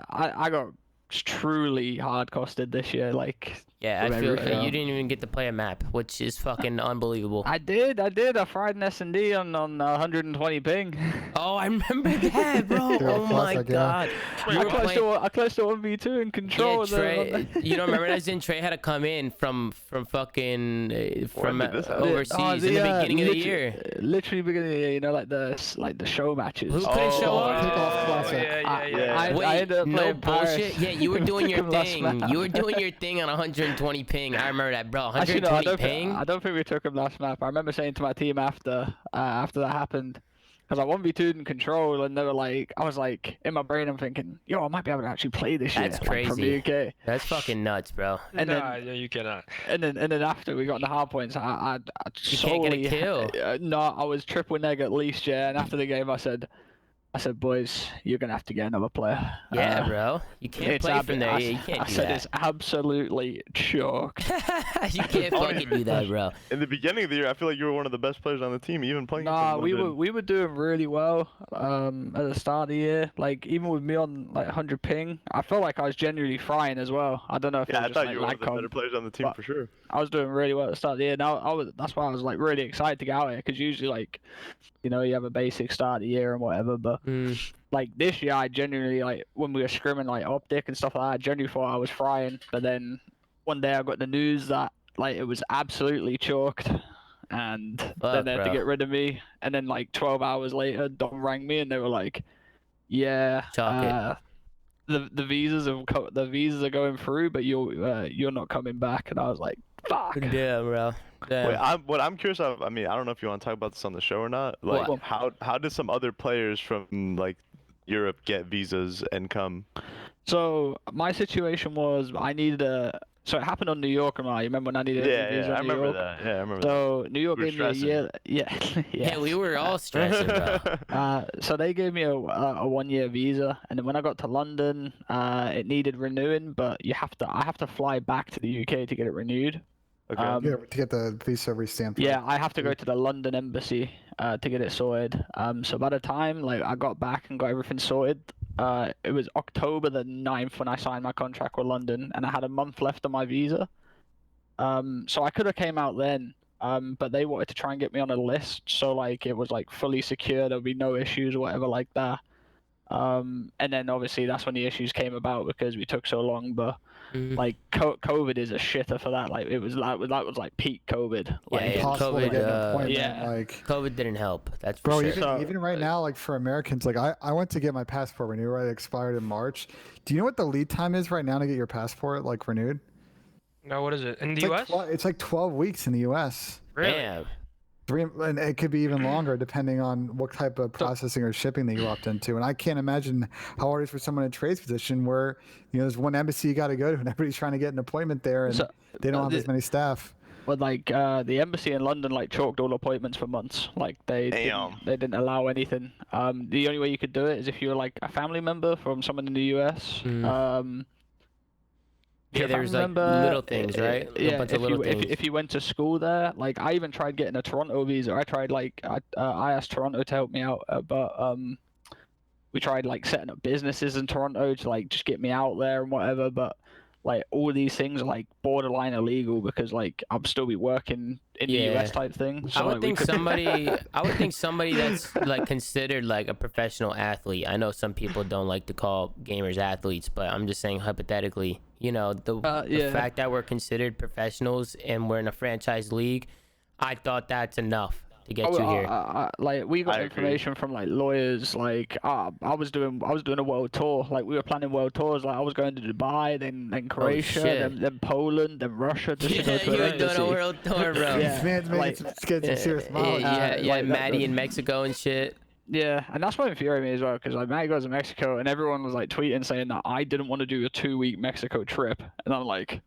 I got truly hard costed this year. Like, Yeah, with I feel everything. you didn't even get to play a map, which is fucking unbelievable. I did. I fried an S&D on 120 ping. Oh, I remember that, bro. Dude, Oh my classic, yeah. god. You I were closed playing. I closed to 1v2 in control. Yeah, Trey. You don't remember that? As in Trey had to come in from fucking from did this happen? overseas in the beginning of the year. Literally beginning of the year, you know, like the show matches. Who couldn't show up? Kickoff classic. Yeah. I Wait, ended up no playing Paris. bullshit. Yeah, you were doing your Last thing. map. You were doing your thing on 120 ping. I remember that, bro. Actually, 120 no, ping. I don't think we took him last map. I remember saying to my team after that happened, because I 1v2'd in control, and they were like, I was like, in my brain, I'm thinking, yo, I might be able to actually play this That's shit. Like, from the UK. That's fucking nuts, bro. And Nah, you cannot. And then after we got the hard points, I You can't get a solely- kill. No, I was triple neg at least, yeah. And after the game, I said, boys, you're gonna have to get another player. Yeah, bro. You can't It's play from there. I, Yeah, you can't I do said that. it's absolutely chalked. You can't fucking do that, bro. In the beginning of the year, I feel like you were one of the best players on the team, even playing. Nah, from we limited. were doing really well at the start of the year. Like, even with me on like 100 ping, I felt like I was genuinely frying as well. I don't know if Yeah, it I was just thought like you were one lag of the com. better players on the team but- for sure. I was doing really well at the start of the year. Now that's why I was like really excited to get out here, because usually, like, you know, you have a basic start of the year and whatever, but like this year, I genuinely, like, when we were scrimming like optic and stuff like that, I genuinely thought I was frying. But then one day I got the news that like it was absolutely chalked, and then they had to bro. get rid of me. And then like 12 hours later, Dom rang me and they were like, "Yeah, Chalk it. the visas are going through, but you're not coming back." And I was like, "Fuck." Yeah, bro. Damn. Wait, what I'm curious of, I mean, I don't know if you want to talk about this on the show or not. Like, What? how did some other players from like Europe get visas and come? So my situation was I needed a. So it happened on New York, am I? You remember when I needed a visa I on New remember York? that. Yeah, I remember that. So New York We were gave me a stressing. year. Yeah, Yeah, we were all stressing, bro. So they gave me a 1 year visa, and then when I got to London, it needed renewing, but I have to fly back to the UK to get it renewed. Okay. Yeah, to get the visa re-stamped. Yeah, I have to go to the London embassy to get it sorted. So by the time like I got back and got everything sorted, it was October the 9th when I signed my contract with London, and I had a month left on my visa. So I could have came out then, but they wanted to try and get me on a list, so like it was like fully secure, there'll be no issues or whatever like that. And then obviously that's when the issues came about because we took so long. But like COVID is a shitter for that. Like it was that was like peak COVID. Like, Impossible to COVID, get an appointment. yeah. Like, COVID didn't help. That's for bro, sure. even right now, like for Americans, like I went to get my passport renewed. Right, it expired in March. Do you know what the lead time is right now to get your passport like renewed? No, what is it in the It's U.S.? like it's like 12 weeks in the U.S. Really? Damn. And it could be even longer depending on what type of processing or shipping that you opt into. And I can't imagine how hard it is for someone in a trades position where, you know, there's one embassy you got to go to and everybody's trying to get an appointment there and they don't have as many staff. But like the embassy in London like chalked all appointments for months. Like they didn't allow anything. The only way you could do it is if you were like a family member from someone in the US. Yeah, there's like little things, right? Yeah, bunch of little things. if you went to school there, like I even tried getting a Toronto visa. I tried like I asked Toronto to help me out, but we tried like setting up businesses in Toronto to like just get me out there and whatever. But like all these things are like borderline illegal because like I'm still be working in the US type thing. So, I would like, think somebody that's like considered like a professional athlete. I know some people don't like to call gamers athletes, but I'm just saying hypothetically, you know, the fact that we're considered professionals and we're in a franchise league, I thought that's enough to get you here. Like we got information from like lawyers. Like I was doing a world tour. Like we were planning world tours. Like I was going to Dubai, then Croatia, then Poland, then Russia. Just to go to you were doing a world tour, bro. Man's making some serious mileage. Maddie in Mexico and shit. Yeah, and that's what infuriated me as well, because like Maddie goes to Mexico, and everyone was like tweeting saying that I didn't want to do a 2-week Mexico trip, and I'm like,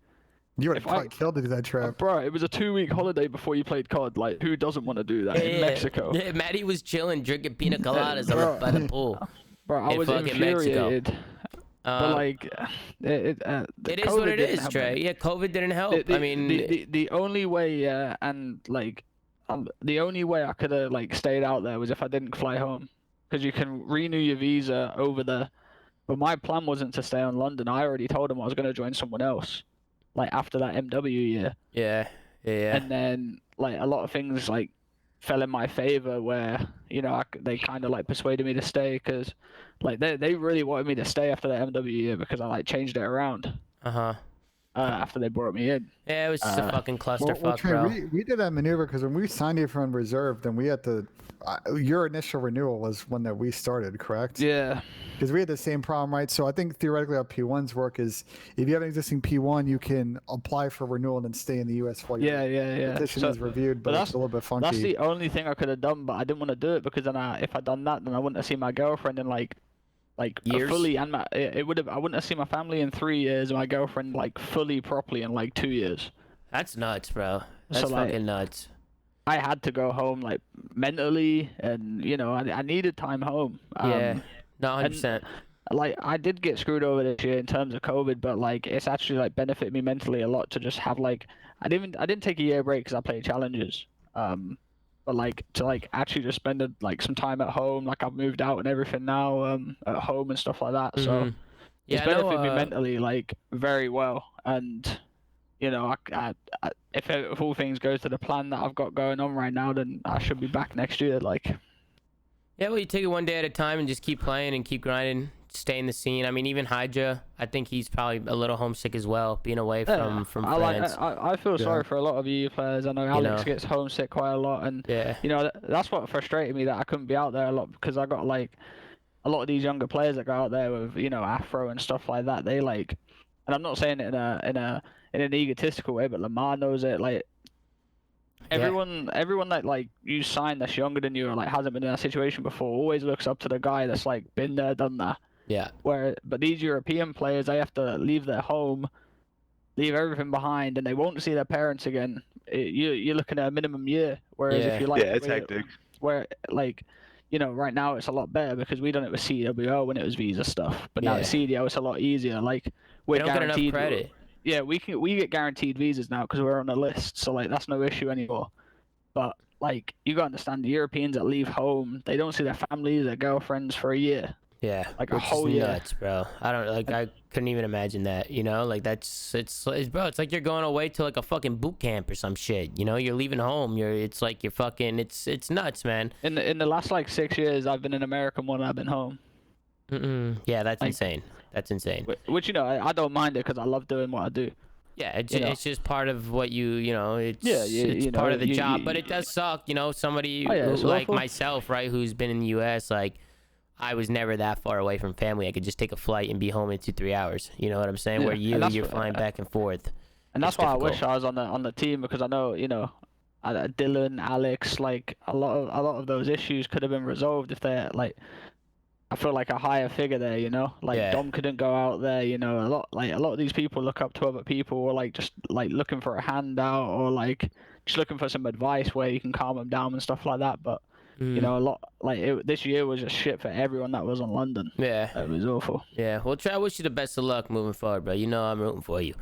you would have probably killed to do that trip. Bro, it was a 2-week holiday before you played COD. Like, who doesn't want to do that in Mexico? Yeah, Maddie was chilling, drinking pina coladas by the pool. Bro, I was infuriated. But like, it is what it is, Trey. Yeah, COVID didn't help. I mean, the only way, and like, the only way I could have like stayed out there was if I didn't fly home, because you can renew your visa over there. But my plan wasn't to stay in London. I already told them I was going to join someone else, like after that MW year. Yeah. And then like a lot of things like fell in my favor where, you know, they kind of like persuaded me to stay because like they really wanted me to stay after that MW year because I like changed it around. After they brought me in. Yeah, it was just a fucking clusterfuck, Trey, bro. we did that maneuver because when we signed you from reserve, then we had to. Your initial renewal was one that we started, correct? Yeah. Because we had the same problem, right? So I think theoretically how P1s work is if you have an existing P1, you can apply for renewal and then stay in the U.S. while your petition is reviewed, but it's a little bit funky. That's the only thing I could have done, but I didn't want to do it because then if I'd done that, then I wouldn't have seen my girlfriend in like years? Fully, and I wouldn't have seen my family in 3 years, and my girlfriend like fully properly in like 2 years. That's nuts, bro. That's So, like, fucking nuts. I had to go home like mentally, and you know I needed time home. Yeah, no, 100%. Like I did get screwed over this year in terms of COVID, but like it's actually like benefited me mentally a lot to just have like I didn't take a year break because I played challenges. But like to like actually just spend like some time at home, like I've moved out and everything now at home and stuff like that. So it's benefited me mentally like very well, and you know if all things go to the plan that I've got going on right now, then I should be back next year. Like, yeah, well, you take it one day at a time and just keep playing and keep grinding, stay in the scene. I mean, even Hydra, I think he's probably a little homesick as well, being away from France. I feel sorry for a lot of you players. I know Alex gets homesick quite a lot, and you know that's what frustrated me, that I couldn't be out there a lot, because I got like a lot of these younger players that go out there with, you know, Afro and stuff like that. They like, and I'm not saying it in an egotistical way, but Lamar knows it. Like, everyone that like you sign that's younger than you or like hasn't been in that situation before always looks up to the guy that's like been there, done that. Yeah. But these European players, they have to leave their home, leave everything behind, and they won't see their parents again. You're looking at a minimum year. Whereas if you like, yeah, it's hectic. Where like, you know, right now it's a lot better because we done it with CWO when it was visa stuff. But now with CDL, it's a lot easier. Like we're don't guaranteed. Get enough credit. Yeah, we get guaranteed visas now because we're on the list. So like that's no issue anymore. But like you gotta understand, the Europeans that leave home, they don't see their families, their girlfriends for a year. Yeah, like a whole year. Nuts, bro. I couldn't even imagine that. You know, like it's bro. It's like you're going away to like a fucking boot camp or some shit. You know, you're leaving home. It's like you're fucking. It's nuts, man. In the last like 6 years, I've been in America more than I've been home. Yeah, that's insane. That's insane. Which you know, I don't mind it because I love doing what I do. Yeah, it's just part of what you know. It's part of the job, but it does suck. You know, somebody like myself, right, who's been in the U.S. like. I was never that far away from family. I could just take a flight and be home in 2-3 hours. You know what I'm saying? Where you're flying back and forth. And that's why difficult. I wish I was on the team because I know, you know, Dylan, Alex, like a lot of those issues could have been resolved if they're like. I feel like a higher figure there, you know. Like Dom couldn't go out there, you know. A lot of these people look up to other people, or like just like looking for a handout, or like just looking for some advice where you can calm them down and stuff like that. But. You know, a lot like this year was just shit for everyone that was on London. Yeah, it was awful. Yeah, well, I wish you the best of luck moving forward, bro. You know, I'm rooting for you.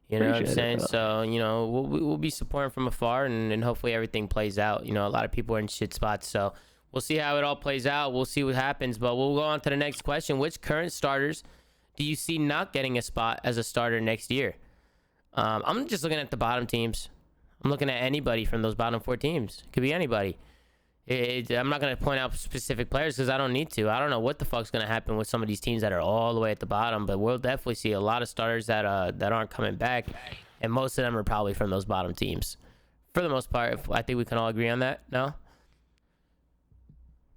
You know what I'm saying? So, you know, we'll be supporting from afar, and hopefully everything plays out. You know, a lot of people are in shit spots, so we'll see how it all plays out. We'll see what happens, but we'll go on to the next question. Which current starters do you see not getting a spot as a starter next year? I'm just looking at the bottom teams. I'm looking at anybody from those bottom 4 teams. It could be anybody. I'm not going to point out specific players because I don't need to. I don't know what the fuck's going to happen with some of these teams that are all the way at the bottom, but we'll definitely see a lot of starters that aren't coming back, and most of them are probably from those bottom teams. For the most part, I think we can all agree on that, no?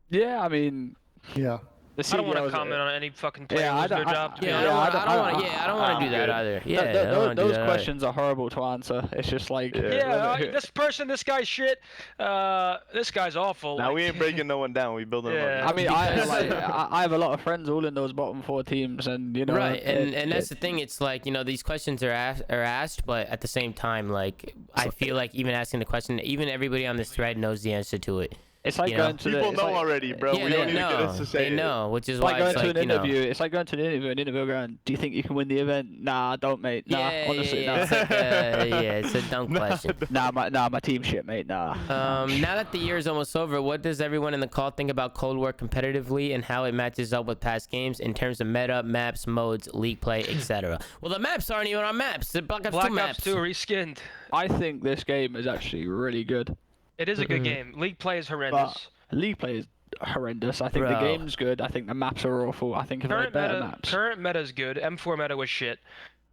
Yeah, I mean... Yeah. I don't want to comment on any fucking player who's their job. I don't want to do that either. Yeah, those questions are horrible to answer. It's just like this person, this guy's shit. This guy's awful. Now we ain't breaking no one down. We building them up. I mean, I have a lot of friends all in those bottom 4 teams, and you know. Right, and that's the thing. It's like, you know, these questions are asked, but at the same time, like I feel like even asking the question, even everybody on this thread knows the answer to it. It's like going to people know already, bro. Yeah, we don't need to get us to say they know, which is why it's going like, to an interview. It's like going to an interview going, do you think you can win the event? Nah, don't, mate. Nah, honestly, nah. It's like it's a dumb question. Nah, my team shit, mate. Nah. Now that the year is almost over, what does everyone in the call think about Cold War competitively and how it matches up with past games in terms of meta, maps, modes, league play, etc.? Well, the maps aren't even on maps. The Black Ops 2 maps. 2 reskinned. I think this game is actually really good. It is a good game. League play is horrendous. League play is horrendous. I think the game's good. I think the maps are awful. I think if they had better maps. Current meta is good. M4 meta was shit.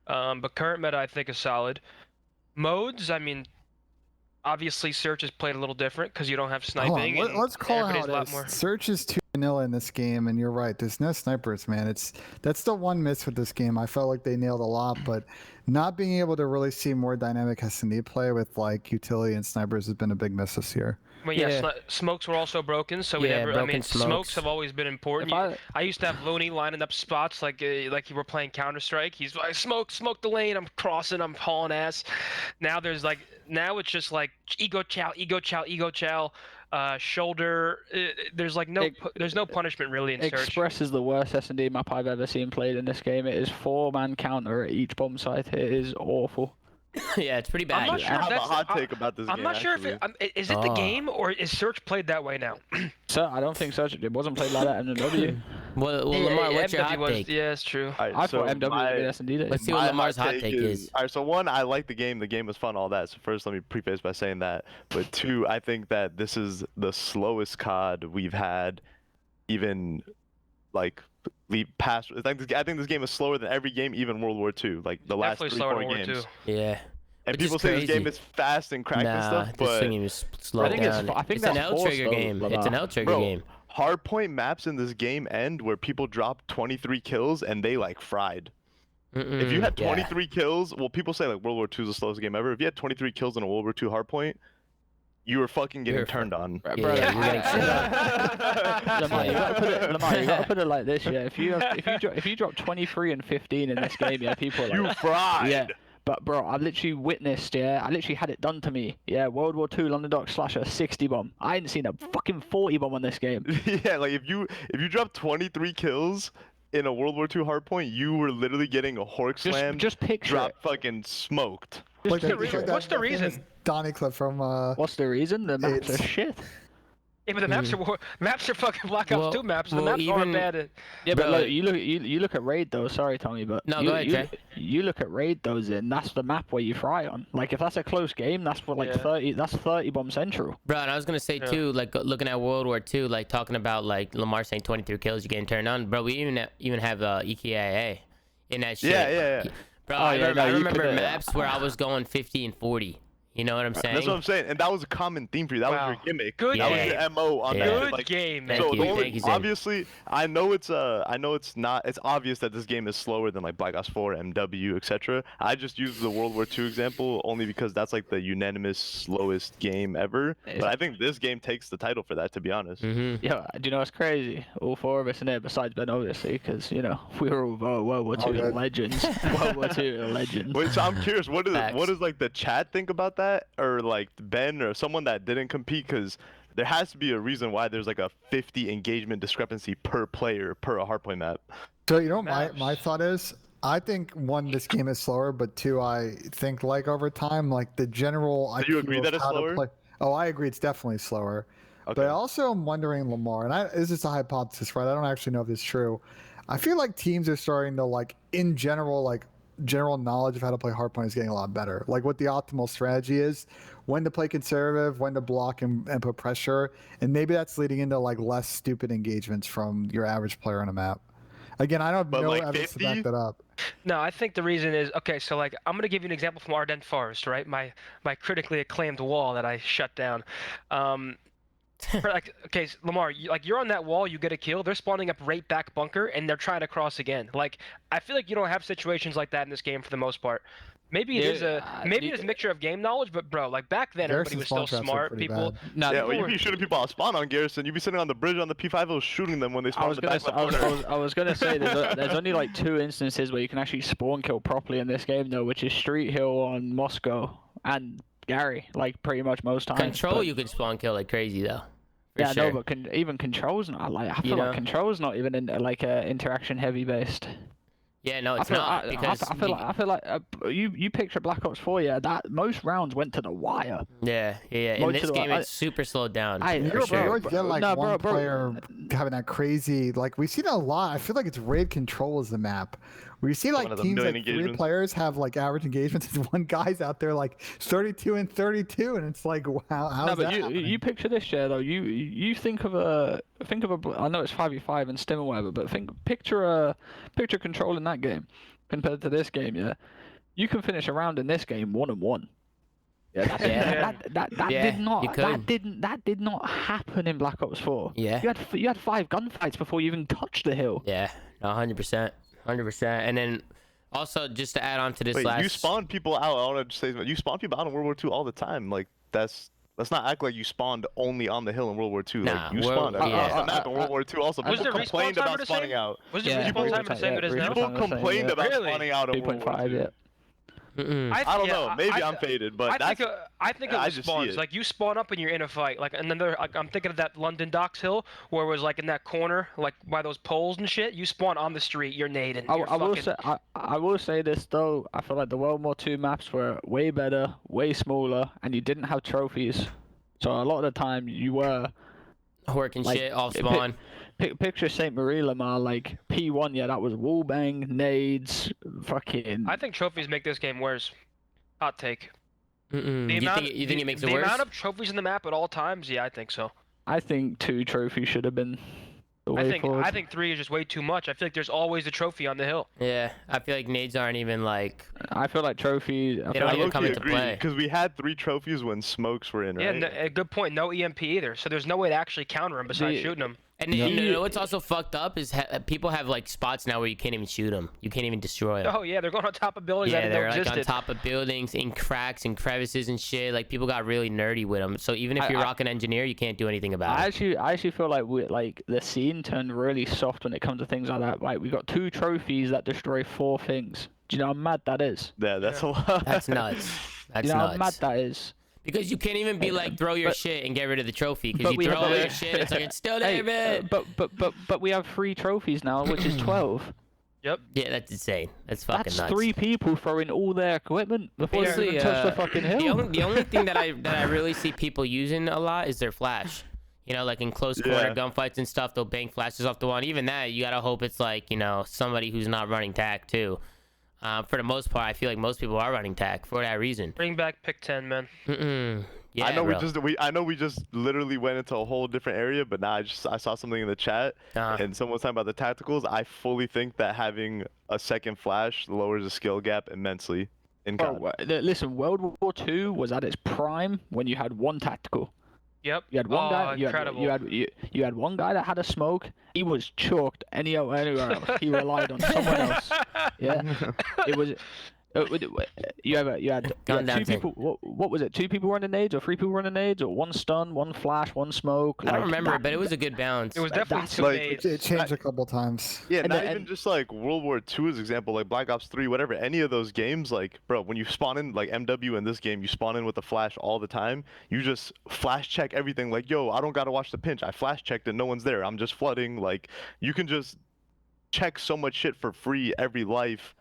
But current meta I think is solid. Modes, I mean, obviously Search is played a little different because you don't have sniping. Let's call it how it is. Search is too vanilla in this game, and you're right. There's no snipers, man. That's the one miss with this game. I felt like they nailed a lot, but not being able to really see more dynamic S&D play with like utility and snipers has been a big miss this year. Well, smokes were also broken, so we never. I mean, smokes have always been important. I used to have Looney lining up spots like you were playing Counter Strike. He's like, smoke the lane. I'm crossing. I'm hauling ass. Now it's just like ego chow, shoulder. There's like there's no punishment really in Search. Express is the worst S&D map I've ever seen played in this game. It is 4-man counter at each bomb site. It is awful. Yeah, it's pretty bad. I'm not sure I have a hot take about this game. I'm not sure if is it the game or is Search played that way now? So I don't think Search it wasn't played like that in MW. Well, Lamar, what's your hot take? Yeah, it's true. Right, I thought MW was S&D days. Let's see what Lamar's hot take is. All right, so 1, I like the game. The game was fun, all that. So first, let me preface by saying that. But 2, I think that this is the slowest COD we've had, even like past. I think this game is slower than every game, even World War II. Like the last 3-4 games. Yeah. And people say this game is fast and cracked and stuff, but this game is slowed down. I think it's an L trigger game. It's an L trigger game. Hardpoint maps in this game end where people drop 23 kills and they like fried. If you had 23 kills, well, people say like World War II is the slowest game ever. If you had 23 kills in a World War II hardpoint, you were fucking getting You're turned on. Yeah, you're getting Lamar, you gotta put it like this, yeah. If you drop 23 and 15 in this game, yeah, people are like, You fried. yeah. But bro, I've literally witnessed, yeah. I literally had it done to me, yeah. World War II London Dock Slasher 60 bomb. I ain't seen a fucking 40 bomb on this game. Yeah, like if you drop 23 kills in a World War II hardpoint, you were literally getting a hork slam. Just picture drop it. fucking smoked. Like Just that- picture like it. What's the that famous reason? Donnie clip from What's the reason? The maps are It's- shit. Yeah, but the maps are fucking Black Ops 2 maps. The maps aren't bad. Yeah, but Bro, look, you look at raid though. Sorry, Tommy, but No, you, go ahead, Trey. you look at raid those in. That's the map where you fry on. Like if that's a close game, that's for like Yeah. 30. That's 30 bomb central. Bro, and I was gonna say too, like looking at World War II, like talking about like Lamar saying 23 kills, you getting turned on. Bro, we even have EKIA in that shit. Yeah. Bro, Oh, I yeah, no, you remember put it- maps where I was going 50 and 40. You know what I'm saying? That's what I'm saying, and that was a common theme for you. That was Wow. your gimmick. Good That game. was your MO on Yeah. that. Good Like, game, man. Thank so you, the only, thank you, Zane. obviously, I know it's not. It's obvious that this game is slower than like Black Ops 4, MW, etc. I just use the World War II example only because that's like the unanimous slowest game ever. But I think this game takes the title for that, to be honest. Mm-hmm. Yeah, do you know what's crazy? All four of us in there, besides Ben, obviously, because you know we were all World War II good. legends. World War II legends. Wait, so I'm curious, what Facts. does like the chat think about that, or like Ben or someone that didn't compete? Because there has to be a reason why there's like a 50 engagement discrepancy per player per a hardpoint map. So you know what my Maps. thought is? I think one, this game is slower, but two, I think like over time, like the general Do you IQ agree of that it's how to slower? play- Oh, I agree. It's definitely slower. Okay. But I also am wondering, Lamar, and this is a hypothesis, right? I don't actually know if it's true. I feel like teams are starting to like, in general, like general knowledge of how to play hardpoint is getting a lot better. Like what the optimal strategy is, when to play conservative, when to block and put pressure, and maybe that's leading into like less stupid engagements from your average player on a map. Again, I don't have But, no like, evidence to 50? back that up. No, I think the reason is okay. So like, I'm gonna give you an example from Ardent Forest, right? My critically acclaimed wall that I shut down. Like, okay, Lamar, you're on that wall, you get a kill. They're spawning up right back bunker, and they're trying to cross again. Like, I feel like you don't have situations like that in this game for the most part. Maybe it is maybe it's a mixture of game knowledge, but bro, like back then everybody Garrison's was spawn still traps are smart. pretty People, bad. No, Yeah, people well, you'd were- be shooting people out spawn on Garrison. You'd be sitting on the bridge on the P5 shooting them when they spawn I in was the gonna back say, of the corner. I was gonna say there's only like 2 instances where you can actually spawn kill properly in this game though, which is Street Hill on Moscow and Gary, like pretty much most times. Control, but- you can spawn kill like crazy though. For Yeah, sure. no, but even control's not like I feel You like know? control's not even in like interaction heavy based. Yeah, no, it's I feel, not I, because I feel like you picture Black Ops 4, yeah, that most rounds went to the wire. yeah. In Most this of the- game, I- it's super slowed down. I- for You You're sure. always get like No, one bro. player having that crazy, like we've seen a lot. I feel like it's raid control as the map. We see like One of the teams million like 3 engagements. players have like average engagements, and one guy's out there like 32 and 32, and it's like, wow, how's No, but that happening? you picture this, yeah, though. You think of a I know it's 5v5 and Stim or whatever, but picture control in that game compared to this game, yeah. You can finish a round in this game 1-1. Yeah, that Yeah, did not you could. that did not happen in Black Ops 4. Yeah. You had 5 gunfights before you even touched the hill. Yeah, no, 100%, 100%. And then also just to add on to this Wait, last. you spawn people out. I want to say you spawn people out in World War II all the time. Like let's not act like you spawned only on the hill in World War II. Nah, Like you World- spawned across yeah. the map in World War II. Also, Was people the respawn complained timer about the spawning same? out. Was the Yeah, respawn respawn time the same time, it is yeah, now? respawn People time the same, complained yeah. about Really? spawning out in World War 2.5, II. yeah. Mm-mm. I don't know. Maybe I'm faded, but I that's think it I was just see spawns. it. Like you spawn up and you're in a fight. Like, and then I'm thinking of that London Docks Hill where it was like in that corner, like by those poles and shit. You spawn on the street. You're nading. I will say this though. I feel like the World War II maps were way better, way smaller, and you didn't have trophies. So a lot of the time you were Working like, shit off pi- spawn. picture St. Marie Lamar, like P1. Yeah, that was wallbang, nades, fucking. I think trophies make this game worse. Hot take. Mm-mm. You think it makes it the worse? amount of trophies in the map at all times? Yeah, I think so. I think 2 trophies should have been the way forward. I think 3 is just way too much. I feel like there's always a trophy on the hill. Yeah, I feel like nades aren't even like. I feel like trophies. They don't I even come low-key into agree play. because we had 3 trophies when smokes were in, Yeah, right? a good point. No EMP either. So there's no way to actually counter them besides shooting them. And you know what's also fucked up is people have like spots now where you can't even shoot them. You can't even destroy them. Oh yeah, they're going on top of buildings Yeah, that they're don't like existed. on top of buildings, in cracks and crevices and shit. Like people got really nerdy with them. So even if you're rocking engineer, you can't do anything about it. I actually feel like the scene turned really soft when it comes to things like that. Like we got 2 trophies that destroy 4 things. Do you know how mad that is? Yeah, that's a lot. That's nuts. That's You know nuts. how mad that is? Because you can't even be like throw your shit and get rid of the trophy. Because you throw your shit, it's like it's still there, man. But we have 3 trophies now, which is 12. Yep. Yeah, that's insane. That's fucking That's nuts. 3 people throwing all their equipment before they even touch the fucking hill. The only thing that I really see people using a lot is their flash. You know, like in close quarter gunfights and stuff, they'll bang flashes off the wall. And even that, you gotta hope it's like, you know, somebody who's not running TAC too. For the most part, I feel like most people are running TAC for that reason. Bring back pick 10, man. Yeah, I know bro. I know we just literally went into a whole different area, but now I saw something in the chat and someone was talking about the tacticals. I fully think that having a second flash lowers the skill gap immensely in COD. Listen, World War II was at its prime when you had 1 tactical. Yep. You had one guy. Incredible. You had one guy that had a smoke. He was chalked anywhere else. He relied on someone else. Yeah. It was. You had 2 people. What was it? 2 people running nades, or 3 people running nades, or 1 stun, 1 flash, 1 smoke. I don't remember it, but it was a good balance. It was definitely 2 like, nades. It changed a couple times. Yeah, not even just like World War II's example, like Black Ops 3, whatever, any of those games, like, bro, when you spawn in, like MW in this game, you spawn in with the flash all the time. You just flash check everything, like, yo, I don't gotta watch the pinch. I flash checked and no one's there. I'm just flooding. Like, you can just check so much shit for free every life,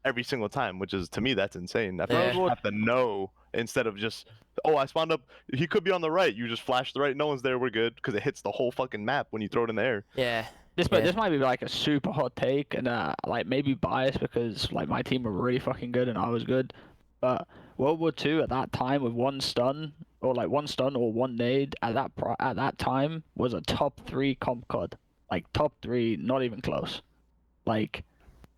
every single time, which is, to me, that's insane. I feel like you have to know instead of just, oh, I spawned up, he could be on the right. You just flash the right, no one's there, we're good, because it hits the whole fucking map when you throw it in the air. Yeah. This might be like a super hot take and like maybe biased because like my team were really fucking good and I was good, but World War II at that time with 1 stun or 1 nade at that time was a top 3 comp COD, like top 3, not even close. Like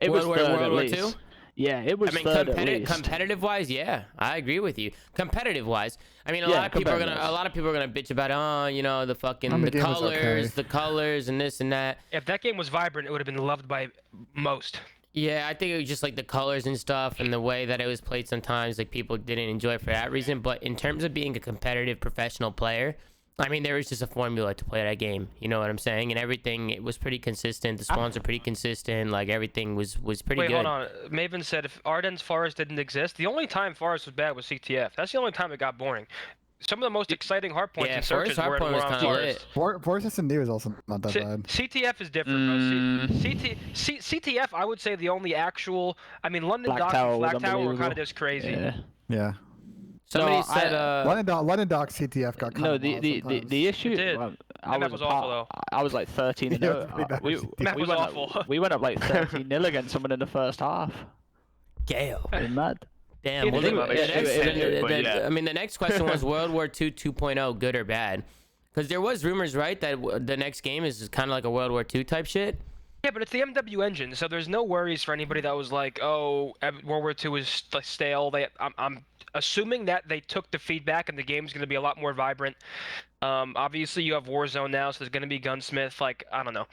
it was third at least. Yeah, it was. I mean, third at least. competitive wise, yeah, I agree with you. Competitive wise, I mean, a lot of people are gonna bitch about, oh, you know, the fucking the colors and this and that. If that game was vibrant, it would have been loved by most. Yeah, I think it was just like the colors and stuff and the way that it was played sometimes, like people didn't enjoy it for that reason. But in terms of being a competitive professional player, I mean, there was just a formula to play that game. You know what I'm saying? And everything, it was pretty consistent. The spawns are pretty consistent. Like, everything was pretty good. Wait, hold on. Maven said if Ardennes Forest didn't exist, the only time Forest was bad was CTF. That's the only time it got boring. Some of the most exciting hardpoints and searches were on Forest. Forest S&D was also not that bad. CTF is different, bro. CTF, I would say the only actual... I mean, London Dock and Flak Tower were kind of just crazy. Yeah. Somebody said London Dock CTF got no, the issue. I was awful though. I was like 13-0. We went up like 13-0 against someone in the first half. Gale. Mad. Damn. Well, I mean, the next question was World War II 2.0, good or bad? Because there was rumors, right, that the next game is kind of like a World War II type shit. Yeah, but it's the MW engine, so there's no worries for anybody that was like, oh, World War II is stale. I'm assuming that they took the feedback and the game's going to be a lot more vibrant. Obviously, you have Warzone now, so there's going to be Gunsmith. Like, I don't know.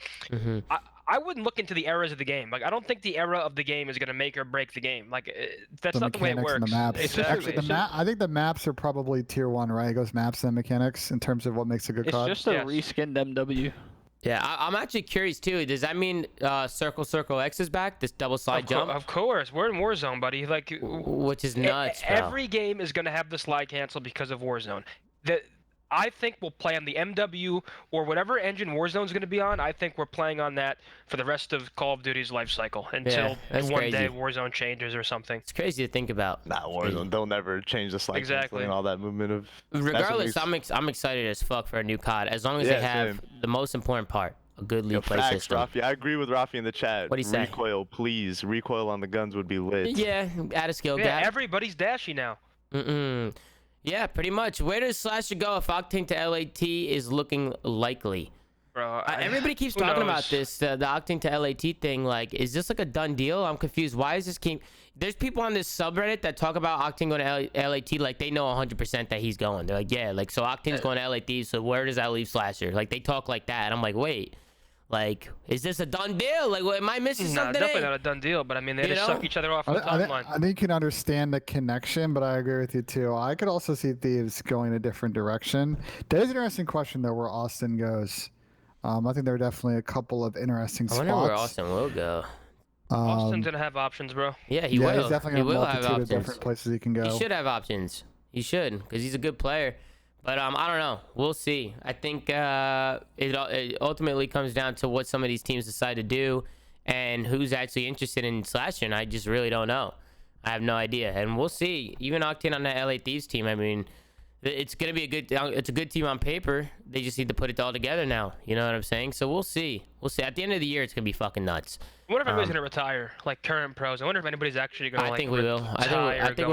I wouldn't look into the eras of the game. Like, I don't think the era of the game is going to make or break the game. Like, that's not the way it works. And the maps. Exactly. Actually, I think the maps are probably tier 1, right? It goes maps and mechanics in terms of what makes a good COD. It's just a reskinned MW. Yeah, I'm actually curious too. Does that mean Circle X is back? This double slide jump? Of course, we're in Warzone, buddy. Like, which is nuts, bro. Every game is gonna have the slide cancel because of Warzone. I think we'll play on the MW or whatever engine Warzone's going to be on. I think we're playing on that for the rest of Call of Duty's life cycle until one day Warzone changes or something. It's crazy to think about. Nah, Warzone, they'll never change the slide and all that movement of... Regardless, I'm excited as fuck for a new COD, as long as they have the most important part, a good lead play system. Rafi, I agree with Rafi in the chat. What'd he say? Recoil, please. Recoil on the guns would be lit. Yeah, add a skill gap. Everybody's dashy now. Yeah, pretty much. Where does Slasher go if Octane to LAT is looking likely? bro. Everybody keeps who talking knows? about this, the Octane to LAT thing. Like, is this like a done deal? I'm confused. Why is this keep? There's people on this subreddit that talk about Octane going to LAT like they know 100% that he's going. They're like, yeah, like so Octane's going to LAT. So where does that leave Slasher? Like they talk like that. And I'm like, wait, like is this a done deal? Like, what, am I missing something? Definitely not a done deal. But I mean, they just suck each other off on the top line. I think you can understand the connection, but I agree with you too. I could also see Thieves going a different direction. There's an interesting question though, where Austin goes. I think there are definitely a couple of interesting spots. I wonder where Austin will go. Austin's gonna have options, bro. Yeah, he will. He's definitely He got a will have multitude of options. different places he can go. He should have options. He should, because he's a good player. But I don't know. We'll see. I think it ultimately comes down to what some of these teams decide to do and who's actually interested in Slasher. And I just really don't know. I have no idea. And we'll see. Even Octane on that LA Thieves team, I mean, it's gonna be it's a good team on paper. They just need to put it all together now. You know what I'm saying? So we'll see. We'll see. At the end of the year, it's gonna be fucking nuts. I wonder if anybody's gonna retire, like current pros. I wonder if anybody's actually gonna. I think we will. I think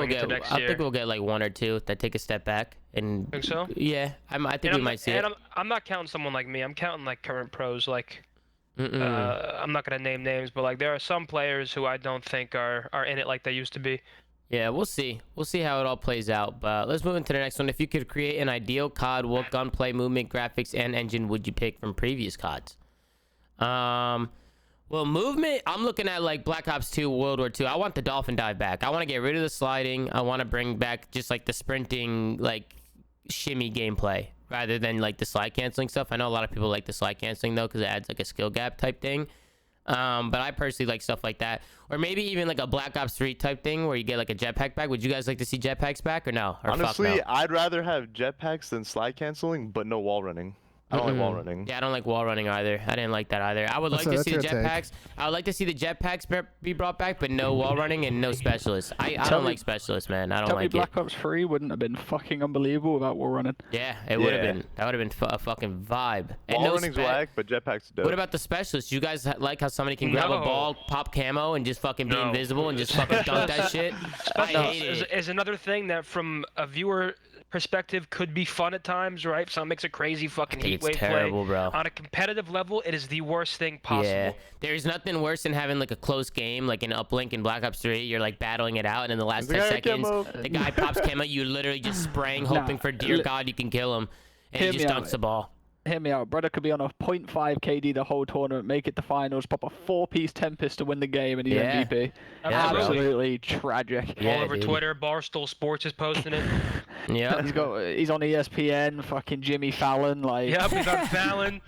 we'll get like one or two that take a step back and. Think so? Yeah, I think we might see it. And I'm not counting someone like me. I'm counting like current pros. Like, I'm not gonna name names, but like there are some players who I don't think are in it like they used to be. Yeah, we'll see. We'll see how it all plays out. But let's move into the next one. If you could create an ideal COD, what gunplay, movement, graphics, and engine would you pick from previous CODs? Well, movement, I'm looking at like Black Ops 2, World War 2. I want the dolphin dive back. I want to get rid of the sliding. I want to bring back just like the sprinting, like shimmy gameplay rather than like the slide canceling stuff. I know a lot of people like the slide canceling though because it adds like a skill gap type thing. But I personally like stuff like that, or maybe even like a Black Ops 3 type thing where you get like a jetpack back. Would you guys like to see jetpacks back or no? Or honestly, fuck no? I'd rather have jetpacks than slide canceling, but no wall running. I don't like wall running. Yeah, I don't like wall running either. I didn't like that either. I would like to see the jetpacks. I would like to see the jetpacks be brought back, but no wall running and no specialists. I don't like specialists, man. I don't like it. Black Ops 3 wouldn't have been fucking unbelievable without wall running. Yeah, it would have been. That would have been a fucking vibe. And wall running's whack, but jetpacks dope. What about the specialists? You guys like how somebody can grab a ball, pop camo, and just fucking be invisible and just fucking dunk that shit? I hate it. Is another thing that from a viewer perspective could be fun at times, right? If someone makes a crazy fucking heat wave play. Bro. On a competitive level, it is the worst thing possible. Yeah, there's nothing worse than having like a close game, like in Uplink in Black Ops 3. You're like battling it out, and in the last 10 seconds, the guy pops camo. You literally just spraying, hoping for dear God you can kill him, and he just dunks the ball. Hear me out. Brother could be on a 0.5 KD the whole tournament, make it to finals, pop a 4-piece Tempest to win the game, and he's MVP. Yeah, absolutely tragic. Yeah, all over Twitter, Barstool Sports is posting it. Yeah. He's on ESPN, fucking Jimmy Fallon, like. Yep, he's on Fallon.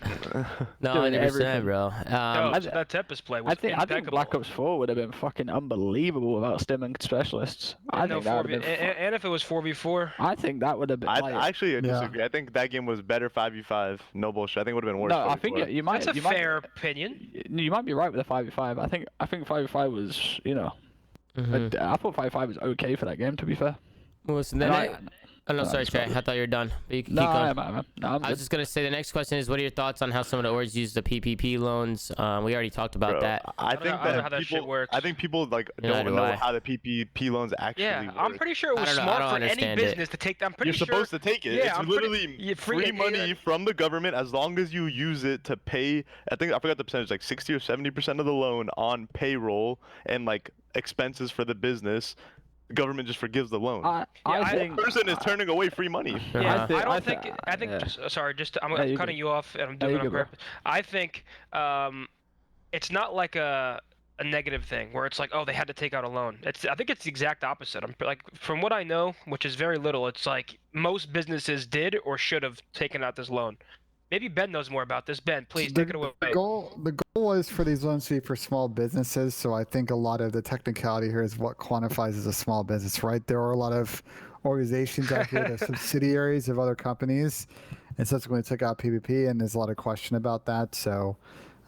No, 100%, bro. That Tempest play was I think Black Ops 4 would have been fucking unbelievable without stim and specialists. I think that would have been. And if it was 4v4. I think that would have been. I actually disagree. I think that game was better 5v5. No bullshit. I think it would have been worse. No, I think you might. That's a fair opinion. You might be right with the 5v5. I think 5v5 was, you know. I thought 5v5 was okay for that game, to be fair. Well, so then oh no, sorry, Trey. I thought you were done. But you can keep going. I was just gonna say the next question is, what are your thoughts on how some of the orgs use the PPP loans? We already talked about that. I don't know how that shit works. I think people like don't know how the PPP loans actually work. I'm pretty sure it was smart for any business to take them. You're supposed to take it. Yeah, it's literally free money from the government as long as you use it to pay. I forgot the percentage, like 60 or 70% of the loan on payroll and like expenses for the business. The government just forgives the loan. I think the person is turning away free money. Yeah, I think. Sorry, I'm cutting you off, and I'm doing it on purpose. I think it's not like a negative thing where it's like, oh, they had to take out a loan. I think it's the exact opposite. I'm like, from what I know, which is very little, it's like most businesses did or should have taken out this loan. Maybe Ben knows more about this. Ben, please take it away. The goal was for these loans to be for small businesses. So I think a lot of the technicality here is what quantifies as a small business, right? There are a lot of organizations out here that are subsidiaries of other companies, and subsequently took out PPP, and there's a lot of question about that. So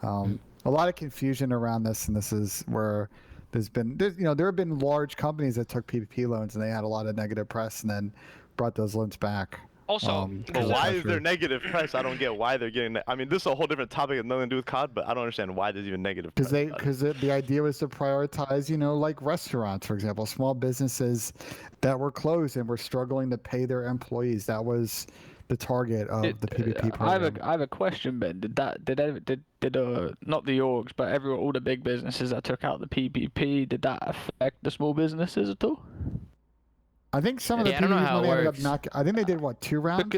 a lot of confusion around this, and this is where there have been large companies that took PPP loans and they had a lot of negative press, and then brought those loans back. Also, but why is there negative press? I don't get why they're getting that. I mean, this is a whole different topic, has nothing to do with COD, but I don't understand why there's even negative press. Because the idea was to prioritize, like restaurants, for example, small businesses that were closed and were struggling to pay their employees. That was the target of the PvP I program. have a question, Ben. Did not the orgs, but all the big businesses that took out the PvP, did that affect the small businesses at all? I think some of the I don't know PvP how it money ended up works. not. I think they did what 2 rounds of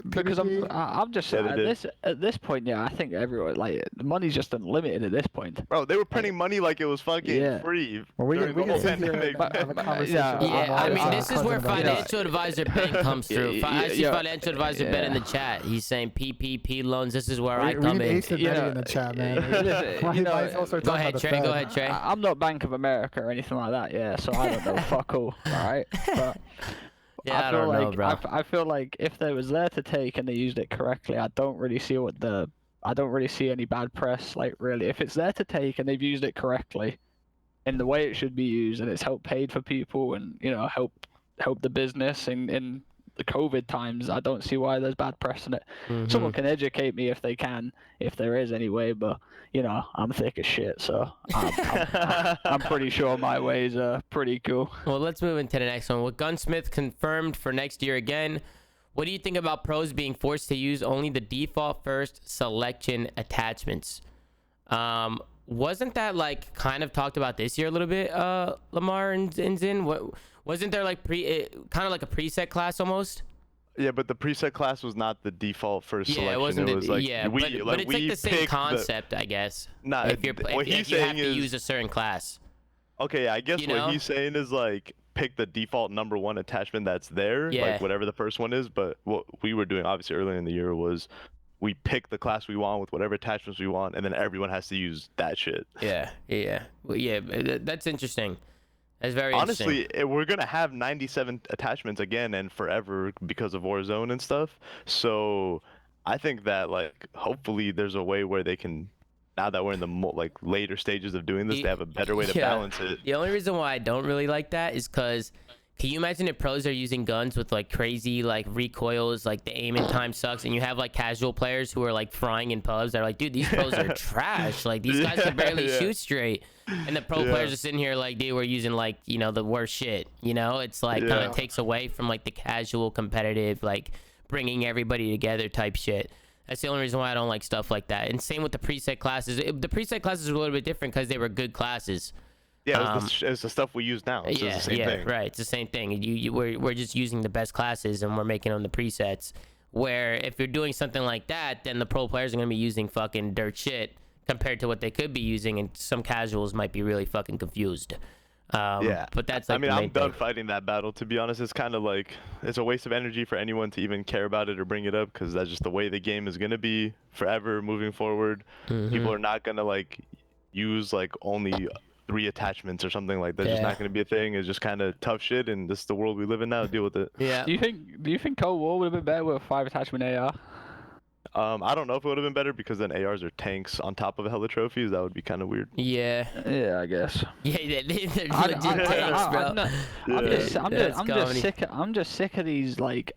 Because PvP? I'm just Yeah, they at this point, yeah, I think everyone like the money's just unlimited at this point. Bro, they were printing money like it was fucking Yeah. free. Well, we during can the whole sit here pandemic. and have a conversation. Yeah, Yeah, I mean, this is where President Biden- financial advisor Ben comes through. I see Yeah. financial advisor Ben in the chat. He's saying PPP loans. This is where I We come need in. Ace and You Betty know, in the chat, man. listen, Why you you know, guys also Go talking ahead, about the Trey. Go Fed? ahead, Trey. I'm not Bank of America or anything like that, yeah. So I don't know fuck all, alright? But Yeah, I feel don't know, like bro. I feel like if they was there to take and they used it correctly, I don't really see any bad press. Like really, if it's there to take and they've used it correctly, in the way it should be used, and it's helped paid for people and help the business in the COVID times, I don't see why there's bad press in it. Someone can educate me if they can, if there is any way, but I'm thick as shit, so I'm pretty sure my ways are pretty cool. Well, let's move into the next one. With Gunsmith confirmed for next year again, what do you think about pros being forced to use only the default first selection attachments? Wasn't that like kind of talked about this year a little bit, Lamar and Zin? What wasn't there like kind of like a preset class almost? Yeah, but the preset class was not the default first selection. It wasn't. It was like but it's like the same concept, I guess. Nah, if you have to is, use a certain class. Okay, I guess what he's saying is like pick the default number 1 attachment that's there, like whatever the first one is. But what we were doing obviously earlier in the year was we pick the class we want with whatever attachments we want, and then everyone has to use that shit. Yeah. Well, yeah, that's interesting. That's very honestly interesting. we're gonna have 97 attachments again and forever because of Warzone and stuff. So I think that like hopefully there's a way where they can, now that we're in the later stages of doing this, they have a better way to balance it. The only reason why I don't really like that is because can you imagine if pros are using guns with like crazy like recoils, like the aiming time sucks, and you have like casual players who are like frying in pubs that are like, dude, these pros are trash. Like these guys can barely shoot straight. And the pro players are sitting here like, dude, we're using like, the worst shit. It's like kind of takes away from like the casual competitive, like bringing everybody together type shit. That's the only reason why I don't like stuff like that. And same with the preset classes. The preset classes are a little bit different because they were good classes. Yeah, it's the stuff we use now. So it's the same thing. Right. It's the same thing. We're just using the best classes and we're making them the presets. Where if you're doing something like that, then the pro players are gonna be using fucking dirt shit compared to what they could be using, and some casuals might be really fucking confused. But that's like I'm done fighting that battle, to be honest. It's kind of like it's a waste of energy for anyone to even care about it or bring it up, because that's just the way the game is gonna be forever moving forward. People are not gonna like use like only 3 attachments or something like that. Just not gonna be a thing. It's just kind of tough shit, and this is the world we live in now. Deal with it. Yeah. Do you think Cold War would have been better with a 5 attachment AR? I don't know if it would have been better, because then ARs are tanks on top of hella trophies. That would be kind of weird. Yeah, I guess. Yeah, they're legit tanks, bro. I'm just sick of these like.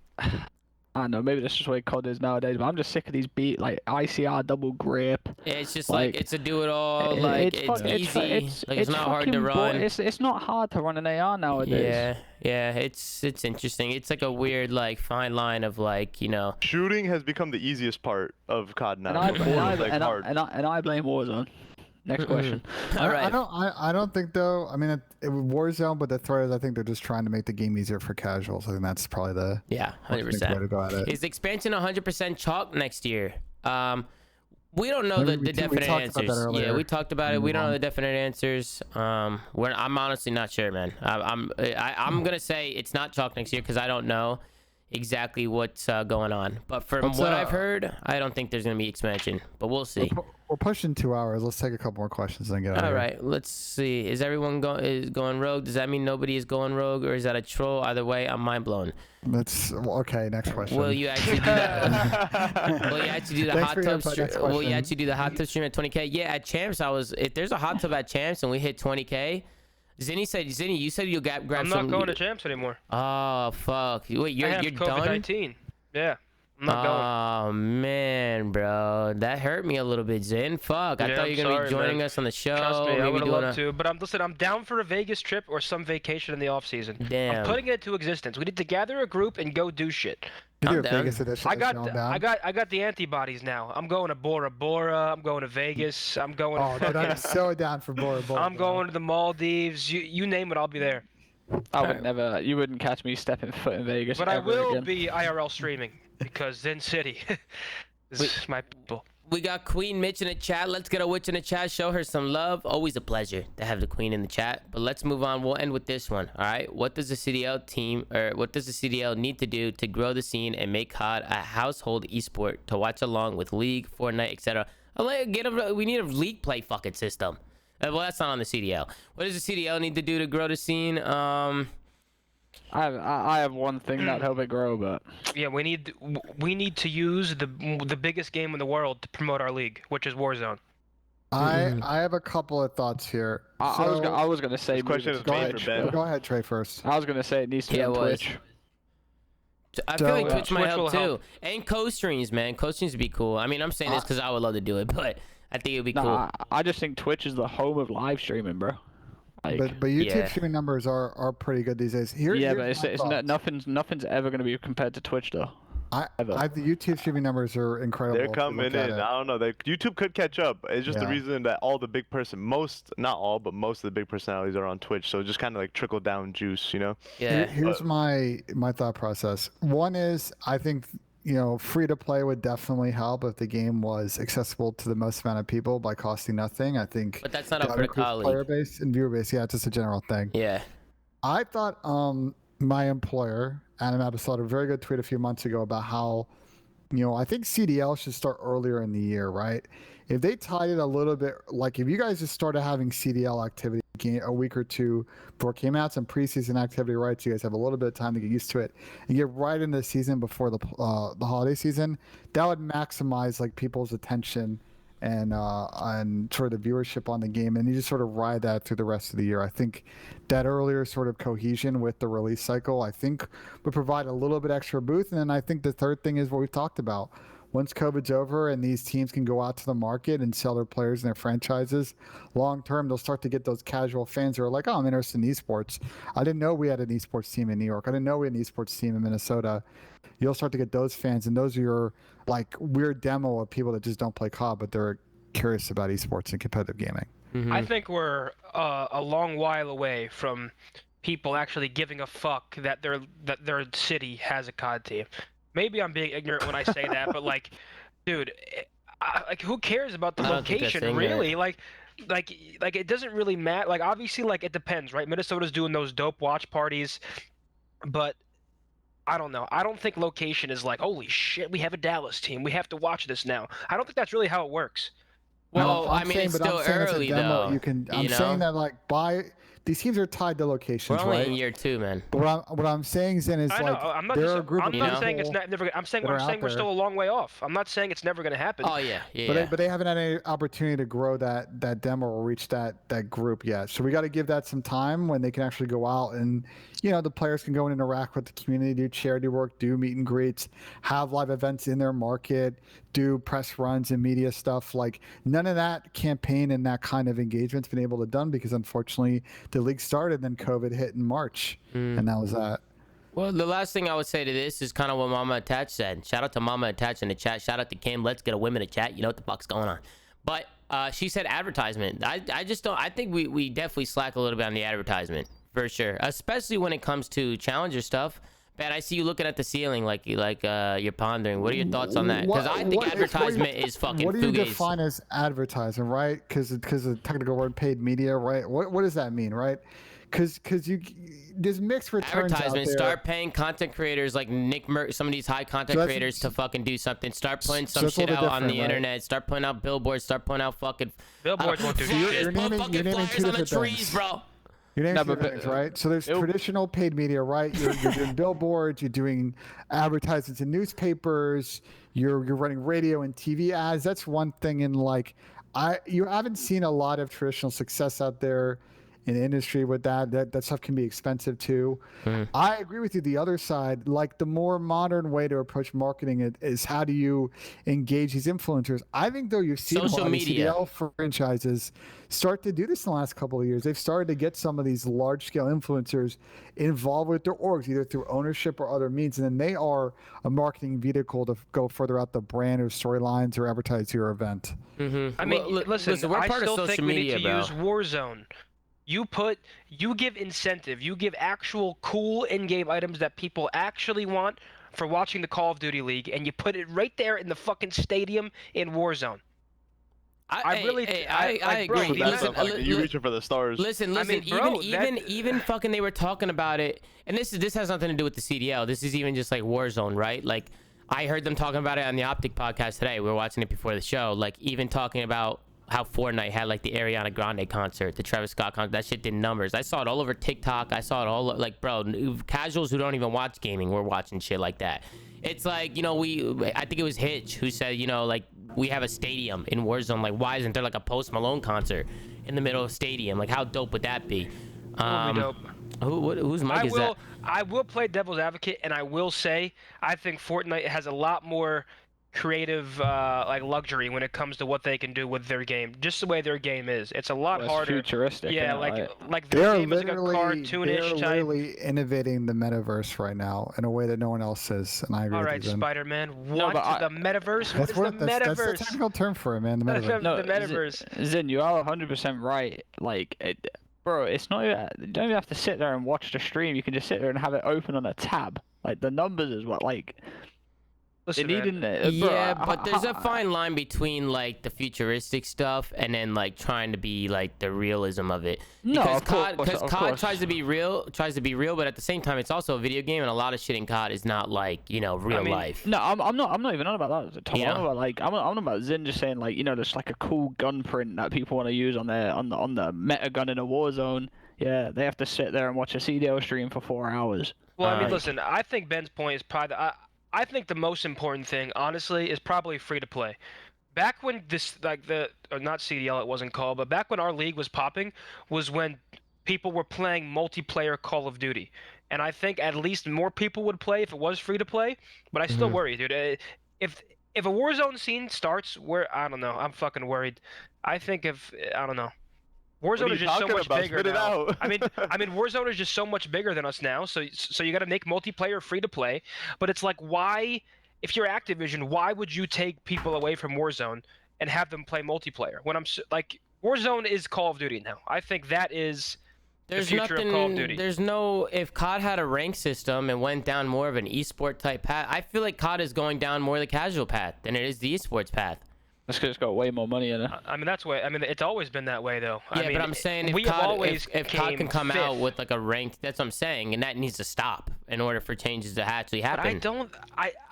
I don't know, maybe that's just the way COD is nowadays, but I'm just sick of these like ICR double grip. It's just like it's a do-it-all, like it's easy, it's not hard to run. It's not hard to run an AR nowadays. Yeah, it's interesting. It's like a weird like fine line of like shooting has become the easiest part of COD now. And I blame Warzone. Next question. All right. I don't think though. I mean, it was Warzone, but the threat is I think they're just trying to make the game easier for casuals. I think that's probably the 100% way to go at it. Is expansion 100% chalk next year? We don't know the definite answers. Yeah, we talked about it. We don't know the definite answers. I'm honestly not sure, man. I'm gonna say it's not chalk next year because I don't know exactly what's going on. But from what I've heard, I don't think there's gonna be expansion. But we'll see. We're pushing 2 hours. Let's take a couple more questions and then get out of here. All right, let's see. Is everyone going rogue? Does that mean nobody is going rogue, or is that a troll? Either way, I'm mind blown. Okay. Next question. Will you actually do that? Will you actually do the Thanks hot for your tub input. stream? Next Will you question. actually do the hot tub stream at 20K? Yeah, at Champs, if there's a hot tub at Champs and we hit 20K, Zinni, you said you'll grab some. I'm not going to Champs anymore. Oh fuck! Wait, you're done? COVID-19. Yeah. I'm not going. Oh man, bro, that hurt me a little bit, Zin. Fuck, I Yeah, thought you were gonna be sorry, joining man. us on the show. Trust me, I maybe would have doing loved to. But I'm down for a Vegas trip or some vacation in the off season. Damn. I'm putting it into existence. We need to gather a group and go do shit. You do I'm a down. Vegas edition. I got I'm down. I got the antibodies now. I'm going to Bora Bora. I'm going to Vegas. I'm going. Oh, dude, I'm so down for Bora Bora. I'm going to the Maldives. You name it, I'll be there. I would never. You wouldn't catch me stepping foot in Vegas. But I ever will again. be IRL streaming because Zen City is my people. We got Queen Mitch in the chat. Let's get a witch in the chat. Show her some love. Always a pleasure to have the queen in the chat. But let's move on. We'll end with this one. All right. What does the CDL team, or what does the CDL need to do to grow the scene and make COD a household esport to watch along with League, Fortnite, etc.? We need a league play fucking system. Well, that's not on the CDL. What does the CDL need to do to grow the scene? I have one thing that'd help it grow, but Yeah, we need to use the biggest game in the world to promote our league, which is Warzone. I have a couple of thoughts here. I was gonna say This question move is it to made Twitch, for Ben. but Go ahead, Trey, first. I was gonna say it needs to be Yeah, on it was. Twitch. I feel like So, Twitch might Twitch help will too. help. And co-streams, man. Co-streams would be cool. I mean, I'm saying this because I would love to do it, but I think it would be cool. Nah, I just think Twitch is the home of live streaming, bro. Like, But YouTube Yeah. streaming numbers are pretty good these days. yeah, Here's but my it's thoughts. nothing's ever gonna be compared to Twitch though. The YouTube streaming numbers are incredible. They're if you coming look at in. it. I don't know. YouTube could catch up. It's just the Yeah. reason that all the big not all, but most of the big personalities are on Twitch. So it just kind of like trickle down juice, you know? Yeah. Here's my thought process. One is I think free to play would definitely help if the game was accessible to the most amount of people by costing nothing. I think. But that's not up that for would the increase COD player league. base and viewer base. Yeah, it's just a general thing. Yeah. I thought my employer, Adam Abasad, had a very good tweet a few months ago about how, I think CDL should start earlier in the year, right? If they tied it a little bit, like if you guys just started having CDL activity a week or two before it came out, some preseason activity, right? So you guys have a little bit of time to get used to it and get right into the season before the holiday season. That would maximize like people's attention and sort of the viewership on the game, and you just sort of ride that through the rest of the year. I think that earlier sort of cohesion with the release cycle, I think, would provide a little bit extra boost. And then I think the third thing is what we've talked about. Once COVID's over and these teams can go out to the market and sell their players and their franchises, long term, they'll start to get those casual fans who are like, oh, I'm interested in esports. I didn't know we had an esports team in New York. I didn't know we had an esports team in Minnesota. You'll start to get those fans, and those are your like weird demo of people that just don't play COD, but they're curious about esports and competitive gaming. Mm-hmm. I think we're a long while away from people actually giving a fuck that their city has a COD team. Maybe I'm being ignorant when I say that, but like, dude, like who cares about the I don't think that's location really? Like it doesn't really matter. Like obviously, like it depends, right? Minnesota's doing those dope watch parties, but I don't know. I don't think location is like, holy shit, we have a Dallas team. We have to watch this now. I don't think that's really how it works. Well, No, I mean, it's still early though. I'm saying that like these teams are tied to locations, We're only right? in year 2, man. But what I'm saying, Zen, is I know. like I'm not. there are a group I'm of not saying it's people not never. I'm saying that are out we're still there. a long way off. I'm not saying it's never going to happen. Oh yeah, yeah. But they haven't had any opportunity to grow that demo or reach that group yet. So we got to give that some time when they can actually go out and the players can go and interact with the community, do charity work, do meet and greets, have live events in their market, do press runs and media stuff. Like none of that campaign and that kind of engagement's been able to done because unfortunately the league started, then COVID hit in March, and that was that. Well, the last thing I would say to this is kind of what Mama Attach said. Shout out to Mama Attach in the chat. Shout out to Kim. Let's get a women to chat. You know what the fuck's going on. But she said advertisement. I just don't. I think we definitely slack a little bit on the advertisement for sure, especially when it comes to challenger stuff. But I see you looking at the ceiling like you're pondering. What are your thoughts on that? Because I think advertisement is fucking What do you fugazi. define as advertisement, right? Because the technical word paid media, right? What does that mean, right? Because there's mixed returns out Advertisement. there. Start paying content creators like Nick Merck, some of these high content creators to fucking do something. Start putting some that's a shit little out on the different, right? internet. Start putting out billboards. Start putting out fucking Billboards won't do flyers, shit. You're put naming fucking two flyers on the different trees, things. bro. You're naming No, two but- things, right? So there's traditional paid media, right? You're doing billboards, you're doing advertisements in newspapers, you're running radio and TV ads. That's one thing. And like, you haven't seen a lot of traditional success out there in the industry with that stuff can be expensive too. I agree with you. The other side, like the more modern way to approach marketing it is how do you engage these influencers? I think though you've seen Social a lot media. of CDL franchises start to do this in the last couple of years. They've started to get some of these large scale influencers involved with their orgs, either through ownership or other means, and then they are a marketing vehicle to go further out the brand or storylines or advertise your event. I mean, listen, we're I part of still social think we need media, to bro. use Warzone. You give incentive, you give actual cool in-game items that people actually want for watching the Call of Duty League, and you put it right there in the fucking stadium in Warzone. I agree. So that's Listen, you reaching for the stars. Listen, I mean, bro, even fucking they were talking about it, and this has nothing to do with the CDL. This is even just like Warzone, right? Like I heard them talking about it on the Optic podcast today. We were watching it before the show. Like even talking about how Fortnite had like the Ariana Grande concert, the Travis Scott concert. That shit did numbers. I saw it all over TikTok. I saw it all like, bro, casuals who don't even watch gaming were watching shit like that. It's like, you know, I think it was Hitch who said, you know, like we have a stadium in Warzone. Like, why isn't there like a Post Malone concert in the middle of a stadium? Like, how dope would that be? Dope. Whose mic is that? I will play devil's advocate, and I will say I think Fortnite has a lot more creative like luxury when it comes to what they can do with their game. Just the way their game is, it's a lot It's harder. futuristic. Yeah, isn't it? like They're their game is like a literally, cartoonish type. innovating the metaverse right now in a way that no one else is, and I agree All with right, you, Zen. Spider-Man. No, What but the metaverse? That's What is the that's the metaverse? technical term for it, man. The metaverse. No, the metaverse. Zin, you are 100% right. Like, bro, it's not even, you don't even have to sit there and watch the stream. You can just sit there and have it open on a tab. Like the numbers is what like. Listen, They man. bro, Yeah, but there's a fine line between like the futuristic stuff and then like trying to be like the realism of it. No, Because of course, COD, of COD course. tries to be real, but at the same time it's also a video game, and a lot of shit in COD is not like, you know, real mean, life. No, I'm not even on about that, Tom. Yeah. I'm about like I'm on about Zin just saying like, you know, there's like a cool gun print that people want to use on the meta gun in a war zone. Yeah, they have to sit there and watch a CDL stream for 4 hours. Well, I mean, listen. I think Ben's point is probably. I think the most important thing, honestly, is probably free to play. Back when this, like or not CDL, it wasn't called, but back when our league was popping, was when people were playing multiplayer Call of Duty, and I think at least more people would play if it was free to play. But I still worry, dude. If a Warzone scene starts, I don't know, I'm fucking worried. I think I don't know. Warzone is just so much bigger now. I mean, Warzone is just so much bigger than us now. So you got to make multiplayer free to play. But it's like, why, if you're Activision, why would you take people away from Warzone and have them play multiplayer? When like, Warzone is Call of Duty now. I think that is the future of Call of Duty. If COD had a rank system and went down more of an esport type path, I feel like COD is going down more the casual path than it is the esports path. That's because it's got way more money in it. I mean, that's why. I mean, it's always been that way, though. Yeah, I mean, but I'm saying we if have always COD can come fifth. out with like a ranked, that's what I'm saying, and that needs to stop in order for changes to actually happen. But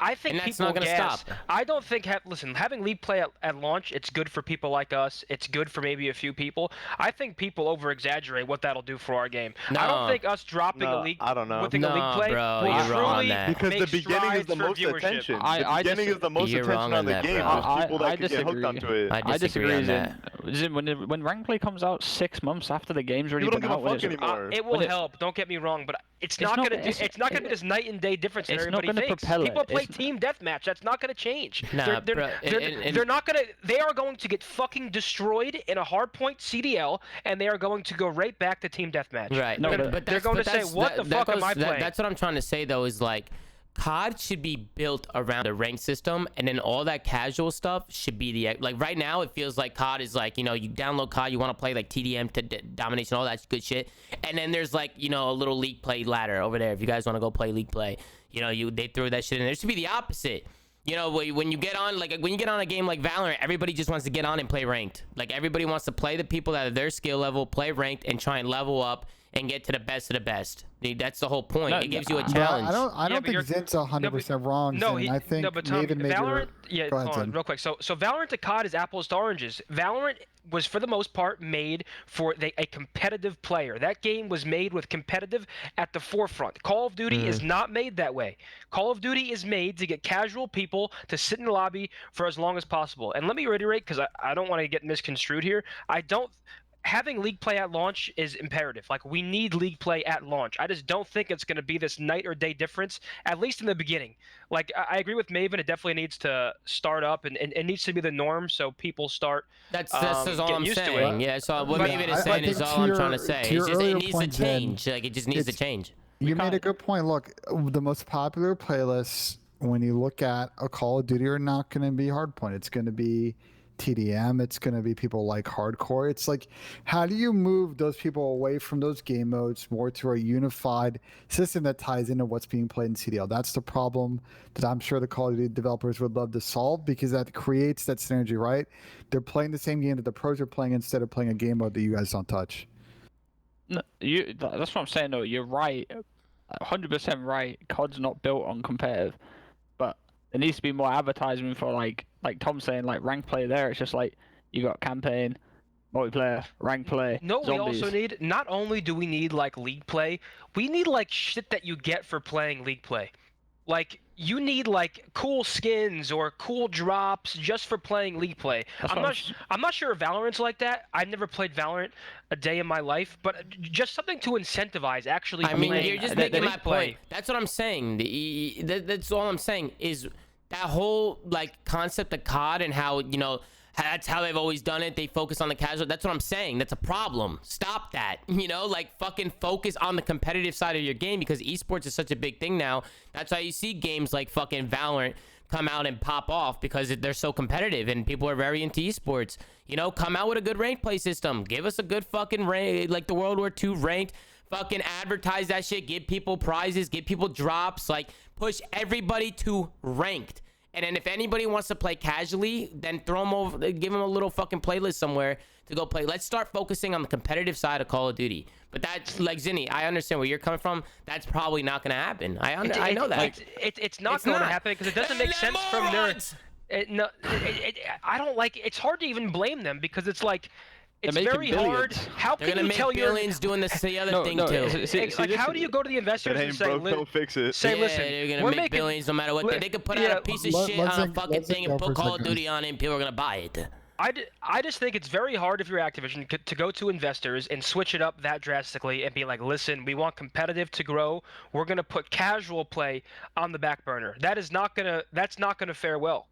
I think And that's people not gonna gas. stop. I don't think listen, having league play at launch, it's good for people like us. It's good for maybe a few people. I think people over exaggerate what that'll do for our game. I don't No. think us dropping a league, I don't know. whipping a league No, play bro, will you're wrong on truly that. Because the make beginning is strides the for most viewership. attention. I The beginning is the most You're attention wrong on on the that, game. bro. There's people I that can get hooked disagree. onto it. I disagree on that. Zin, when rank play comes out 6 months after the game's already People been don't out, give a when fuck it's- anymore. It will When it- help. Don't get me wrong, but it's not not gonna gonna- it's not gonna be this night and day difference that it's not everybody gonna thinks. propel it. People play It's- team deathmatch. That's not gonna change. Nah, they're bro, they're not gonna. They are going to get fucking destroyed in a hardpoint CDL, and they are going to go right back to team deathmatch. Right. No, but they're going to say, "What the fuck am I playing?" That's what I'm trying to say though, is like COD should be built around the rank system, and then all that casual stuff should be like right now it feels like COD is like, you know, you download COD, you want to play like TDM to domination, all that good shit, and then there's like, you know, a little league play ladder over there if you guys want to go play league play, you know, they throw that shit in there. It should be the opposite. You know, when you get on a game like Valorant, everybody just wants to get on and play ranked. Like everybody wants to play the people that are their skill level, play ranked, and try and level up and get to the best of the best. That's the whole point. It gives you a challenge. I don't think Zin's 100% wrong. No, Zin. I think no, but Tom, Nathan maybe Valorant. Yeah, go ahead, hold on, Zin. real quick. So Valorant to COD is apples to oranges. Valorant was for the most part made for a competitive player. That game was made with competitive at the forefront. Call of Duty is not made that way. Call of Duty is made to get casual people to sit in the lobby for as long as possible. And let me reiterate, because I don't want to get misconstrued here. having league play at launch is imperative. Like, we need league play at launch. I just don't think it's going to be this night or day difference, at least in the beginning. Like, I agree with Maven. It definitely needs to start up, and it needs to be the norm so people start That's getting all I'm used saying. to it. Yeah, so what But Maven is saying is all I'm trying to say. It's just, it needs to change. Like, it just needs to change. You made a good point. Look, the most popular playlists, when you look at a Call of Duty, are not going to be Hardpoint. It's going to be TDM. It's going to be people like Hardcore. It's like, how do you move those people away from those game modes more to a unified system that ties into what's being played in CDL? That's the problem that I'm sure the Call of Duty developers would love to solve, because that creates that synergy, right? They're playing the same game that the pros are playing instead of playing a game mode that you guys don't touch. No, that's what I'm saying though. You're right, 100% right. COD's not built on competitive, but there needs to be more advertisement for like Tom's saying, like rank play. There, it's just like you got campaign, multiplayer, rank play. No, zombies. we also need, not only do we need like league play, we need like shit that you get for playing league play. Like, you need like cool skins or cool drops just for playing league play. I'm not sure if Valorant's like that. I've never played Valorant a day in my life, but just something to incentivize actually. I mean, playing you're just league making my play. point. That's what I'm saying. That's all I'm saying is that whole like concept of COD and how, you know, that's how they've always done it. They focus on the casual. That's what I'm saying. That's a problem. Stop that. You know, like, fucking focus on the competitive side of your game, because esports is such a big thing now. That's why you see games like fucking Valorant come out and pop off, because they're so competitive and people are very into esports. You know, come out with a good ranked play system. Give us a good fucking rank, like the World War II ranked. Fucking advertise that shit. Give people prizes. Give people drops. Like, push everybody to ranked. And then if anybody wants to play casually, then throw them over, give them a little fucking playlist somewhere to go play. Let's start focusing on the competitive side of Call of Duty. But that's, like, Zinni, I understand where you're coming from. That's probably not going to happen. I know that. It's not going to happen, because it doesn't make sense from their... I don't like... It's hard to even blame them, because it's like... It's very hard. How can you tell your... They're gonna make billions doing the other thing too. Like, how do you go to the investors and say, don't fix it. Say, listen, they're gonna make billions no matter what. They could put out a piece of shit on a fucking thing and put Call of Duty on it, and people are gonna buy it. I just think it's very hard if you're Activision to go to investors and switch it up that drastically and be like, listen, we want competitive to grow. We're gonna put casual play on the back burner. That's not gonna fare well.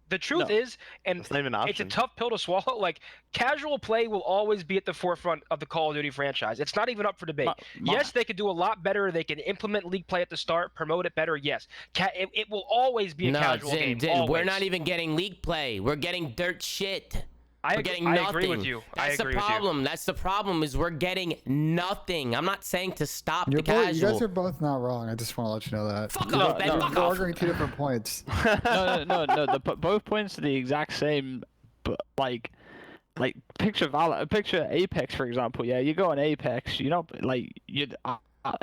The truth is, and it's a tough pill to swallow, like, casual play will always be at the forefront of the Call of Duty franchise. It's not even up for debate. Yes, they could do a lot better. They can implement league play at the start, promote it better. Yes. It will always be a casual game. We're not even getting league play. We're getting dirt shit. We're getting nothing. I agree with you. That's the problem. That's the problem, is we're getting nothing. I'm not saying to stop the casual. You guys are both not wrong. I just want to let you know that. Fuck off, man. Fuck off. We're arguing two different points. No. Both points are the exact same, but like picture Apex, for example. Yeah, you go on Apex. You know, like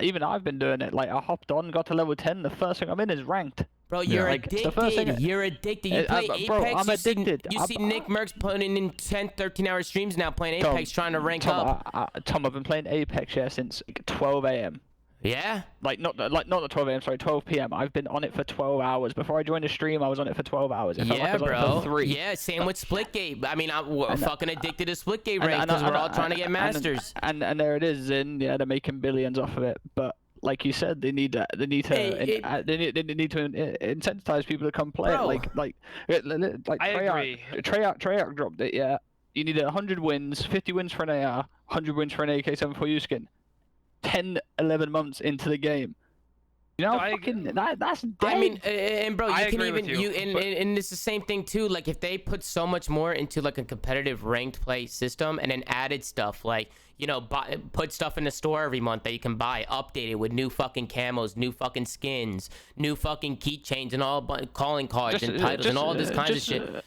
even I've been doing it. Like, I hopped on, got to level 10. The first thing I'm in is ranked. Bro, you're addicted. You're addicted. You play Apex. Bro, I'm addicted. You see Nick Merckx putting in 10, 13-hour streams now playing Apex, trying to rank up. Tom, I've been playing Apex since 12 a.m. Yeah? Not the 12 a.m. Sorry, 12 p.m. I've been on it for 12 hours. Before I joined the stream, I was on it for 12 hours. It felt like I was on it for 3. Yeah, same with Splitgate. I mean, I'm fucking addicted to Splitgate rank because we're all trying to get masters. And there it is. And yeah, they're making billions off of it. But like you said, they need to incentivize people to come play it. Like I agree. Treyarch dropped it. Yeah, you need 100 wins, 50 wins for an AR, 100 wins for an AK-74U skin. 10, 11 months into the game. You know, that's dead. I mean, and bro, you can even and it's the same thing too. Like, if they put so much more into like a competitive ranked play system and then added stuff like, you know, put stuff in the store every month that you can buy, updated with new fucking camos, new fucking skins, new fucking keychains, and all calling cards and titles and all this kind of shit.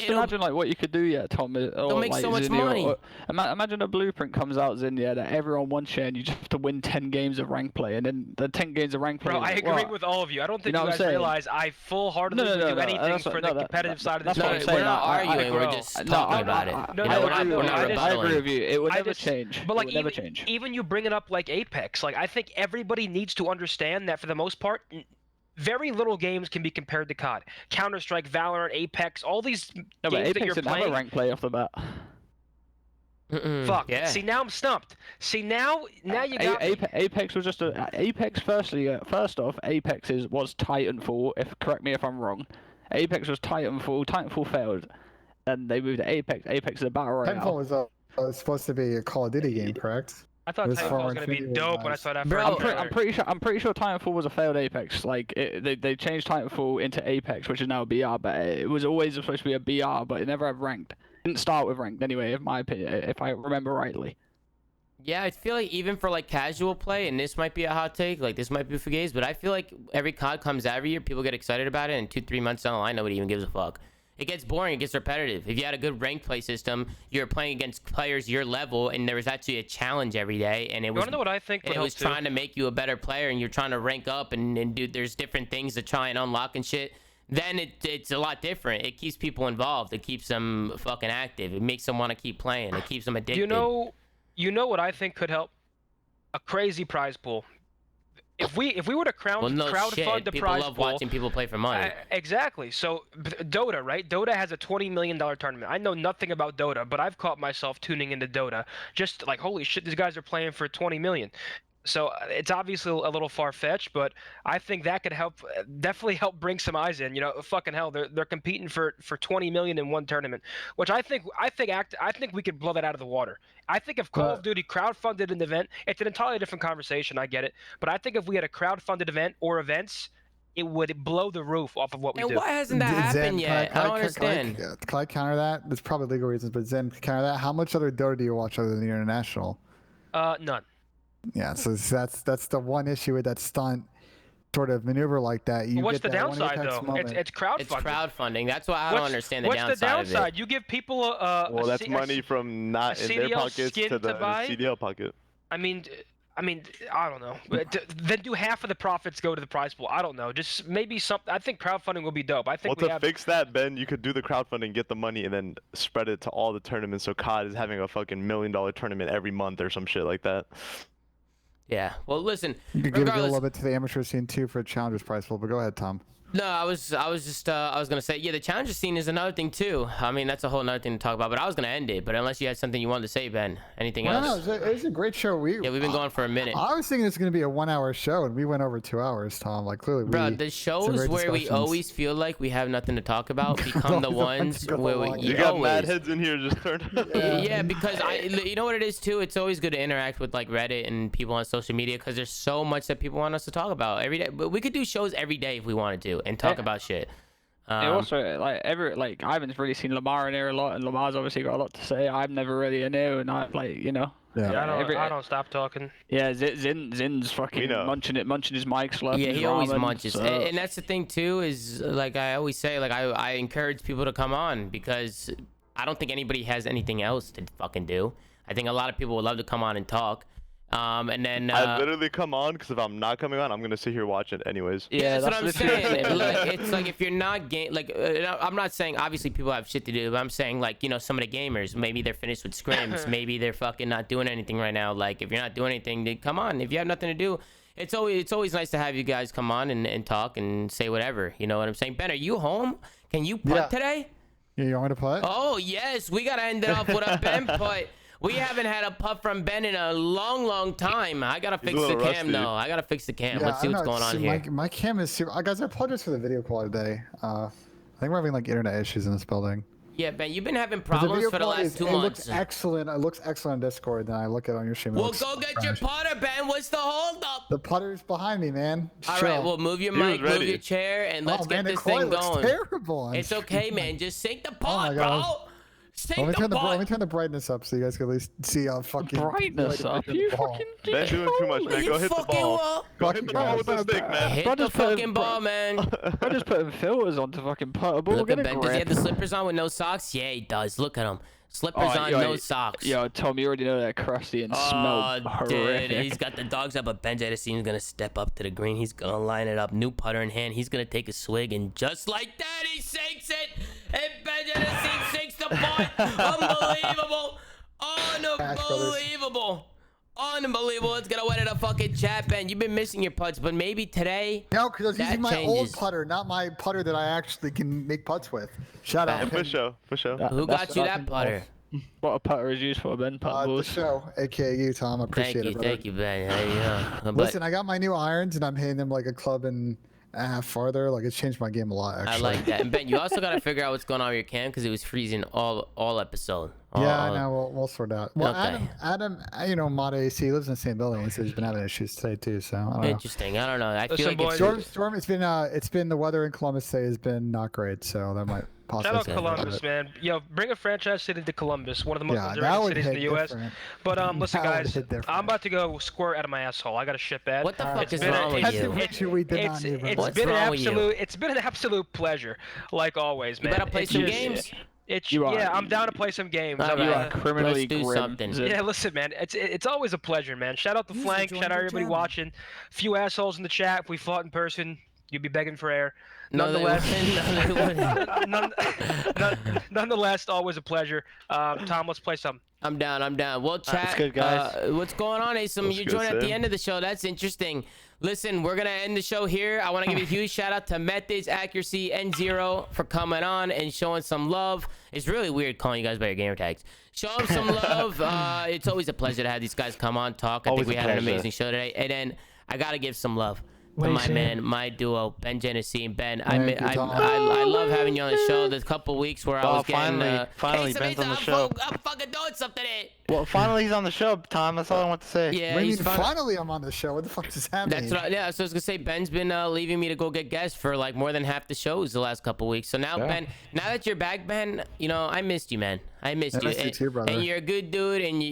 Imagine like what you could do, Tom. They'll make so much money. Imagine a blueprint comes out, that everyone wants share, and you just have to win 10 games of rank play, and then the 10 games of rank play. Bro, I agree with all of you. I don't think you guys realize I full-heartedly would do anything for the competitive side of this game. We're not arguing. We're just talking about it. I agree with you. It would never change. But like, even you bring it up like Apex. Like, I think everybody needs to understand that for the most part, very little games can be compared to COD. Counter-Strike, Valorant, Apex, all these games that you're playing. Have a rank play off the bat. Fuck. Yeah. See, now I'm stumped. See, now you got me. Apex was just a Apex. First off, Apex was Titanfall. Correct me if I'm wrong. Apex was Titanfall. Titanfall failed. Then they moved to Apex. Apex is a battle royale. Titanfall was supposed to be a Call of Duty game, correct? I thought It was Titanfall for was gonna be Infinity dope when I Wars. saw that Bro, first I'm pretty sure Titanfall was a failed Apex. Like they changed Titanfall into Apex, which is now a BR, but it was always supposed to be a BR, but it never had ranked. It didn't start with ranked anyway, in my opinion, if I remember rightly. Yeah, I feel like even for like casual play, and this might be a hot take, like this might be for gays, but I feel like every COD comes out every year, people get excited about it, and 2-3 months down the line, nobody even gives a fuck. It gets boring, it gets repetitive. If you had a good ranked play system, you're playing against players your level, and there was actually a challenge every day, and it You was. wanna know what I think? And it was trying to make you a better player, and you're trying to rank up, and do. There's different things to try and unlock and shit. Then it's a lot different. It keeps people involved. It keeps them fucking active. It makes them want to keep playing. It keeps them addicted. You know what I think could help? A crazy prize pool. If we were to Well, no crowdfund shit. the People prize love pool, watching people play for money. exactly. So Dota, right? Dota has a $20 million tournament. I know nothing about Dota, but I've caught myself tuning into Dota, just like, holy shit, these guys are playing for 20 million. So it's obviously a little far-fetched, but I think that could help, definitely help bring some eyes in. You know, fucking hell, they're competing for 20 million in one tournament, which I think we could blow that out of the water. I think if Call of Duty crowdfunded an event, it's an entirely different conversation. I get it, but I think if we had a crowdfunded event or events, it would blow the roof off of what we do. And why hasn't that happened yet? I don't understand. Can I counter that? There's probably legal reasons, but Zen, counter that. How much other Dota do you watch other than the international? None. Yeah, so that's the one issue with that stunt sort of maneuver like that. You What's get the that one downside apex though? moment. It's crowdfunding. It's crowdfunding. That's why I don't understand the downside What's the downside? of it. You give people Well, that's money from not in their CDL pockets skin to the to buy? CDL pocket. I mean, I don't know. Then do half of the profits go to the prize pool? I don't know. Just maybe something. I think crowdfunding will be dope. I think Well, to fix that, Ben, you could do the crowdfunding, get the money, and then spread it to all the tournaments. So COD is having a fucking $1 million tournament every month or some shit like that. Yeah. Well, listen. You could give a little bit to the amateur scene too for a challenger's prize pool, but go ahead, Tom. No, I was gonna say, yeah, the challenger scene is another thing too. I mean, that's a whole nother thing to talk about. But I was gonna end it. But unless you had something you wanted to say, Ben, anything else? No, it was a great show. Yeah, we've been going for a minute. I was thinking it's going to be a 1 hour show, and we went over 2 hours, Tom. Like clearly, Bro, the shows where we always feel like we have nothing to talk about become the ones where we. You got mad heads in here just turned. Yeah, because you know what it is too. It's always good to interact with like Reddit and people on social media because there's so much that people want us to talk about every day. But we could do shows every day if we wanted to and talk about shit. And also, like I haven't really seen Lamar in here a lot, and Lamar's obviously got a lot to say. I've never really in here, and I I don't stop talking. Yeah, Zin's fucking munching his mic slap. Yeah, he always ramen, munches, and that's the thing too. Is like I always say, like I encourage people to come on because I don't think anybody has anything else to fucking do. I think a lot of people would love to come on and talk. And then I literally come on because if I'm not coming on, I'm gonna sit here watch it anyways. Yeah, that's what I'm saying. Like, it's like if you're not I'm not saying obviously people have shit to do, but I'm saying like, you know, some of the gamers, maybe they're finished with scrims, maybe they're fucking not doing anything right now. Like if you're not doing anything, then come on. If you have nothing to do, it's always nice to have you guys come on and talk and say whatever. You know what I'm saying? Ben, are you home? Can you putt today? Yeah, you want me to putt? Oh yes, we gotta end it off with a Ben putt. We haven't had a putt from Ben in a long time. I gotta fix the cam though. I gotta fix the cam. Let's see what's going on here. My cam is super. Guys, I apologize for the video quality today. I think we're having like internet issues in this building. Yeah, Ben, you've been having problems for the last 2 months. It looks excellent. It looks excellent on Discord. Then I look at it on your stream. Well, go get your putter, Ben. What's the holdup? The putter's behind me, man. All right, well, move your mic, move your chair, and let's get this thing going. Terrible. It's okay, man. Just sink the putt, bro. Let me turn the brightness up so you guys can at least see how fucking brightness up. You fucking Ben doing too much, man. Go hit the ball. Go hit the ball with the stick, man. Hit the fucking ball, man. I just putting filters onto fucking putter ball. Look at Ben. Does he have the slippers on with no socks? Yeah, he does. Look at him. Slippers on, no socks. Yo, Tom, you already know that crusty and smell horrific. Dude, he's got the dogs up, but Ben Jedicine gonna step up to the green. He's gonna line it up, new putter in hand. He's gonna take a swig, and just like that, he sinks it. And Ben Jedicine sinks the putt. Unbelievable. Unbelievable. Unbelievable. Let's get away to the fucking chat, Ben. You've been missing your putts, but maybe today. No, because I was using my old putter, not my putter that I actually can make putts with. Shout out. For sure. Who got you that putter? What a putter is used for, Ben. Putter The balls. show, aka you, Tom. I appreciate it, brother. Thank you, Ben. But Listen, I got my new irons, and I'm hitting them like a club and a half farther. Like it's changed my game a lot. Actually. I like that. And Ben, you also got to figure out what's going on with your cam because it was freezing all episode. Yeah, I know. We'll sort it out. Well, Okay. Adam, Mod AC lives in the same building. He says he's been having issues today too. So I don't know. Interesting. I don't know. I feel Listen, like boys. Storm. It's been the weather in Columbus today has been not great. So that might possibly. Shout out affect Columbus, it. man. Yo, bring a franchise city to Columbus, one of the most Yeah, that deserving would cities in hit the U.S. different. But listen, That would guys, hit different. I'm about to go squirt out of my asshole. I got a shit bad. What the fuck It's is been a- wrong with That's you? the issue we did not need. It's What's been an wrong with you? absolute. It's been an absolute pleasure, like always, You man. better play It's some just- games. You are- Yeah, I'm down to play some games. All I'm, You right. are criminally Let's do grim. something. Zip. Yeah, listen, man. It's always a pleasure, man. Shout out the User flank. joined Shout out your everybody channel. watching. Few assholes in the chat. If we fought in person, you'd be begging for air. No, they wouldn't. Nonetheless, always a pleasure. Tom, let's play some. I'm down. Well, chat. good, guys. What's going on, Asim? That's You good, joined at the Sam. end of the show. That's interesting. Listen, we're gonna end the show here. I want to give a huge shout out to Methods Accuracy N0 for coming on and showing some love. It's really weird calling you guys by your gamer tags. Show them some love. It's always a pleasure to have these guys come on, talk. I Always think we a had an pleasure. amazing show today. And then I gotta give some love to Wait, my Sam. man, my duo, Ben Genesee and Ben. Thank you, Tom. I love having you on the show. There's a couple weeks where I was getting. finally, hey, Ben's on the Samantha, show. I'm fucking doing something. Well, finally he's on the show, Tom. That's all I want to say. Yeah, What do you he's mean, finally I'm on the show. What the fuck does that mean? That's what. Yeah, so I was gonna say Ben's been leaving me to go get guests for like more than half the shows the last couple weeks. So now, Yeah. Ben, now that you're back, Ben, I missed you, man. I missed you. missed you And- too, brother. And you're a good dude, and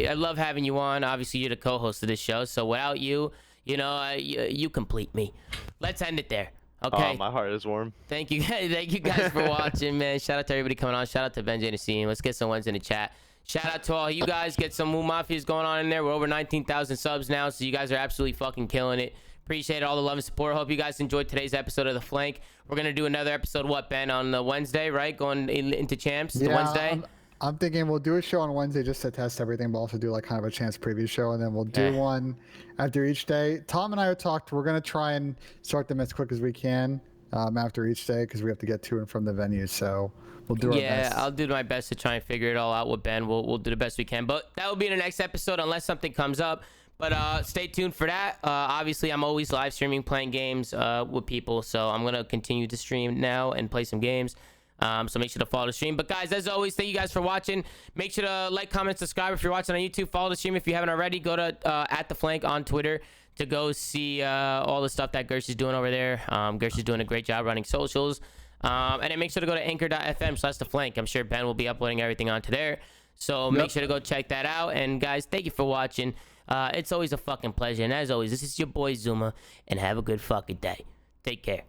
I love having you on. Obviously, you're the co-host of this show. So without you, you complete me. Let's end it there. Okay. Oh, my heart is warm. Thank you guys. Thank you guys for watching, man. Shout out to everybody coming on. Shout out to Ben Genesee. Let's get some ones in the chat. Shout out to all you guys. Get some Moo Mafias going on in there. We're over 19,000 subs now, so you guys are absolutely fucking killing it. Appreciate all the love and support. Hope you guys enjoyed today's episode of The Flank. We're going to do another episode, Ben, on the Wednesday, right? Going into champs, the Wednesday. I'm thinking we'll do a show on Wednesday just to test everything, but also do like kind of a chance preview show, and then we'll do one after each day. Tom and I have talked. We're gonna try and start them as quick as we can after each day because we have to get to and from the venue. So we'll do our best. I'll do my best to try and figure it all out with Ben. We'll do the best we can. But that will be in the next episode unless something comes up. But stay tuned for that. Obviously, I'm always live streaming, playing games with people. So I'm going to continue to stream now and play some games. So make sure to follow the stream. But guys, as always, thank you guys for watching. Make sure to like, comment, subscribe if you're watching on YouTube. Follow the stream if you haven't already. Go to at the Flank on Twitter to go see all the stuff that Gersh is doing over there. Gersh is doing a great job running socials. And then make sure to go to anchor.fm/theflank. I'm sure Ben will be uploading everything onto there. So make sure to go check that out. And guys, thank you for watching. It's always a fucking pleasure. And as always, this is your boy Zoomaa. And have a good fucking day. Take care.